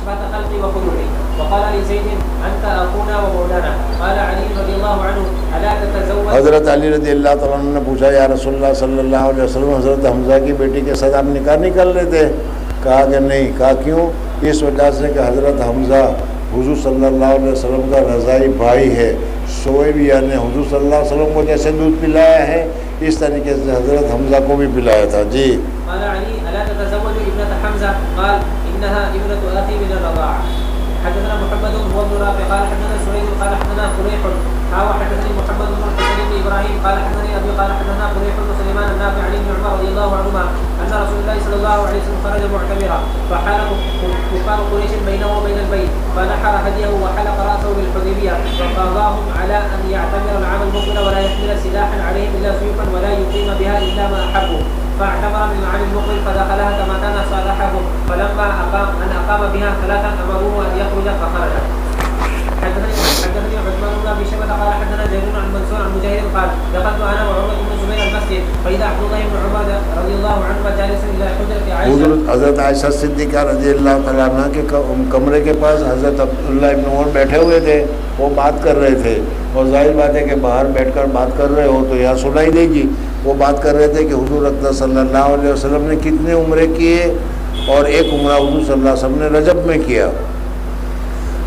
خلقي وخلقي. وقال لزيد انت اخونا ومولانا. قال علي رضي الله عنه الا تتزوج. حضرت علی رضی اللہ تعالیٰ عنہ نے پوچھا یا رسول اللہ صلی اللہ علیہ وسلم، حضرت حمزہ کی بیٹی کے ساتھ آپ نکاح نہیں کر لیتے؟ کہا کہ نہیں. کہا کیوں؟ اس وجہ سے کہ حضرت حمزہ حضور صلی اللہ علیہ وسلم کا رضائی بھائی ہے. شعیب یعنی حضور صلی اللہ علیہ وسلم کو جیسے دودھ پلایا ہے اس طریقے سے حضرت حمزہ کو بھی پلایا تھا. جی. قال علي الا تتزوج ابنة حمزة؟ قال انها ابنة اخي من الرضاعة. حدثنا محمد هو ابن رافع قال حدثنا سويد قال حدثنا قريح حدثني محمد بن الحسين بن ابراهيم قال حدثني ابي قال حدثنا قريح بن سليمان النافع عن ابن عمر رضي الله عنهما ان رسول الله صلى الله عليه وسلم خرج معتمرا فحال كفار قريش بينه وبين البيت فنحر هديه وحلق راسه بالحديبيه وقاضاهم على ان يعتمر العام المقبل ولا يحمل سلاحا عليهم الا سيوفا ولا يقيم بها الا ما احبوا. فاعتمر من العام المقبل فدخلها كما كان صالحهم فلما اقام بها ثلاثا امروه ان يخرج فخرج. حدثني عثمان بن ابي شيبه قال حدثنا جرير عن منصور عن مجاهد قال دخلت انا وعروه بن الزبير المسجد فاذا عبد الله بن عمر رضي الله عنهما جالس الى حجره عائشه. حضرت عائشہ صدیقہ رضی اللہ تعالیٰ عنہ کے کمرے کے پاس حضرت عبداللہ ابن عمر بیٹھے ہوئے تھے. وہ بات کر رہے تھے اور ظاہر بات ہے کہ باہر بیٹھ کر بات کر رہے ہو تو یہاں سنائی دے گی. وہ بات کر رہے تھے کہ حضور اکرم صلی اللہ علیہ وسلم نے کتنے عمرے کیے اور ایک عمرہ حضور صلی اللہ علیہ وسلم نے رجب میں کیا.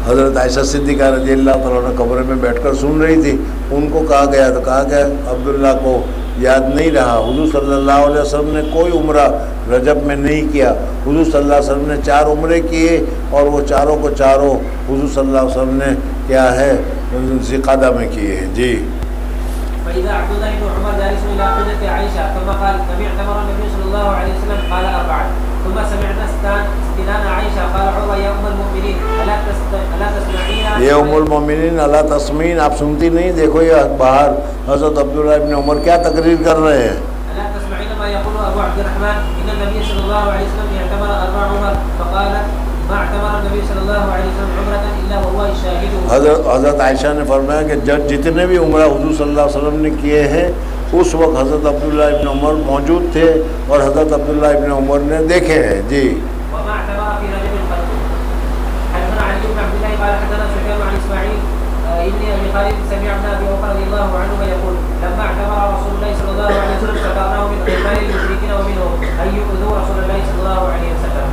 حضرت عائشہ صدیقہ رضی اللہ تعالیٰ عنہ کمرے میں بیٹھ کر سن رہی تھی. ان کو کہا گیا تو کہا گیا عبداللہ کو یاد نہیں رہا. حضور صلی اللہ علیہ وسلم نے کوئی عمرہ رجب میں نہیں کیا. حضور صلی اللہ علیہ وسلم نے 4 عمرے کیے اور وہ چاروں کو چاروں حضور صلی اللہ علیہ وسلم نے کیا ہے ذی-قعدہ میں کیے ہیں. جی. فإذا عبد الله بن عمر جالس إلى حجرة عائشة ثم قال كم اعتمر النبي صلى الله عليه وسلم؟ قال 4. ثم سمعنا استئذان عائشة قال عروة يا أم المؤمنين ألا تسمعين؟ یہ ام المؤمنین الا تسمعین، آپ سنتی نہیں؟ دیکھو یہ باہر حضرت عبداللہ ابن عمر کیا تقریر کر رہے ہیں. ألا تسمعين ما يقول أبو عبد الرحمن إن النبي صلى الله عليه وسلم اعتمر 4 عمر؟ فقالت ما اعتمر النبي صلى الله عليه وسلم عمرة إلا وهو يشاهده. حضرت عائشہ نے فرمایا کہ جتنے بھی عمرہ حضور صلی اللہ علیہ وسلم نے کیے ہیں اس وقت حضرت عبداللہ ابن عمر موجود تھے اور حضرت عبداللہ ابن عمر نے دیکھے ہیں. جی. وما اعتمر في رجب القدر. حدثنا علي بن عبد الله قال حدثنا سفيان عن اسماعيل ابن ابي خالد سمع ابن ابي بكر رضي الله عنه يقول لما اعتمر رسول الله صلى الله عليه وسلم شكرناه من ايمان المشركين ومنهم ان يؤذوا رسول الله صلى الله عليه وسلم.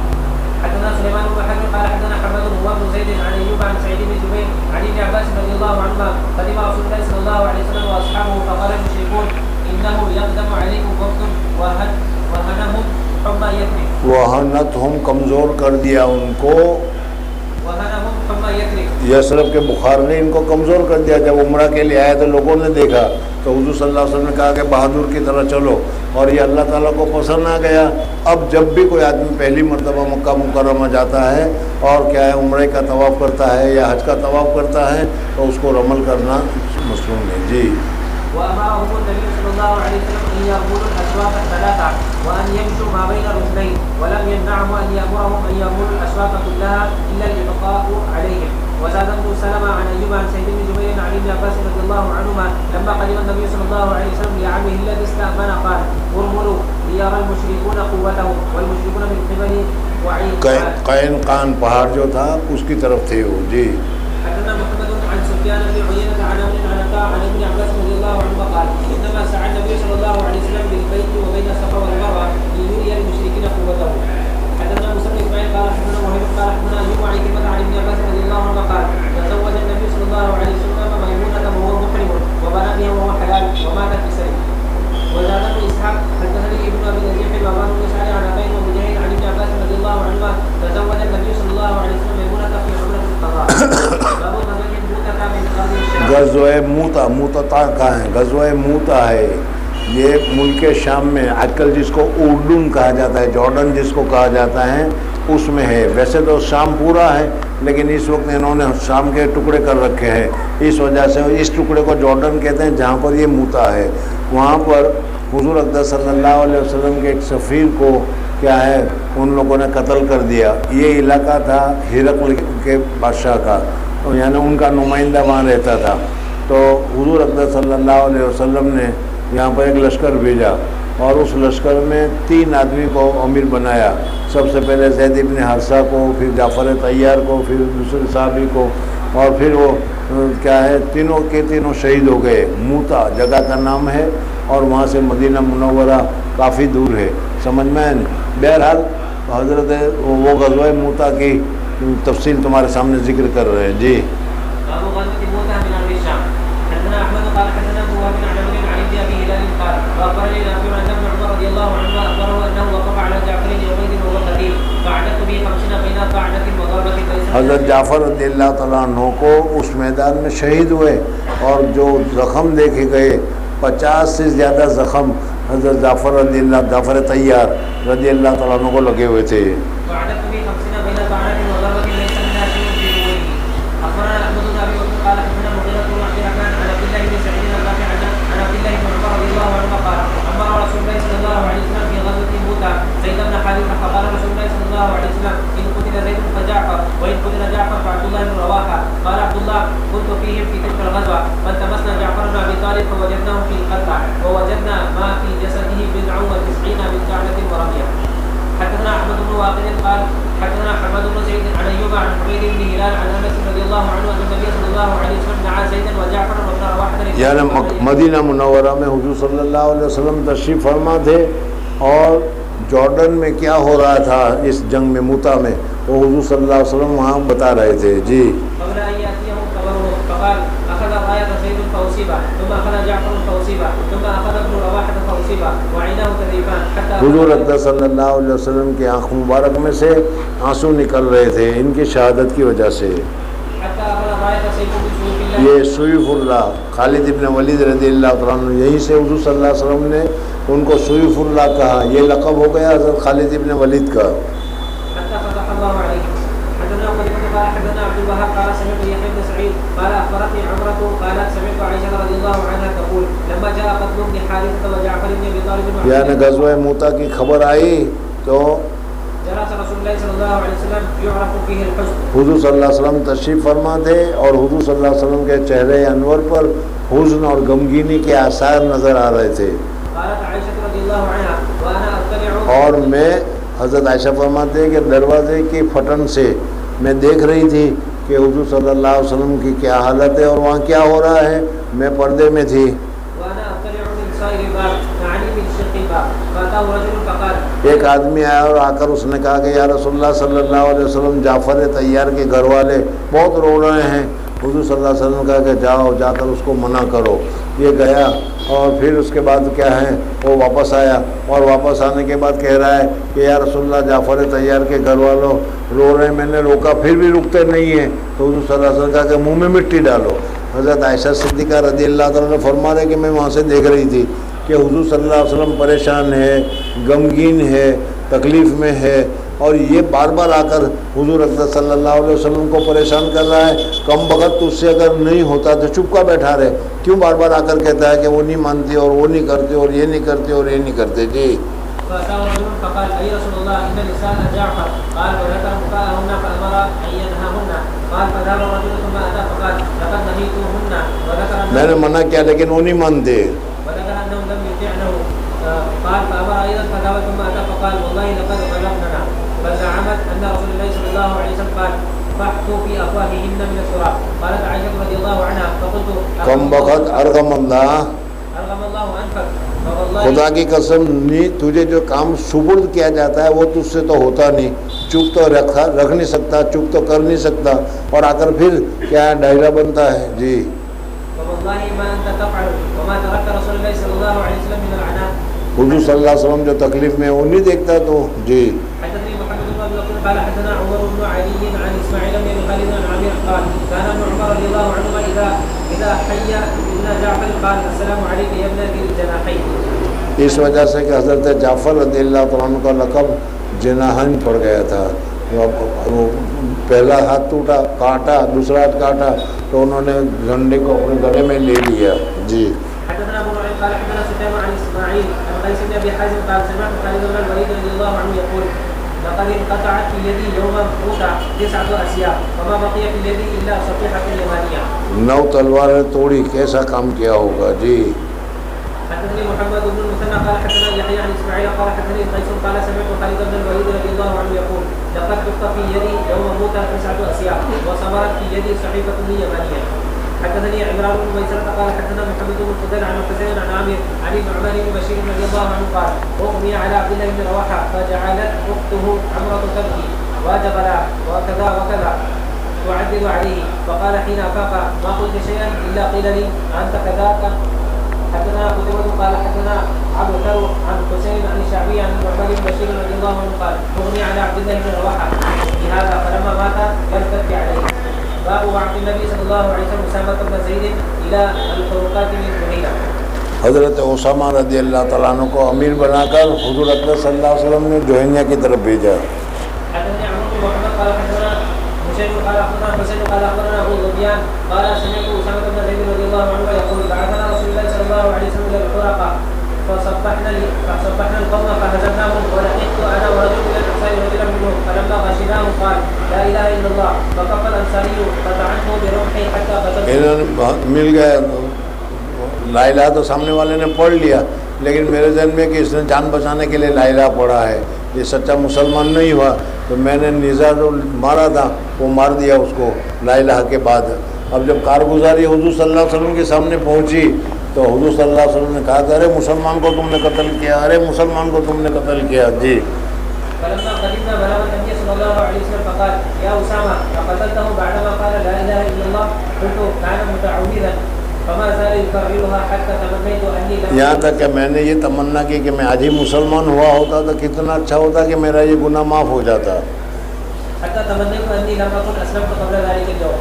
حدثنا سليمان بن حرب قال حدثنا حماد هو بن زيد عن ايوب عن سعيد بن جبير عن ابن عباس رضي الله عنهما قدم رسول الله صلى الله عليه وسلم واصحابه فقال المشركون انه يقدم عليكم وقت وهنهم حمى يثرب. وہنتہم کمزور کر دیا ان کو، وهنهم حمى يثرب. یثرب کے بخار نے ان کو کمزور کر دیا. جب عمرہ کے لیے آئے تو لوگوں نے دیکھا تو حضور صلی اللہ علیہ وسلم نے کہا کہ بہادر کی طرح چلو، اور یہ اللہ تعالیٰ کو پسند آ گیا. اب جب بھی کوئی آدمی پہلی مرتبہ مکہ مکرمہ جاتا ہے اور کیا ہے عمرے کا طواف کرتا ہے یا حج کا طواف کرتا ہے تو اس کو رمل کرنا مسنون ہے. جی. وأمرهم النبي صلى الله عليه وسلم أن يرملوا الأسواق 3 وأن يمشوا ما بين الركنين ولم يمنعهم أن يأمرهم أن يرملوا الأسواق كلها إلا الإبقاء عليهم. وزاد ابن سلمة عن أيوب عن سعيد بن جبير عن ابن عباس رضي الله عنهما لما قدم النبي صلى الله عليه وسلم لعمه الذي استأمن قال ارملوا ليرى المشركون قوتهم والمشركون من قبل وعيد. قینقان پہاڑ جو تھا اس کی طرف تھے وہ. جی. حدثنا محمد عن سفيان بن عيينة عن عطاء عن ابن عباس رضي الله عنهما قال انما سعى النبي صلى الله عليه وسلم بالبيت وبين الصفا والمروه ليري المشركين قوته. حدثنا موسى بن اسماعيل قال حدثنا وهيب قال حدثنا ايوب عن كلمه عن ابن عباس رضي الله عنهما قال تزوج النبي صلى الله عليه وسلم ميمونه وهو محرم وبنى بها وهو حلال وماتت بسرب. وزاد ابن اسحاق حدثني ابن ابي نجيح وابان بن سعد عن عطاء ومجاهد عن ابن عباس رضي الله عنهما تزوج النبي صلى الله عليه وسلم ميمونه في عمره القضاء. غزوہ موتا، موتا کہاں ہے؟ غزوہ موتا ہے یہ ملک شام میں آج کل جس کو اردن کہا جاتا ہے، جارڈن جس کو کہا جاتا ہے، اس میں ہے۔ ویسے تو شام پورا ہے، لیکن اس وقت انہوں نے شام کے ٹکڑے کر رکھے ہیں، اس وجہ سے اس ٹکڑے کو جارڈن کہتے ہیں جہاں پر یہ موتا ہے۔ وہاں پر حضور اقدس صلی اللہ علیہ وسلم کے ایک سفیر کو کیا ہے ان لوگوں نے قتل کر دیا۔ یہ علاقہ تھا ہرقل کے بادشاہ کا، یعنی ان کا نمائندہ وہاں رہتا تھا۔ تو حضور اقدس صلی اللہ علیہ وسلم نے یہاں پر ایک لشکر بھیجا، اور اس لشکر میں 3 آدمی کو امیر بنایا۔ سب سے پہلے زید ابن حارثہ کو، پھر جعفر طیار کو، پھر دوسرے صحابی کو، اور پھر وہ کیا ہے تینوں کے تینوں شہید ہو گئے۔ موتا جگہ کا نام ہے، اور وہاں سے مدینہ منورہ کافی دور ہے، سمجھ میں ہے۔ بہرحال حضرت وہ غزوہ موتا کی تفصیل تمہارے سامنے ذکر کر رہے ہیں۔ جی حضرت جعفر رضی اللہ تعالیٰ عنہ کو اس میدان میں شہید ہوئے، اور جو زخم دیکھے گئے 50 سے زیادہ زخم حضرت جعفر طیار رضی اللہ تعالیٰ عنہ کو لگے ہوئے تھے۔ وإن قتل جعفر فعبد الله بن رواحة قال عبد الله كنت فيهم في تلك الغزوة فالتمسنا جعفر بن أبي طالب فوجدناه في القتلى ووجدنا ما في جسده 99 من كعنة ورمية. حدثنا أحمد بن واقد قال حدثنا حماد بن زيد عن أيوب عن حميد بن هلال عن أنس رضي الله عنه أن النبي صلى الله عليه وسلم دعا زيدا وجعفر وابن رواحة یعنی مدینہ منورہ میں حضور صلی اللہ علیہ وسلم تشریف فرما تھے، اور جارڈن میں کیا ہو رہا تھا اس جنگ میں موتا میں وہ حضور صلی اللہ علیہ وسلم وہاں بتا رہے تھے۔ جی قبل أن يأتيهم خبره فقال أخذ الراية زيد فأصيب ثم أخذ جعفر فأصيب ثم أخذ ابن رواحة فأصيب وعيناه تذريفان حتى حضور اقدس صلی اللہ علیہ وسلم کی آنکھ مبارک میں سے آنسو نکل رہے تھے ان کی شہادت کی وجہ سے۔ یہ سیف اللہ خالد ابن ولید رضی اللہ عنہ، یہیں سے حضور صلی اللہ علیہ وسلم نے ان کو سیف اللہ کہا، یہ لقب ہو گیا حضرت خالد ابن ولید کا۔ حدثنا قتيبة قال حدثنا عبد الوهاب قال سمعت يحيى بن سعيد قال اخبرتني عمرة قالت سمعت عائشة رضي الله عنها تقول لما جاء قتل ابن حارثة وجعفر بن ابي طالب یعنی غزوہ موتا کی خبر آئی تو جلس رسول الله صلى الله عليه وسلم يعرف فيه الحزن، حضور صلی اللہ علیہ وسلم تشریف فرما تھے، اور حضور صلی اللہ علیہ وسلم کے چہرے انور پر حزن اور غمگینی کے آثار نظر آ رہے تھے۔ قالت عائشة رضي الله عنها وانا اطلع، اور میں حضرت عائشہ فرماتے ہیں کہ دروازے کی پھٹن سے میں دیکھ رہی تھی کہ حضور صلی اللہ علیہ وسلم کی کیا حالت ہے اور وہاں کیا ہو رہا ہے، میں پردے میں تھی۔ ایک آدمی آیا اور آ کر اس نے کہا کہ یا رسول اللہ صلی اللہ علیہ وسلم جعفر طیار کے گھر والے بہت رو رہے ہیں۔ حضور صلی اللہ علیہ وسلم نے کہا کہ جاؤ جا کر اس کو منع کرو۔ یہ گیا، اور پھر اس کے بعد کیا ہے وہ واپس آیا، اور واپس آنے کے بعد کہہ رہا ہے کہ یا رسول اللہ جعفر طیار کے گھر والوں رو رہے ہیں، میں نے روکا پھر بھی رکتے نہیں ہیں۔ تو حضور صلی اللہ علیہ وسلم نے کہا کہ منہ میں مٹی ڈالو۔ حضرت عائشہ صدیقہ رضی اللہ تعالیٰ نے فرما رہے کہ میں وہاں سے دیکھ رہی تھی کہ حضور صلی اللہ علیہ وسلم پریشان ہے، غمگین ہے، تکلیف میں ہے، اور یہ بار بار آ کر حضور اقدس صلی اللہ علیہ وسلم کو پریشان کر رہا ہے۔ کم بخت تجھ سے اگر نہیں ہوتا تو چپ کا بیٹھا رہے، کیوں بار بار آ کر کہتا ہے کہ وہ نہیں مانتی اور وہ نہیں کرتے اور یہ نہیں کرتے اور یہ نہیں کرتے۔ جی فقال اي رسول الله ان لسان جعفر قال وذكر بكاءهن فامر ان ينهاهن قال فذهب الرجل ثم اتى فقال لقد نهيتهن وذكر میں نے منع کیا لیکن وہ نہیں مانتے۔ وذكر انهم لم يطيعنه قال فامر ايضا فذهب ثم اتى فقال والله لقد بلغننا فزعمت ان رسول الله صلى الله عليه وسلم قال فاحثوا في افواههن من التراب قالت عائشه رضي الله عنها فقلت کم بخت ارغم اللہ، ارغم الله انفك خدا کی قسم نہیں، تجھے جو کام سپرد کیا جاتا ہے وہ تجھ سے تو ہوتا نہیں، چپ تو رکھ نہیں سکتا، چپ تو کر نہیں سکتا، اور آ کر پھر کیا ڈائرہ بنتا ہے۔ جی حضور صلی اللہ علیہ وسلم جو تکلیف میں وہ نہیں دیکھتا تو۔ جی قال حدثنا عمر بن علي عن اسماعيل بن خالد عن عامر قال كان ابن عمر رضي الله عنهما اذا إذا حي ابن جعفر قال السلام عليك يا ابن ذي الجناحين. اس وجہ سے کہ حضرت جعفر رضی اللہ تعالیٰ عنہ کا لقب جناحین پڑ گیا تھا. وہ پہلا ہاتھ ٹوٹا کاٹا, دوسرا ہاتھ کاٹا تو انہوں نے جھنڈے کو اپنے گلے میں لے لیا. جی. حدثنا ابو نعيم قال حدثنا سفيان عن اسماعيل عن قيس بن ابي حازم قال سمعت خالد بن الوليد رضي الله عنه يقول لقد انقطعت في يدي يوم موتى 9 اسياف وما بقي في يدي الا صفيحه يمانيه. 9 تلواریں توڑی, کیسا کام کیا ہوگا. جی. حدثني محمد بن المثنى قال حدثنا يحيى عن اسماعيل قال حدثني قيس قال سمعت خالد بن الوليد رضي الله عنه يقول لقد دق في يدي يوم موتى 9 اسياف وصبرت في يدي صحيفه يمانيه. حدثني عمران بن ميسرة قال حدثنا محمد بن فضيل عن حسين عن عامر عن النعمان بن بشير رضي الله عنه قال اغمي على عبد الله بن رواحه فجعلت اخته عمرة تبكي وجبل وكذا وكذا تعدد عليه فقال حين افاق ما قلت شيئا الا قيل لي انت كذاك. حدثنا قتيبة قال حدثنا عبد الثور عن حسين عن الشعبي عن النعمان بن بشير رضي الله عنه قال اغمي على عبد الله بن رواحه بهذا فلما مات لم تبكي عليه. باب وعد النبي صلی اللہ علیہ وسلم اسامہ بن زید الى الفروقات من جحینہ. حضرت اسامہ رضی اللہ تعالیٰ عنہ کو امیر بنا کر حضور اکرم صلی اللہ علیہ وسلم نے جوہینہ کی طرف بھیجا. حدثنا عمرو بن محمد قال حدثنا حسين قال اخبرنا حسين قال اخبرنا ابو ظبيان قال سمعت اسامة بن زيد رضي الله عنه يقول بعثنا رسول الله صلى الله عليه وسلم الى الفرقة فصبحنا القوم فهزمناهم ولقيت انا ورجل من الانصار رجلا منهم فلما غشيناه قال لا اله الا الله فكف الانصاري فتعنه برمحه حتى قتلته. مل گئے, لا الہ تو سامنے والے نے پڑھ لیا, لیکن میرے ذہن میں کہ اس نے جان بچانے کے لیے لا الہ پڑھا ہے, یہ سچا مسلمان نہیں ہوا, تو میں نے نیزہ جو مارا تھا وہ مار دیا اس کو لا الہ کے بعد. اب جب کارگزاری حضور صلی اللہ علیہ وسلم کے سامنے پہنچی تو حضور صلی اللہ علیہ وسلم نے کہا کہ ارے مسلمان کو تم نے قتل کیا, ارے مسلمان کو تم نے قتل کیا. جی. فلما قدمنا بلغ النبي صلى الله عليه وسلم فقال يا اسامه فقتلته بعدما قال لا اله الا الله. قلت كان متعوذا فما زال يكررها حتى تمنيت اني لم. یہاں تک کہ میں نے یہ تمنا کی کہ میں آج ہی مسلمان ہوا ہوتا تو کتنا اچھا ہوتا کہ میرا یہ گناہ معاف ہو جاتا. حتى تمنيت اني لم اكن اسلمت قبل ذلك اليوم.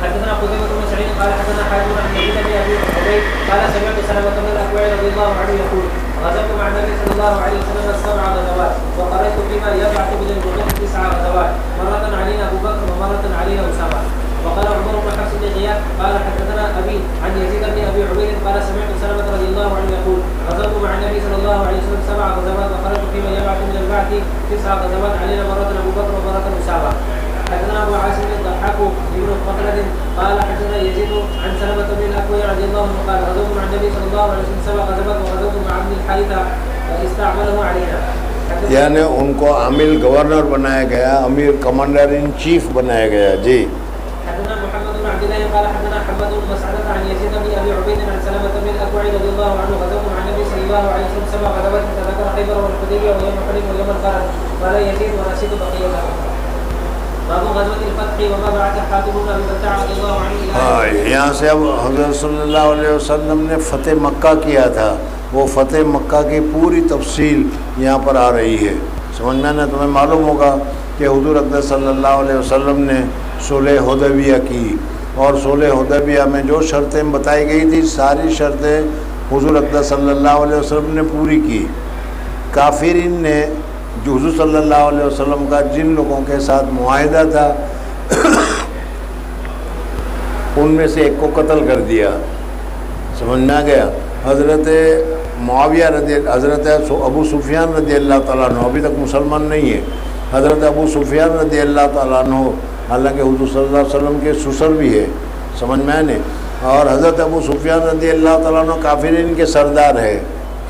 حدثنا قتيبة بن سعيد قال حدثنا حاتم عن يزيد بن ابي عبيد قال سمعت سلمة بن الاكوع رضي الله عنه يقول غزوت مع النبي صلى الله عليه وسلم 7 غزوات وقرأت فيما يبعث بالجنود 9 غزوات مرة علينا ابو بكر ومرة علينا اسامة. وقال عمر بن حفص بن غياث قال حدثنا ابي عن يزيد بن ابي عبيد قال سمعت سلمة رضي الله عنه يقول غزوت مع النبي صلى الله عليه وسلم 7 غزوات وقرأت فيما يبعث من البعث 9 غزوات علينا مرة ابو بكر ومرة اسامة. حدثنا ابو عاصم الضحاك بن مخلد قال حدثنا يزيد عن سلمة بن الاكوع رضي الله عنه قال غزوت مع النبي صلى الله عليه وسلم 7 غزوات وغزوت مع ابن الحارثة فاستعمله علينا. یعنی ان کو عامل گورنر بنایا گیا, امیر کمانڈر ان چیف بنایا گیا. جی. حدثنا محمد بن عبد الله قال حدثنا حماد بن مسعدة عن يزيد بن ابي عبيد عن سلمة بن الاكوع رضي الله عنه غزوت مع النبي صلى الله عليه وسلم 7 غزوات تذكر خيبر والحديبية ويوم حنين ويوم القرن قال يزيد ونسيت بقيته. باب غزوة الفتح وما بعث حاتم بن ابي بلتع رضي الله عنه. یہاں سے اب حضرت صلی اللہ علیہ وسلم نے فتح مکہ کیا تھا, وہ فتح مکہ کی پوری تفصیل یہاں پر آ رہی ہے. سمجھنا نا, تمہیں معلوم ہوگا کہ حضور اقدس صلی اللہ علیہ وسلم نے صلح حدیبیہ کی, اور صلح حدیبیہ میں جو شرطیں بتائی گئی تھی ساری شرطیں حضور اقدس صلی اللہ علیہ وسلم نے پوری کی. کافرین نے جو حضور صلی اللہ علیہ وسلم کا جن لوگوں کے ساتھ معاہدہ تھا ان میں سے ایک کو قتل کر دیا. سمجھنا گیا. حضرت معاویہ حضرت ابو سفیان رضی اللہ تعالیٰ عنہ ابھی تک مسلمان نہیں ہے. حضرت ابو سفیان رضی اللہ تعالیٰ عنہ حالانکہ حضور صلی اللہ علیہ وسلم کے سسر بھی ہے, سمجھ میں آنے, اور حضرت ابو سفیان رضی اللہ تعالیٰ عنہ کافرین کے سردار ہے.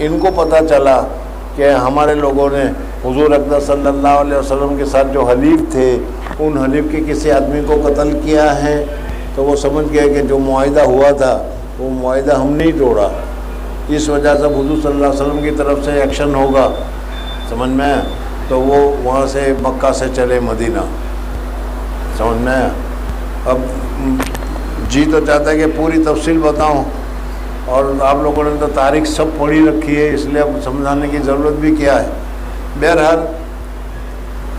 ان کو پتہ چلا کہ ہمارے لوگوں نے حضور اقدس صلی اللہ علیہ وسلم کے ساتھ جو حلیف تھے ان حلیف کے کسی آدمی کو قتل کیا ہے, تو وہ سمجھ گئے کہ جو معاہدہ ہوا تھا وہ معاہدہ ہم نہیں توڑا, اس وجہ سے حضور صلی اللہ علیہ وسلم کی طرف سے ایکشن ہوگا. سمجھ میں, تو وہ وہاں سے مکہ سے چلے مدینہ. سمجھ میں. اب جی تو چاہتا ہے کہ پوری تفصیل بتاؤں, اور آپ لوگوں نے تو تاریخ سب پڑھی رکھی ہے, اس لیے اب سمجھانے کی ضرورت بھی کیا ہے. بہرحال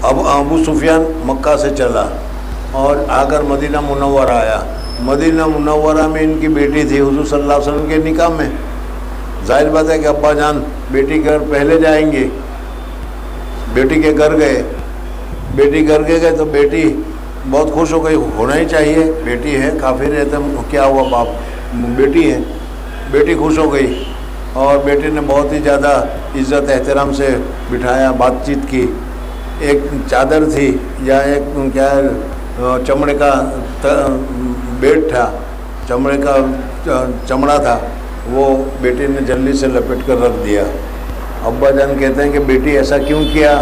اب ابو سفیان مکہ سے چلا اور آ کر مدینہ منورہ آیا. مدینہ منورہ میں ان کی بیٹی تھی حضور صلی اللہ علیہ وسلم کے نکاح میں. ظاہر بات ہے کہ ابا جان بیٹی کے گھر پہلے جائیں گے. بیٹی کے گھر گئے. بیٹی گھر کے گئے تو بیٹی بہت خوش ہو گئی. ہونا ہی چاہیے, بیٹی ہے, کافر ہے تو کیا ہوا, باپ بیٹی ہے. بیٹی خوش ہو گئی اور بیٹی نے بہت ہی زیادہ عزت احترام سے بٹھایا, بات چیت کی. ایک چادر تھی یا ایک کیا چمڑے کا بیٹ تھا, چمڑے کا چمڑا تھا, وہ بیٹی نے جلدی سے لپیٹ کر رکھ دیا. ابا جان کہتے ہیں کہ بیٹی ایسا کیوں کیا؟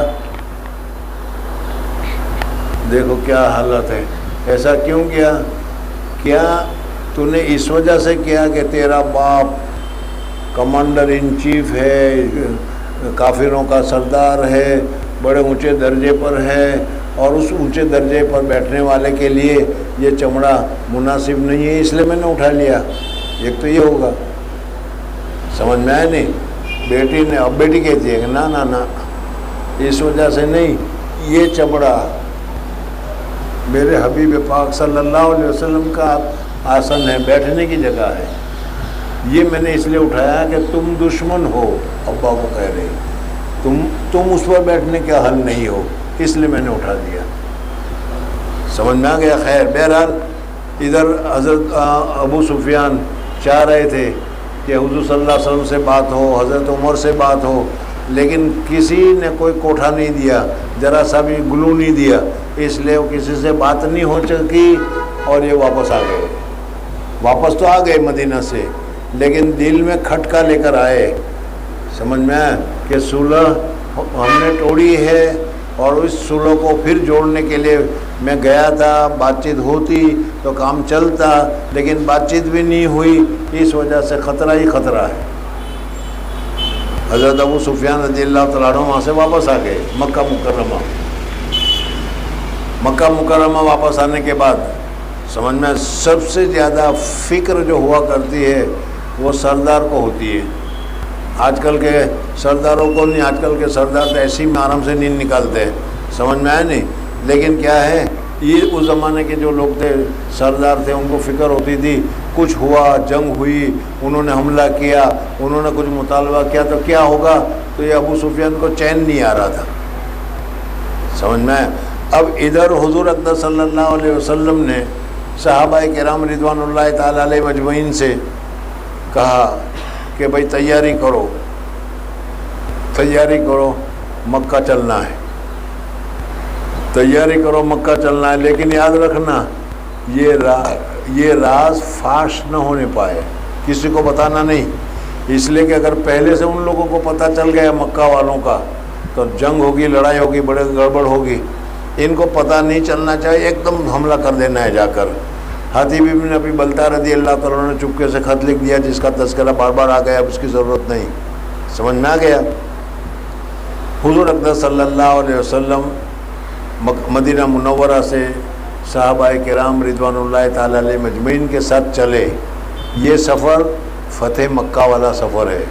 دیکھو کیا حالت ہے, ایسا کیوں کیا؟ کیا تو نے اس وجہ سے کیا کہ تیرا باپ کمانڈر ان چیف ہے, کافروں کا سردار ہے, بڑے اونچے درجے پر ہے, اور اس اونچے درجے پر بیٹھنے والے کے لیے یہ چمڑا مناسب نہیں ہے, اس لیے میں نے اٹھا لیا. ایک تو یہ ہوگا, سمجھ میں آئے نہیں؟ بیٹی نے, اب بیٹی کہتی ہے کہ نا نا نا اس وجہ سے نہیں, یہ چمڑا میرے حبیب پاک صلی اللہ علیہ وسلم کا آسن ہے, بیٹھنے کی جگہ ہے, یہ میں نے اس لیے اٹھایا کہ تم دشمن ہو. ابا کو کہہ رہے تم اس پر بیٹھنے کے حل نہیں ہو, اس لیے میں نے اٹھا دیا. سمجھ میں آ گیا؟ خیر, بہرحال ادھر حضرت ابو سفیان چاہ رہے تھے کہ حضور صلی اللہ علیہ وسلم سے بات ہو, حضرت عمر سے بات ہو, لیکن کسی نے کوئی کوٹھا نہیں دیا, ذرا سا بھی گلو نہیں دیا, اس لیے وہ کسی سے بات نہیں ہو سکی اور یہ واپس آ گئے. واپس تو آ گئے مدینہ سے, لیکن دل میں کھٹکا لے کر آئے. سمجھ میں آئے کہ صلح ہم نے توڑی ہے, اور اس صلح کو پھر جوڑنے کے لیے میں گیا تھا, بات چیت ہوتی تو کام چلتا, لیکن بات چیت بھی نہیں ہوئی, اس وجہ سے خطرہ ہی خطرہ ہے. حضرت ابو سفیان رضی اللہ تعالیٰ عنہ وہاں سے واپس آ گئے مکہ مکرمہ. مکہ مکرمہ واپس آنے کے بعد سمجھ میں سب سے زیادہ فکر جو ہوا کرتی ہے وہ سردار کو ہوتی ہے. آج کل کے سرداروں کو نہیں, آج کل کے سردار تو ایسی میں آرام سے نیند نکالتے ہیں. سمجھ میں آئے نہیں؟ لیکن کیا ہے, یہ اس زمانے کے جو لوگ تھے, سردار تھے, ان کو فکر ہوتی تھی کچھ ہوا, جنگ ہوئی, انہوں نے حملہ کیا, انہوں نے کچھ مطالبہ کیا تو کیا ہوگا. تو یہ ابو سفیان کو چین نہیں آ رہا تھا. سمجھ میں آئے؟ اب ادھر حضور اقدس صلی اللہ علیہ وسلم نے صحابہ کرام رضوان اللہ تعالیٰ علیہ مجمعین سے کہا کہ بھائی تیاری کرو, تیاری کرو, مکہ چلنا ہے, تیاری کرو, مکہ چلنا ہے. لیکن یاد رکھنا یہ راز فاش نہ ہونے پائے, کسی کو بتانا نہیں, اس لیے کہ اگر پہلے سے ان لوگوں کو پتہ چل گیا مکہ والوں کا تو جنگ ہوگی, لڑائی ہوگی, بڑے گڑبڑ ہوگی. ان کو پتہ نہیں چلنا چاہیے, ایک دم حملہ کر دینا ہے جا کر. حاتب بن ابی بلتہ رضی اللہ تعالیٰ نے چپکے سے خط لکھ دیا جس کا تذکرہ بار بار آ گیا, اب اس کی ضرورت نہیں. سمجھ میں آ گیا؟ حضور اقدس صلی اللہ علیہ وسلم مدینہ منورہ سے صحابہ کرام رضوان اللہ تعالیٰ علیہ مجمعین کے ساتھ چلے. یہ سفر فتح مکہ والا سفر ہے.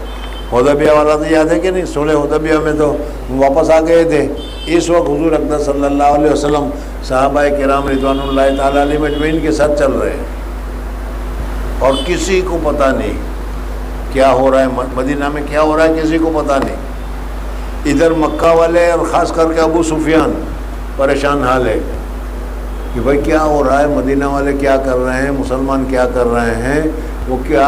حدیبیہ والا تو یاد ہے کہ نہیں؟ صلح حدیبیہ میں تو واپس آ گئے تھے. اس وقت حضور اقدس صلی اللہ علیہ وسلم صحابہ کرام رضوان اللہ تعالیٰ علیہ مجمعین کے ساتھ چل رہے ہیں, اور کسی کو پتہ نہیں کیا ہو رہا ہے مدینہ میں, کیا ہو رہا ہے کسی کو پتہ نہیں. ادھر مکہ والے اور خاص کر کے ابو سفیان پریشان حال ہے کہ بھائی کیا ہو رہا ہے, مدینہ والے کیا کر رہے ہیں, مسلمان کیا کر رہے ہیں, وہ کیا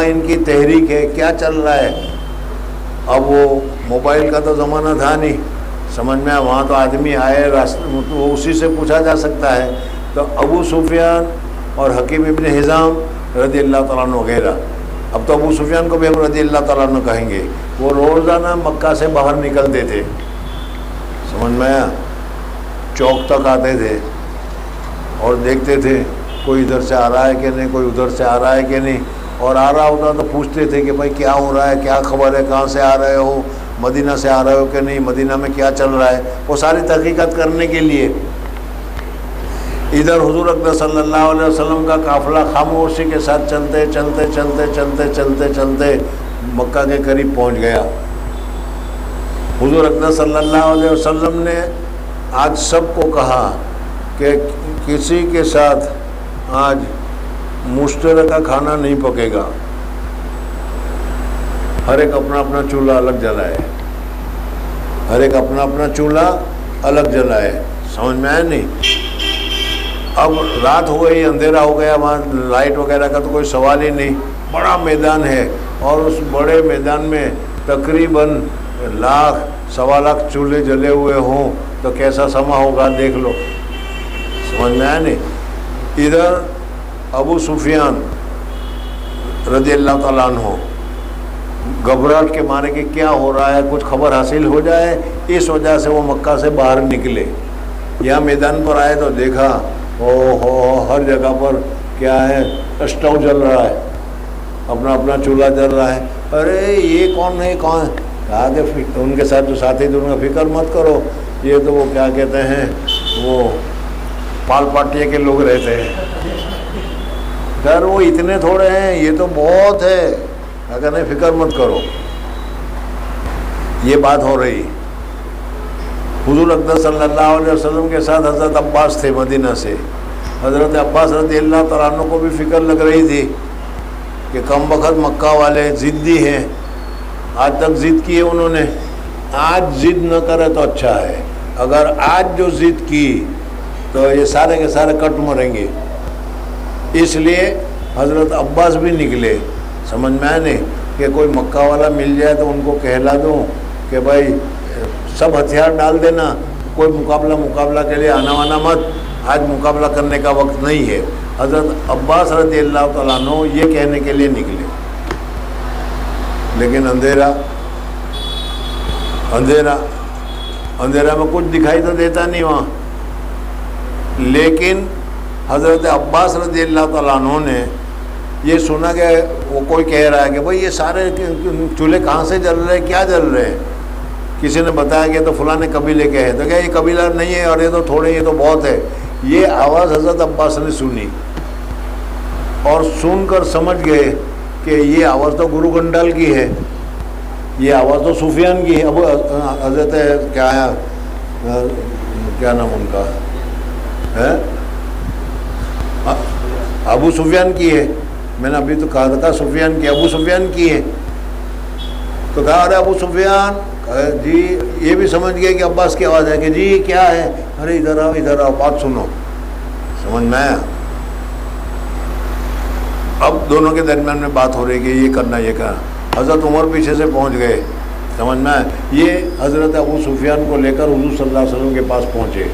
ان کی تحریک ہے, کیا چل رہا ہے. اب وہ موبائل کا تو زمانہ تھا نہیں, سمجھ میں وہاں تو آدمی آئے راستے وہ اسی سے پوچھا جا سکتا ہے. تو ابو سفیان اور حکیم ابن حزام رضی اللہ تعالیٰ عنہ وغیرہ, اب تو ابو سفیان کو بھی ہم رضی اللہ تعالیٰ عنہ کہیں گے, وہ روزانہ مکہ سے باہر نکلتے تھے. سمجھ میں آیا؟ چوک تک آتے تھے اور دیکھتے تھے کوئی ادھر سے آ رہا ہے کہ نہیں, کوئی ادھر سے آ رہا ہے کہ نہیں, اور آ رہا ہوتا تو پوچھتے تھے کہ بھائی کیا ہو رہا ہے, کیا خبر ہے, کہاں سے آ رہے ہو, مدینہ سے آ رہے ہو کہ نہیں, مدینہ میں کیا چل رہا ہے. وہ ساری تحقیقات کرنے کے لیے ادھر حضور اقدس صلی اللہ علیہ وسلم کا قافلہ خاموشی کے ساتھ چلتے چلتے چلتے چلتے چلتے چلتے مکہ کے قریب پہنچ گیا. حضور اقدس صلی اللہ علیہ وسلم نے آج سب کو کہا کہ کسی کے ساتھ آج مشترکہ کھانا نہیں پکے گا، ہر ایک اپنا اپنا چولہا الگ جلائے، ہر ایک اپنا اپنا چولہا الگ جلائے. سمجھ میں آیا نہیں؟ اب رات ہو گئی، اندھیرا ہو گیا، وہاں لائٹ وغیرہ کا تو کوئی سوال ہی نہیں. بڑا میدان ہے اور اس بڑے میدان میں تقریباً 1,00,000 سوا لاکھ چولہے جلے ہوئے ہوں تو کیسا سما ہوگا دیکھ لو. سمجھ میں آیا نہیں؟ ادھر ابو سفیان رضی اللہ تعالیٰ عنہ گھبراہٹ کے مارے کہ کیا ہو رہا ہے، کچھ خبر حاصل ہو جائے، اس وجہ سے وہ مکہ سے باہر نکلے. یہاں میدان پر آئے تو دیکھا او ہو ہر جگہ پر کیا ہے، اسٹو جل رہا ہے، اپنا اپنا چولہا جل رہا ہے. ارے یہ کون ہے، کون ہے؟ کہا کہ ان کے ساتھ جو ساتھی تھے ان کا فکر مت کرو، یہ تو وہ کیا کہتے ہیں، وہ پال پاٹیے کے لوگ رہتے ہیں. خیر وہ اتنے تھوڑے ہیں، یہ تو بہت ہے، اگر نہیں فکر مت کرو. یہ بات ہو رہی. حضور اقدس صلی اللہ علیہ وسلم کے ساتھ حضرت عباس تھے مدینہ سے. حضرت عباس رضی اللہ تعالیٰ عنہ کو بھی فکر لگ رہی تھی کہ کم وقت مکہ والے ضدی ہیں، آج تک ضد کی ہے انہوں نے، آج ضد نہ کرے تو اچھا ہے. اگر آج جو ضد کی تو یہ سارے کے سارے کٹ مریں گے. اس لیے حضرت عباس بھی نکلے. سمجھ میں آئے نہیں کہ کوئی مکہ والا مل جائے تو ان کو کہلا دوں کہ بھائی سب ہتھیار ڈال دینا، کوئی مقابلہ کے لیے آنا وانا مت، آج مقابلہ کرنے کا وقت نہیں ہے. حضرت عباس رضی اللہ تعالیٰ عنہ یہ کہنے کے لیے نکلے. لیکن اندھیرا میں کچھ دکھائی تو دیتا نہیں وہاں. لیکن حضرت عباس رضی اللہ تعالیٰ عنہ نے یہ سنا کہ وہ کوئی کہہ رہا ہے کہ بھائی یہ سارے چولہے کہاں سے جل رہے ہیں، کیا جل رہے ہیں. کسی نے بتایا کہ تو فلاں قبیلے کے ہیں، تو کیا یہ قبیلہ نہیں ہے اور یہ تو تھوڑے، یہ تو بہت ہے. یہ آواز حضرت عباس نے سنی اور سن کر سمجھ گئے کہ یہ آواز تو گرو گنڈال کی ہے، یہ آواز تو سفیان کی ہے. اب حضرت کیا نام ان کا ہے، ابو سفیان کی ہے. میں نے ابھی تو کہا تھا سفیان کی، ابو سفیان کی ہے. تو کہا ارے ابو سفیان، جی یہ بھی سمجھ گئے کہ عباس کی آواز ہے کہ جی کیا ہے. ارے ادھر آؤ بات سنو. سمجھ میں آیا؟ اب دونوں کے درمیان میں بات ہو رہی کہ یہ کرنا یہ کرنا. حضرت عمر پیچھے سے پہنچ گئے. سمجھ میں آیا؟ یہ حضرت ابو سفیان کو لے کر حضور صلی اللہ علیہ وسلم کے پاس پہنچے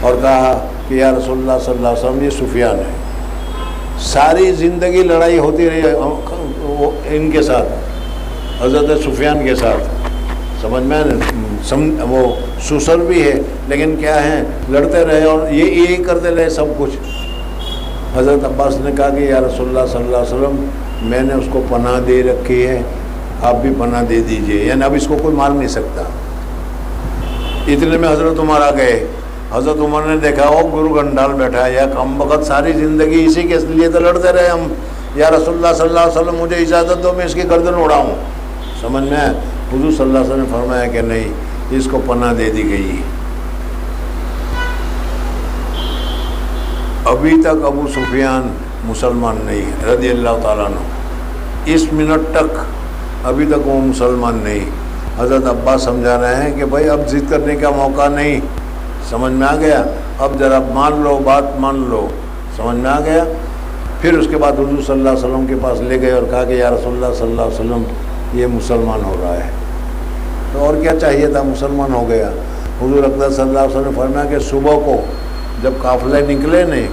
اور کہا کہ یا رسول اللہ صلی اللہ علیہ وسلم یہ سفیان ہے. ساری زندگی لڑائی ہوتی رہی ان کے ساتھ، حضرت سفیان کے ساتھ. سمجھ میں وہ سسر بھی ہے لیکن کیا ہے، لڑتے رہے اور یہی کرتے رہے سب کچھ. حضرت عباس نے کہا کہ یا رسول اللہ صلی اللہ علیہ وسلم میں نے اس کو پناہ دے رکھی ہے، آپ بھی پناہ دے دیجئے، یعنی اب اس کو کوئی مار نہیں سکتا. اتنے میں حضرت عمر آ گئے. حضرت عمر نے دیکھا وہ گرو گنڈال بیٹھا ہے، یا کم وقت ساری زندگی اسی کے لیے تو لڑتے رہے ہم. یا رسول اللہ صلی اللہ علیہ وسلم مجھے اجازت دو میں اس کی گردن اڑاؤں. سمجھ میں حضور صلی اللہ علیہ وسلم نے فرمایا کہ نہیں، اس کو پناہ دے دی گئی. ابھی تک ابو سفیان مسلمان نہیں رضی اللہ تعالیٰ عنہ، اس منٹ تک ابھی تک وہ مسلمان نہیں. حضرت عباس سمجھا رہے ہیں کہ بھائی اب ضد کرنے کا موقع نہیں. سمجھ میں آ گیا؟ اب ذرا مان لو، بات مان لو. سمجھ میں آ گیا؟ پھر اس کے بعد حضور صلی اللہ علیہ وسلم کے پاس لے گئے اور کہا کہ یا رسول اللہ صلی اللہ علیہ وسلم یہ مسلمان ہو رہا ہے. تو اور کیا چاہیے تھا، مسلمان ہو گیا. حضور اقدس صلی اللہ علیہ وسلم نے فرمایا کہ صبح کو جب قافلے نکلے نہیں،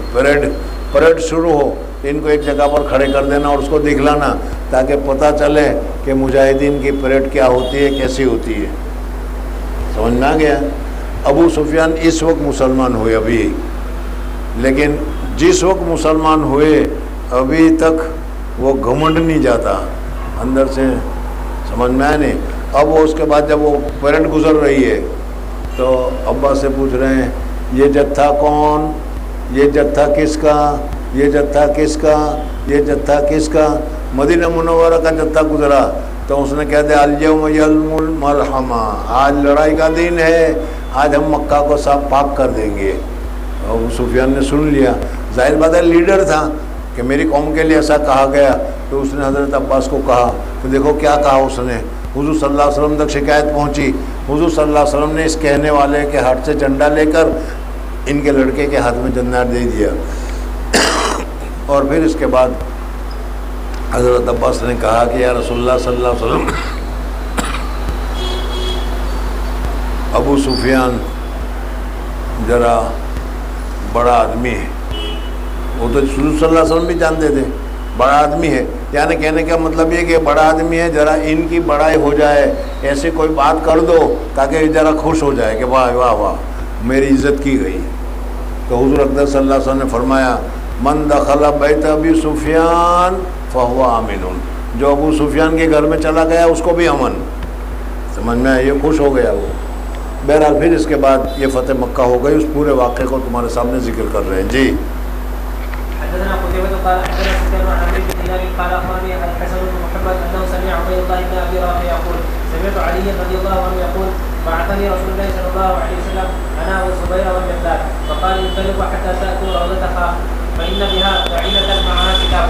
پریڈ شروع ہو، ان کو ایک جگہ پر کھڑے کر دینا اور اس کو دکھلانا تاکہ پتہ چلے کہ مجاہدین کی پریڈ کیا ہوتی ہے، کیسی ہوتی ہے. سمجھ میں آ گیا؟ ابو سفیان اس وقت مسلمان ہوئے ابھی، لیکن جس وقت مسلمان ہوئے ابھی تک وہ گھمنڈ نہیں جاتا اندر سے. سمجھ میں آئے نہیں؟ اب وہ اس کے بعد جب وہ پریڈ گزر رہی ہے تو ابا سے پوچھ رہے ہیں یہ جتھا کون، یہ جتھا کس کا، یہ جتھا کس کا، یہ جتھا کس کا. مدینہ منورہ کا جتھا گزرا تو اس نے کہہ دیا الیوم یوم الملحمہ، آج لڑائی کا دن ہے، آج ہم مکہ کو صاف پاک کر دیں گے. ابو سفیان نے سن لیا. ظاہر بات ہے لیڈر تھا کہ میری قوم کے لیے ایسا کہا گیا، تو اس نے حضرت عباس کو کہا کہ دیکھو کیا کہا اس نے. حضور صلی اللہ علیہ وسلم تک شکایت پہنچی. حضور صلی اللہ علیہ وسلم نے اس کہنے والے کے ہاتھ سے جھنڈا لے کر ان کے لڑکے کے ہاتھ میں جھنڈا دے دیا. اور پھر اس کے بعد حضرت عباس نے کہا کہ یا رسول اللہ صلی اللہ علیہ وسلم، ابو سفیان ذرا بڑا آدمی ہے. وہ تو حضور صلی اللہ علیہ وسلم بھی جانتے تھے بڑا آدمی ہے، یعنی کہنے کا مطلب یہ کہ بڑا آدمی ہے، ذرا ان کی بڑائی ہو جائے، ایسی کوئی بات کر دو تاکہ ذرا خوش ہو جائے کہ واہ واہ واہ میری عزت کی گئی. تو حضور اقدس صلی اللہ علیہ وسلم نے فرمایا من دخل بیت ابی سفیان فہو آمن، جو ابو سفیان کے گھر میں چلا گیا اس کو بھی امن. سمجھ میں یہ خوش ہو گیا وہ. بہرحال پھر اس کے بعد یہ فتح مکہ ہو گئی. اس پورے واقعے کو تمہارے سامنے ذکر کر رہے ہیں. جی حدثنا قتيبة قال حدثنا سفيان عن عمرو بن دينار قال اخبرني الحسن بن محمد انه سمع عبيد الله بن ابي رافع يقول سمعت علي رضي الله عنه يقول بعثني رسول الله صلى الله عليه وسلم انا والزبير والمقداد فقال انطلقوا حتى تاتوا روضتها فان بها بعينة معها كتاب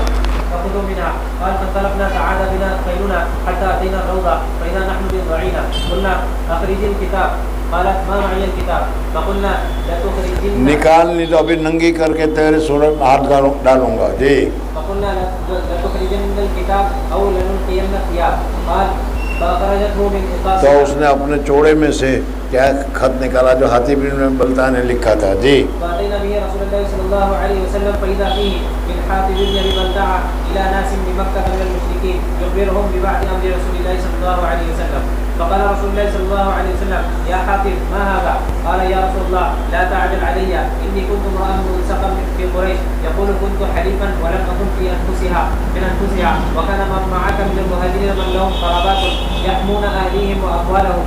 فخذوا منها. قال فانطلقنا فعاد بنا خيلنا حتى اتينا الروضة فاذا نحن بالضعينة قلنا اخرج الكتاب. قالت ما معي الكتاب فقلنا لتخرجن، نکال لی تو ابھی ننگی کر کے تیرے سورت ہاتھ ڈالوں گا. جی فقلنا لتخرجن الكتاب او لنلقين الثياب. قال فاخرجته من قصاص، تو اس نے اپنے چوڑے میں سے کیا خط نکالا جو حاتب بن بلتع نے لکھا تھا. جی فاتينا به رسول الله صلى الله عليه وسلم فاذا فيه من حاتب بن بلتع الى ناس بمكة من المشركين يخبرهم ببعض امر رسول الله صلى الله عليه وسلم. فقال رسول الله صلى الله عليه وسلم يا حاتب ما هذا؟ قال يا رسول الله لا تعجل علي اني كنت امرا ملصقا في قريش يقول كنت حليفا ولم اكن في انفسها وكان من معك من المهاجرين من لهم قرابات يحمون اهليهم واموالهم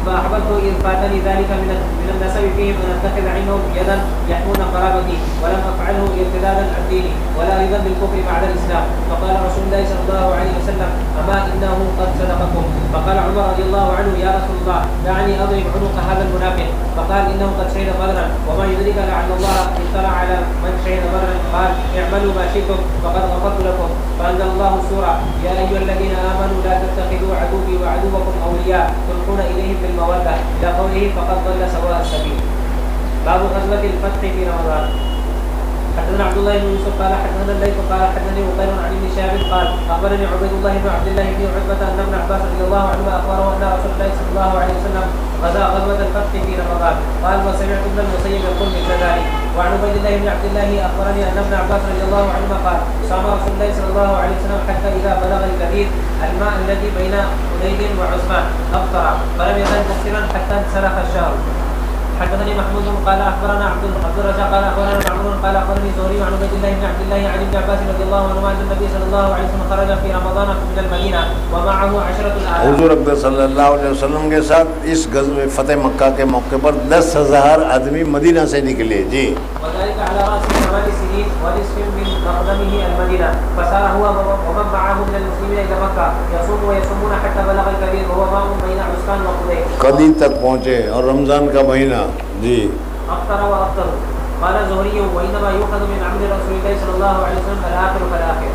فأحببت إذ فاتني ذلك من النسب فيهم أن أتخذ عنهم يدا يحمون قرابتي ولم أفعله ارتدادا عن ديني ولا رضا بالكفر بعد الإسلام. فقال رسول الله صلى الله عليه وسلم أما إنه قد صدقكم. فقال عمر رضي الله عنه يا رسول الله دعني أضرب عنق هذا المنافق. فقال إنه قد شهد بدرا وما يدرك لعل الله اطلع على من شهد بدرا. قال اعملوا ما شئتم فقد غفرت لكم. فأنزل الله سورة يا أيها الذين آمنوا لا تتخذوا عدوي وعدوكم أولياء تلقون إليهم بالمودة إلى قوله فقد ضل سواء السبيل. باب غزوة الفتح في رمضان. حدثنا عبد الله بن يوسف قال حدثنا الليث قال حدثني وقيل عن ابن شهاب قال اخبرني عبيد الله بن عبد الله بن عتبة ان ابن عباس رضي الله عنهما اخبره ان رسول الله صلى الله عليه وسلم غزا غزوة الفتح في رمضان. قال وسمعت ابن المسيب يقول مثل ذلك. وعن عبيد الله بن عبد الله اخبرني ان ابن عباس رضي الله عنهما قال صام رسول الله صلى الله عليه وسلم حتى اذا بلغ الكثير الماء الذي بين حنين وعثمان افطر فلم يزل مفطرا حتى انسلخ الشهر. حدثني محمود قال اخبرنا عبد الرزاق قال اخبرنا معمر قال اخبرني زهري عن عبيد الله بن عبد الله عن ابن عباس رضي الله عنهما ان النبي صلى الله عليه وسلم خرج في رمضان من المدينه ومعه 10 آلاف. حضور اکبر صلی اللہ علیہ وسلم کے ساتھ اس غزوہ فتح مکہ کے موقع پر 10,000 آدمی مدینہ سے نکلے. جی وذلك على راس 8 سنين ونصف من مقدمه المدينه فسار هو ومن معه من المسلمين الى مكه يصوم ويصومون حتى بلغ الكبير وهو ماء بين عسفان وقدير. قديم تک پہنچے اور رمضان کا مہینہ. جی افطر وافطر. قال زهري وانما يؤخذ من عمل رسول الله صلى الله عليه وسلم الاخر فالاخر.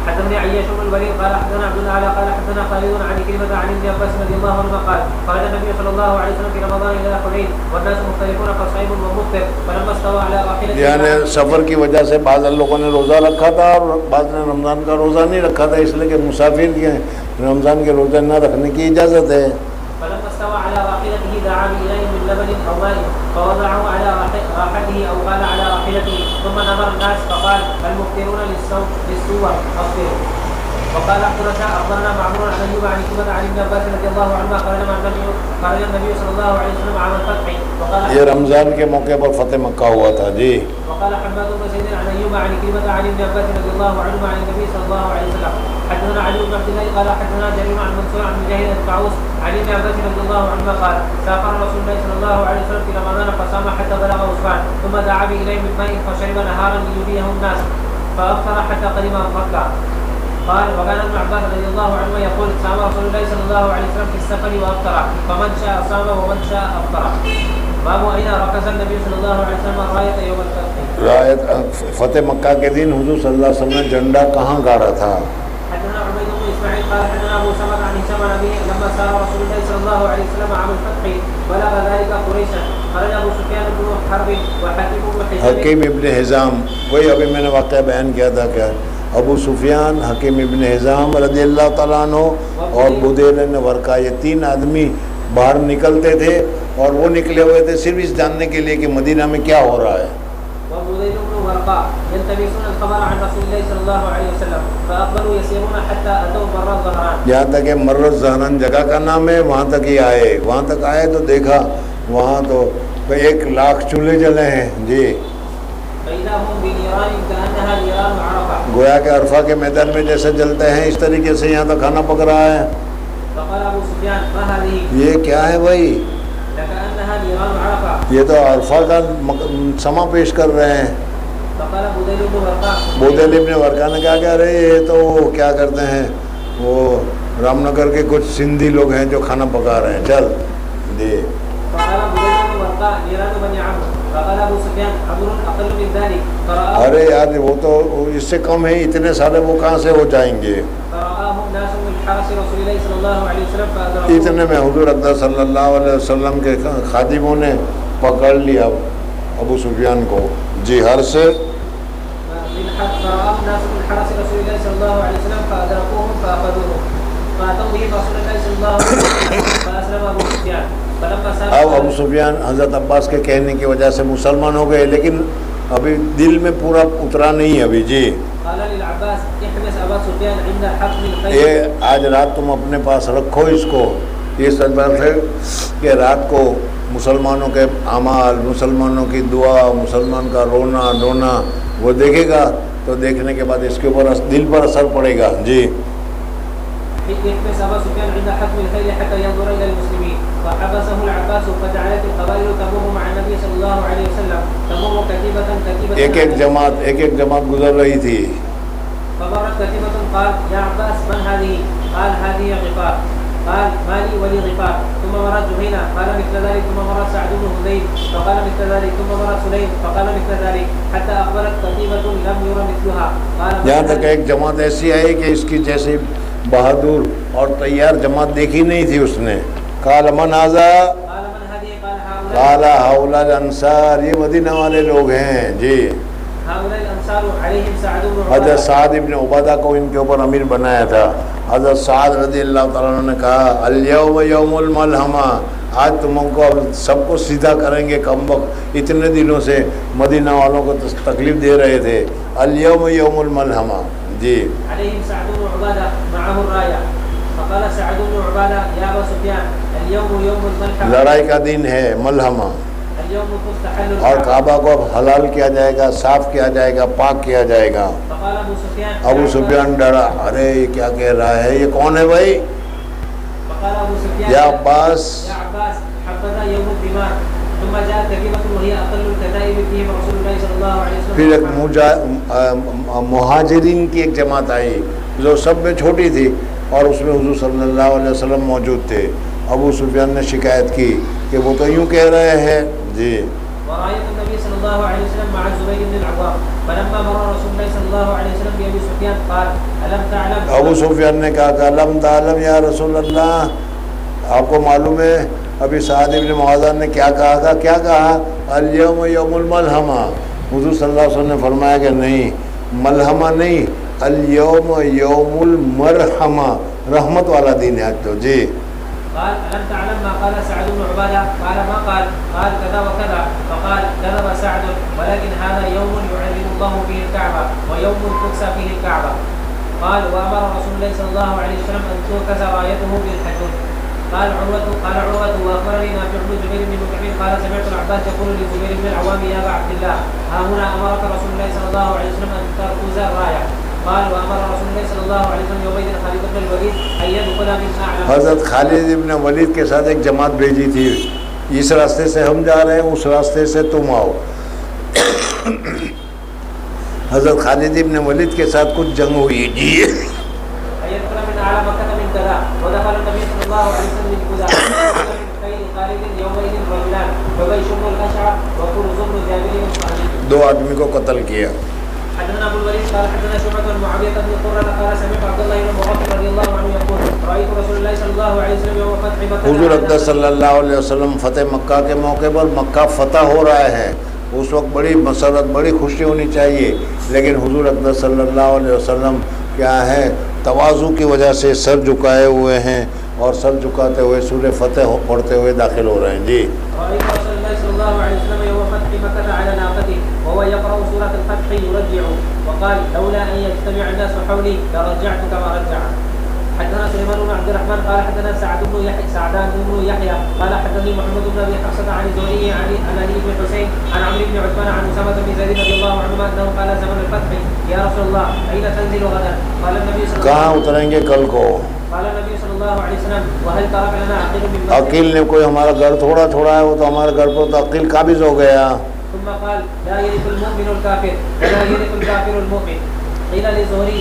حدثني عياش بن الوليد قال حدثنا عبد الله قال حدثنا خالد عن كلمة عن ابن عباس رضي الله عنهما قال خرج النبي صلى الله عليه وسلم في رمضان الى حنين والناس مختلفون فصائم ومفطر فلما استوى على راحلته، یعنی سفر کی وجہ سے بعض لوگوں نے روزہ رکھا تھا اور بعض نے رمضان کا روزہ نہیں رکھا تھا، اس لیے کہ مسافر کے رمضان کے روزہ نہ رکھنے کی اجازت ہے. فلما استوى على راحلته دعا بإناء من لبن أو ماء فوضعه على راحته أو قال على راحلته ثم نظر الناس فقال المفطرون للسوء أفطروا. وقال عبد الرزاق أخبرنا معمر عن أيوب عن كلمة عن ابن عباس رضي الله عنهما خرج النبي صلى الله عليه وسلم عام الفتح. یہ رمضان کے موقع پر فتح مکہ ہوا تھا. جی وقال حماد بن زيد عن أيوب عن كلمة عن ابن عباس رضي الله عنهما عن النبي صلى الله عليه وسلم. حدثنا علي بن عبد الله قال حدثنا جرير عن منصور عن مجاهد الطاووس عن ابن عباس رضي الله عنهما قال سافر رسول الله صلى الله عليه وسلم في رمضان فصام حتى بلغ عثمان ثم دعا بإناء من ماء فشرب نهارا ليريه الناس فأفطر حتى قدم مكة. قال وكان ابن عباس رضي الله عنه يقول صام رسول الله صلى الله عليه وسلم في السفر وأفطر فمن شاء صام ومن شاء أفطر. باب أين ركز النبي صلى الله عليه وسلم الراية يوم الفتح. رایت فتح مکہ کے دن حضور صلی اللہ علیہ وسلم نے جھنڈا کہاں گاڑا تھا؟ حدثنا عبيد بن اسماعيل قال حدثنا ابو سلمة عن هشام عن ابيه لما سار رسول الله صلى الله عليه وسلم عام الفتح بلغ ذلك قريشا خرج ابو سفيان بن حرب وحكيم بن حزام حکیم ابن حزام، وہی ابھی میں نے واقعہ بیان کیا تھا کہ ابو سفیان، حکیم ابن حزام رضی اللہ تعالیٰ عنہ اور بدیل بن ورقہ، یہ تین آدمی باہر نکلتے تھے اور وہ نکلے ہوئے تھے صرف اس جاننے کے لیے کہ مدینہ میں کیا ہو رہا ہے. وبديل بن ورقة يلتمسون الخبر عن رسول الله صلی اللہ علیہ وسلم فأقبلوا يسيرون حتى أتوا مر الظهران، یہاں تک کہ مر الظہران جگہ کا نام ہے، وہاں تک ہی آئے. وہاں تک آئے تو دیکھا وہاں تو 1,00,000 چولہے جلے ہیں. جی فإذا هم بنيران كأنها نيران عرفة، گویا کہ عرفہ کے میدان میں جیسے جلتے ہیں اس طریقے سے یہاں تک کھانا پک رہا ہے. فقال أبو سفيان ما هذه؟ یہ کیا ہے بھائی؟ لكأنها نيران عرفة. یہ تو عرفہ کا سما پیش کر رہے ہیں. فقال بديل بن ورقة بودیل ابن ورقہ نے کیا کہہ رہے یہ تو وہ کیا کرتے ہیں، وہ رام نگر کے کچھ سندھی لوگ ہیں جو کھانا پکا رہے ہیں. چل جی. فقال بديل بن ورقة نيران بني عمرو. فقال ابو سفيان عمر اقل من ذلك فرآه، ارے یار وہ تو اس سے کم ہے، اتنے سارے وہ کہاں سے ہو جائیں گے. فرآهم ناس من حرس رسول الله صلى الله عليه وسلم فأدركوه. اتنے میں حضور اقدس صلی اللہ علیہ وسلم کے خادموں نے پکڑ لیا ابو سفیان کو. جی ہر سے فرآهم ناس من حرس رسول الله صلى الله عليه وسلم فأدركوهم فأخذوه فأتوا به رسول الله صلى الله عليه وسلم فأسلم ابو سفيان. اب ابو سفیان حضرت عباس کے کہنے کی وجہ سے مسلمان ہو گئے، لیکن ابھی دل میں پورا اترا نہیں ابھی. جی قال للعباس احبس ابا سفيان عند حتم الخيل، یہ آج رات تم اپنے پاس رکھو اس کو، اس اعتبار سے کہ رات کو مسلمانوں کے اعمال، مسلمانوں کی دعا، مسلمان کا رونا دھونا وہ دیکھے گا تو دیکھنے کے بعد اس کے اوپر دل پر اثر پڑے گا. جی احبس ابا سفيان عند حتم الخيل حتى ينظر الى المسلمين فحبسه العباس فجعلت القبائل تمر مع النبي صلى الله عليه وسلم تمر كتيبة كتيبة ایک جماعت گزر رہی تھی. فمرت كتيبة قال يا عباس من هذه؟ قال هذه غفار. قال مالي ولي غفار. ثم مرت جهينة قال مثل ذلك. ثم مرت سعد بن هذيل فقال مثل ذلك. ثم مرت سليم فقال مثل ذلك حتى أقبلت كتيبة لم ير مثلها. یہاں تک ایک جماعت ایسی آئی کہ اس کی جیسی بہادر اور تیار جماعت دیکھی نہیں تھی اس نے. قال من هذا؟ قال من هذه؟ قال قال هؤلاء الانصار، یہ مدینہ والے لوگ ہیں. جی هؤلاء الانصار عليهم سعد بن عبادة. حضرت سعد ابن عبادہ کو ان کے اوپر امیر بنایا تھا. حضرت سعد رضی اللہ تعالیٰ عنہ نے کہا الیوم یوم الملحمہ، آج تم کو سب کو سیدھا کریں گے. کم وقت اتنے دنوں سے مدینہ والوں کو تکلیف دے رہے تھے. الیوم یوم الملحمہ. جی عليهم سعد بن عبادة معه الراية. فقال سعد بن عبادة يا ابا سفيان اليوم يوم الملحمة، لڑائی کا دن ہے ملحمہ، اليوم تستحل اور الكعبة. کعبہ کو اب حلال کیا جائے گا، صاف کیا جائے گا، پاک کیا جائے گا. فقال ابو سفيان ابو سفیان ڈرا، ارے یہ کیا کہہ رہا ہے، یہ کون ہے بھائی؟ فقال ابو سفيان یا عباس، يا عباس حبذا يوم الدماء. ثم جاء كتيبة وهي اقل الكتائب فيهم رسول الله صلى الله عليه وسلم. پھر ایک مہاجرین کی ایک جماعت آئی جو سب میں چھوٹی تھی اور اس میں حضور صلی اللہ علیہ وسلم موجود تھے. ابو سفیان نے شکایت کی کہ وہ تو یوں کہہ رہے ہیں. جی ورأيت النبي صلى الله عليه وسلم مع الزبير بن العوام فلما مر رسول الله صلى الله عليه وسلم بأبي سفيان قال ألم تعلم. ابو سفیان نے کہا کہ علم تعلم یا رسول اللہ، آپ کو معلوم ہے ابھی سعد ابن معاذ نے کیا کہا تھا؟ کیا کہا؟ الیوم یوم الملحمہ. حضور صلی اللہ علیہ وسلم نے فرمایا کہ نہیں، ملحمہ نہیں، الیوم یوم المرحمہ، رحمت والا دن ہے آج تو. جی قال ألم تعلم ما قال سعد بن عبادة؟ قال ما قال. قال كذا وكذا. فقال كذب سعد ولكن هذا يوم يعلم الله فيه الكعبة ويوم تكسى فيه الكعبة. قال وأمر رسول الله صلى الله عليه وسلم أن توكز رايته بالحجون. قال عروة وأخبرني نافع بن جبير بن مطعم قال سمعت العباس يقول لزبير بن العوام يا أبا عبد الله ها هنا أمرك رسول الله صلى الله عليه وسلم أن تركز الراية. قال وأمر رسول الله صلى الله عليه وسلم يومئذ خالد بن الوليد أن يدخل من أعلم. حضرت خالد ابن ولید کے ساتھ ایک جماعت بھیجی تھی، اس راستے سے ہم جا رہے ہیں، اس راستے سے تم آؤ. حضرت خالد ابن ولید کے ساتھ کچھ جنگ ہوئی. جی أن يدخل من أعلى مكة من كذا ودخل النبي صلی اللہ علیہ وسلم من كذا. قال خالد يومئذ رجلان حبيش بن الأشعث وكرز بن جابر الصحابي. دو آدمی کو قتل کیا. حدثنا ابو الوليد قال حدثنا شعبة بن معاوية بن قرة قال سمعت عبد الله بن مغفل رضي الله عنه يقول رأيت رسول الله صلى الله عليه وسلم يوم فتح مكة. حضور اقدس صلی اللہ علیہ وسلم فتح مکہ کے موقع پر مکہ فتح ہو رہا ہے. اس وقت بڑی مسرت بڑی خوشی ہونی چاہیے، لیکن حضور اقدس صلی اللہ علیہ وسلم کیا ہے تواضع کی وجہ سے سر جھکائے ہوئے ہیں اور سر جھکاتے ہوئے سورہ فتح پڑھتے ہوئے داخل ہو رہے ہیں. جی رأيت رسول الله صلى الله عليه وسلم يوم فتح مكة على ناقته وهو يقرأ سورة الفتح يرجع وقال لولا أن يجتمع الناس حولي لرجعت كما رجع. حدثنا سليمان بن عبد الرحمن قال حدثنا سعدان بن يحيى قال حدثني محمد بن ابي حفصة عن الزهري عن علي بن حسين عن عمرو بن عثمان عن اسامة بن زيد رضي الله عنهما انه قال زمن الفتح يا رسول الله اين تنزل غدا؟ قال النبي صلى الله عليه وسلم کہاں اتریں گے کل کو؟ قال النبي صلى الله عليه وسلم وهل ترك لنا عقيل من مسجد؟ عقیل نے کوئی ہمارا گھر تھوڑا چھوڑا ہے، وہ تو ہمارے گھر پر تو عقیل قابض ہو گیا. ثم قال لا يرث المؤمن الكافر ولا يرث الكافر المؤمن. قيل للزهري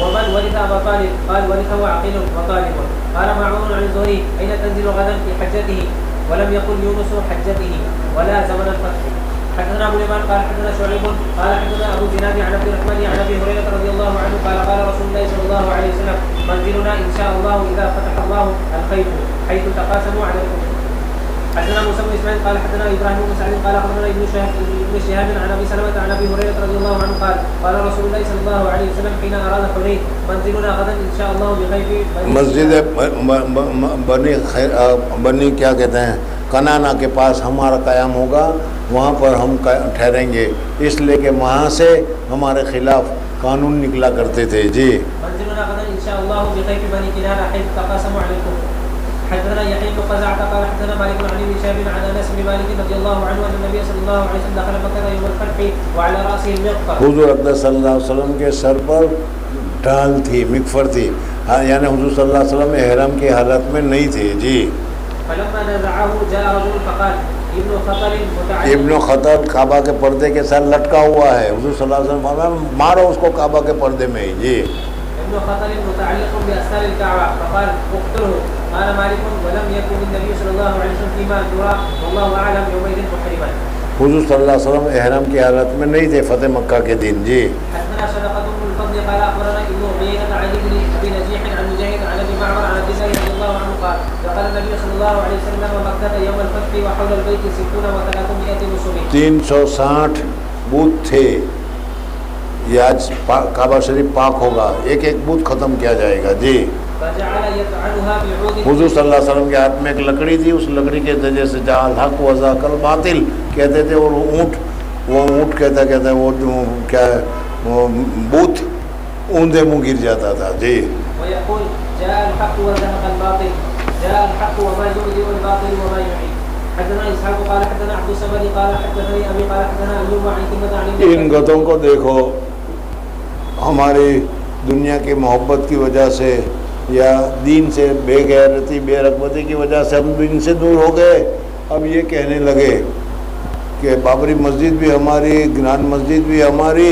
ومن ورث ابا طالب؟ قال ورثه عقيل وطالب. قال معمر عن الزهري اين تنزل غدا في حجته؟ ولم يقل يونس حجته ولا زمن الفتح. حدثنا ابو اليمان قال حدثنا شعيب قال حدثنا ابو زناد عن عبد الرحمن عن ابي هريره رضي الله عنه قال قال رسول الله صلى الله عليه وسلم منزلنا ان شاء الله اذا فتح الله الخيف حيث تقاسموا على الكفر. حدثنا موسى بن اسماعيل قال حدثنا ابراهيم بن سعد قال اخبرنا ابن شهاب عن ابي سلمة عن ابي هريره رضي الله عنه قال قال رسول الله صلى الله عليه وسلم حين اراد حنين منزلنا غدا ان شاء الله بخيف. مسجد بنی کیا کہتے ہیں کنانا کے پاس ہمارا قیام ہوگا، وہاں پر ہم ٹھہریں گے، اس لیے کہ وہاں سے ہمارے خلاف قانون نکلا کرتے تھے. جی منزلنا غدا ان شاء الله بخيف بني كنانة حيث تقاسموا على الكفر. حدثنا يحيى بن قزعة قال حدثنا مالك بن علي بن شهاب عن انس بن مالك رضي الله عنه ان النبي صلى الله عليه وسلم دخل مكة يوم الفتح وعلى راسه المغفر. حضور اقدس صلی اللہ علیہ وسلم کے سر پر ڈھال تھی، مغفر تھی، یعنی حضور صلی اللہ علیہ وسلم احرام کی حالت میں نہیں تھے. جی فلما نزعه جاء رجل فقال ابن خطل متعلق ابن خطل کعبہ کے پردے کے ساتھ لٹکا ہوا ہے. حضور صلی اللہ علیہ وسلم فرمایا مارو اس کو کعبہ کے پردے میں ہی. جی ابن خطل متعلق باستار الكعبة فقال اقتله. قال مالك ولم يكن النبي صلى الله عليه وسلم فيما يرى والله اعلم يومئذ محرما. حضور صلی اللہ علیہ وسلم احرام کی حالت میں نہیں تھے فتح مکہ کے دن. جی حدثنا صدقة بن الفضل قال اخبرنا ابن عيينة عن ابن ابي نجيح عن مجاهد عن ابي معمر عن عبد الله رضي الله عنه قال دخل النبي صلى الله عليه وسلم مكة يوم الفتح وحول البيت 60 و300 نصب. 360 بت تھے. یہ آج کعبہ شریف پاک ہوگا، ایک ایک بت ختم کیا جائے گا. جی فجعل يطعنها بعود. حضور صلی اللہ علیہ وسلم کے ہاتھ میں ایک لکڑی تھی، اس لکڑی کے ذریعے سے جہاں الحق و ذاک الباطل کہتے تھے، اور وہ اونٹ کہتا وہ کیا ہے وہ بت اوندے منہ گر جاتا تھا. جی ويقول جاء الحق وزهق الباطل جاء الحق وما يبدئ الباطل وما يعيد. حدثنا اسحاق قال حدثنا عبد الصمد قال حدثني ابي قال حدثنا ايوب عن كلمة عن ان گتوں کو دیکھو، ہماری دنیا کی محبت کی وجہ سے یا دین سے بے غیرتی بے رغبتی کی وجہ سے ہم دین سے دور ہو گئے. اب یہ کہنے لگے کہ بابری مسجد بھی ہماری، گران مسجد بھی ہماری،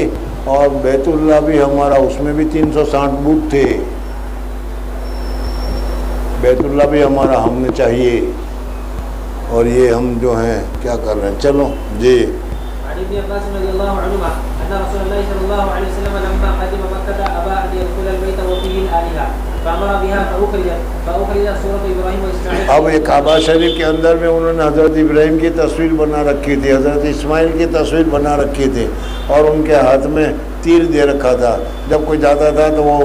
اور بیت اللہ بھی ہمارا، اس میں بھی 360 بت تھے. بیت اللہ بھی ہمارا، ہمیں چاہیے. اور یہ ہم جو ہیں کیا کر رہے ہیں. چلو. جی عن ابن عباس رضي الله عنهما ان رسول الله صلى الله عليه وسلم لما قدم مكة ابى ان يدخل البيت وفيه الآلهة فامر بها فاخرجت سورة ابراهيم واسماعيل. اب یہ کعبہ شریف کے اندر میں انہوں نے حضرت ابراہیم کی تصویر بنا رکھی تھی، حضرت اسماعیل کی تصویر بنا رکھی تھی، اور ان کے ہاتھ میں تیر دے رکھا تھا. جب کوئی جاتا تھا تو وہ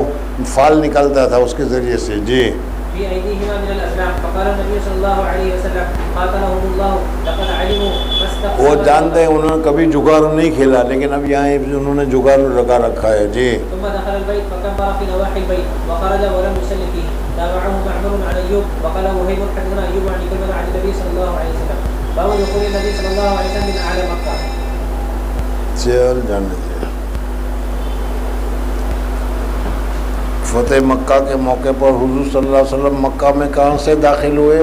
فال نکلتا تھا اس کے ذریعے سے. جی في أيديهما من الأسلام. فقال النبي صلى الله عليه وسلم قاتلهم الله لقد علموا ما استقسموا. وہ جانتے ہیں انہوں نے کبھی جگار نہیں کھیلا، لیکن اب یہاں انہوں نے جگار لگا رکھا ہے. جی ثم دخل البيت فكبر في نواحي البيت وخرج ولم يصلي فيه. تابعه معمر عن أيوب وقال وهيب حدثنا أيوب عن كلمة عن النبي صلى الله عليه وسلم باب دخول النبي صلى الله عليه وسلم من أعلى مكة. چل جانے دیا. فتح مکہ کے موقع پر حضور صلی اللہ علیہ وسلم مکہ میں کہاں سے داخل ہوئے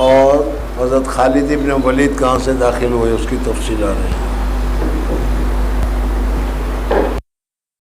اور حضرت خالد ابن ولید کہاں سے داخل ہوئے، اس کی تفصیل آ رہی ہے.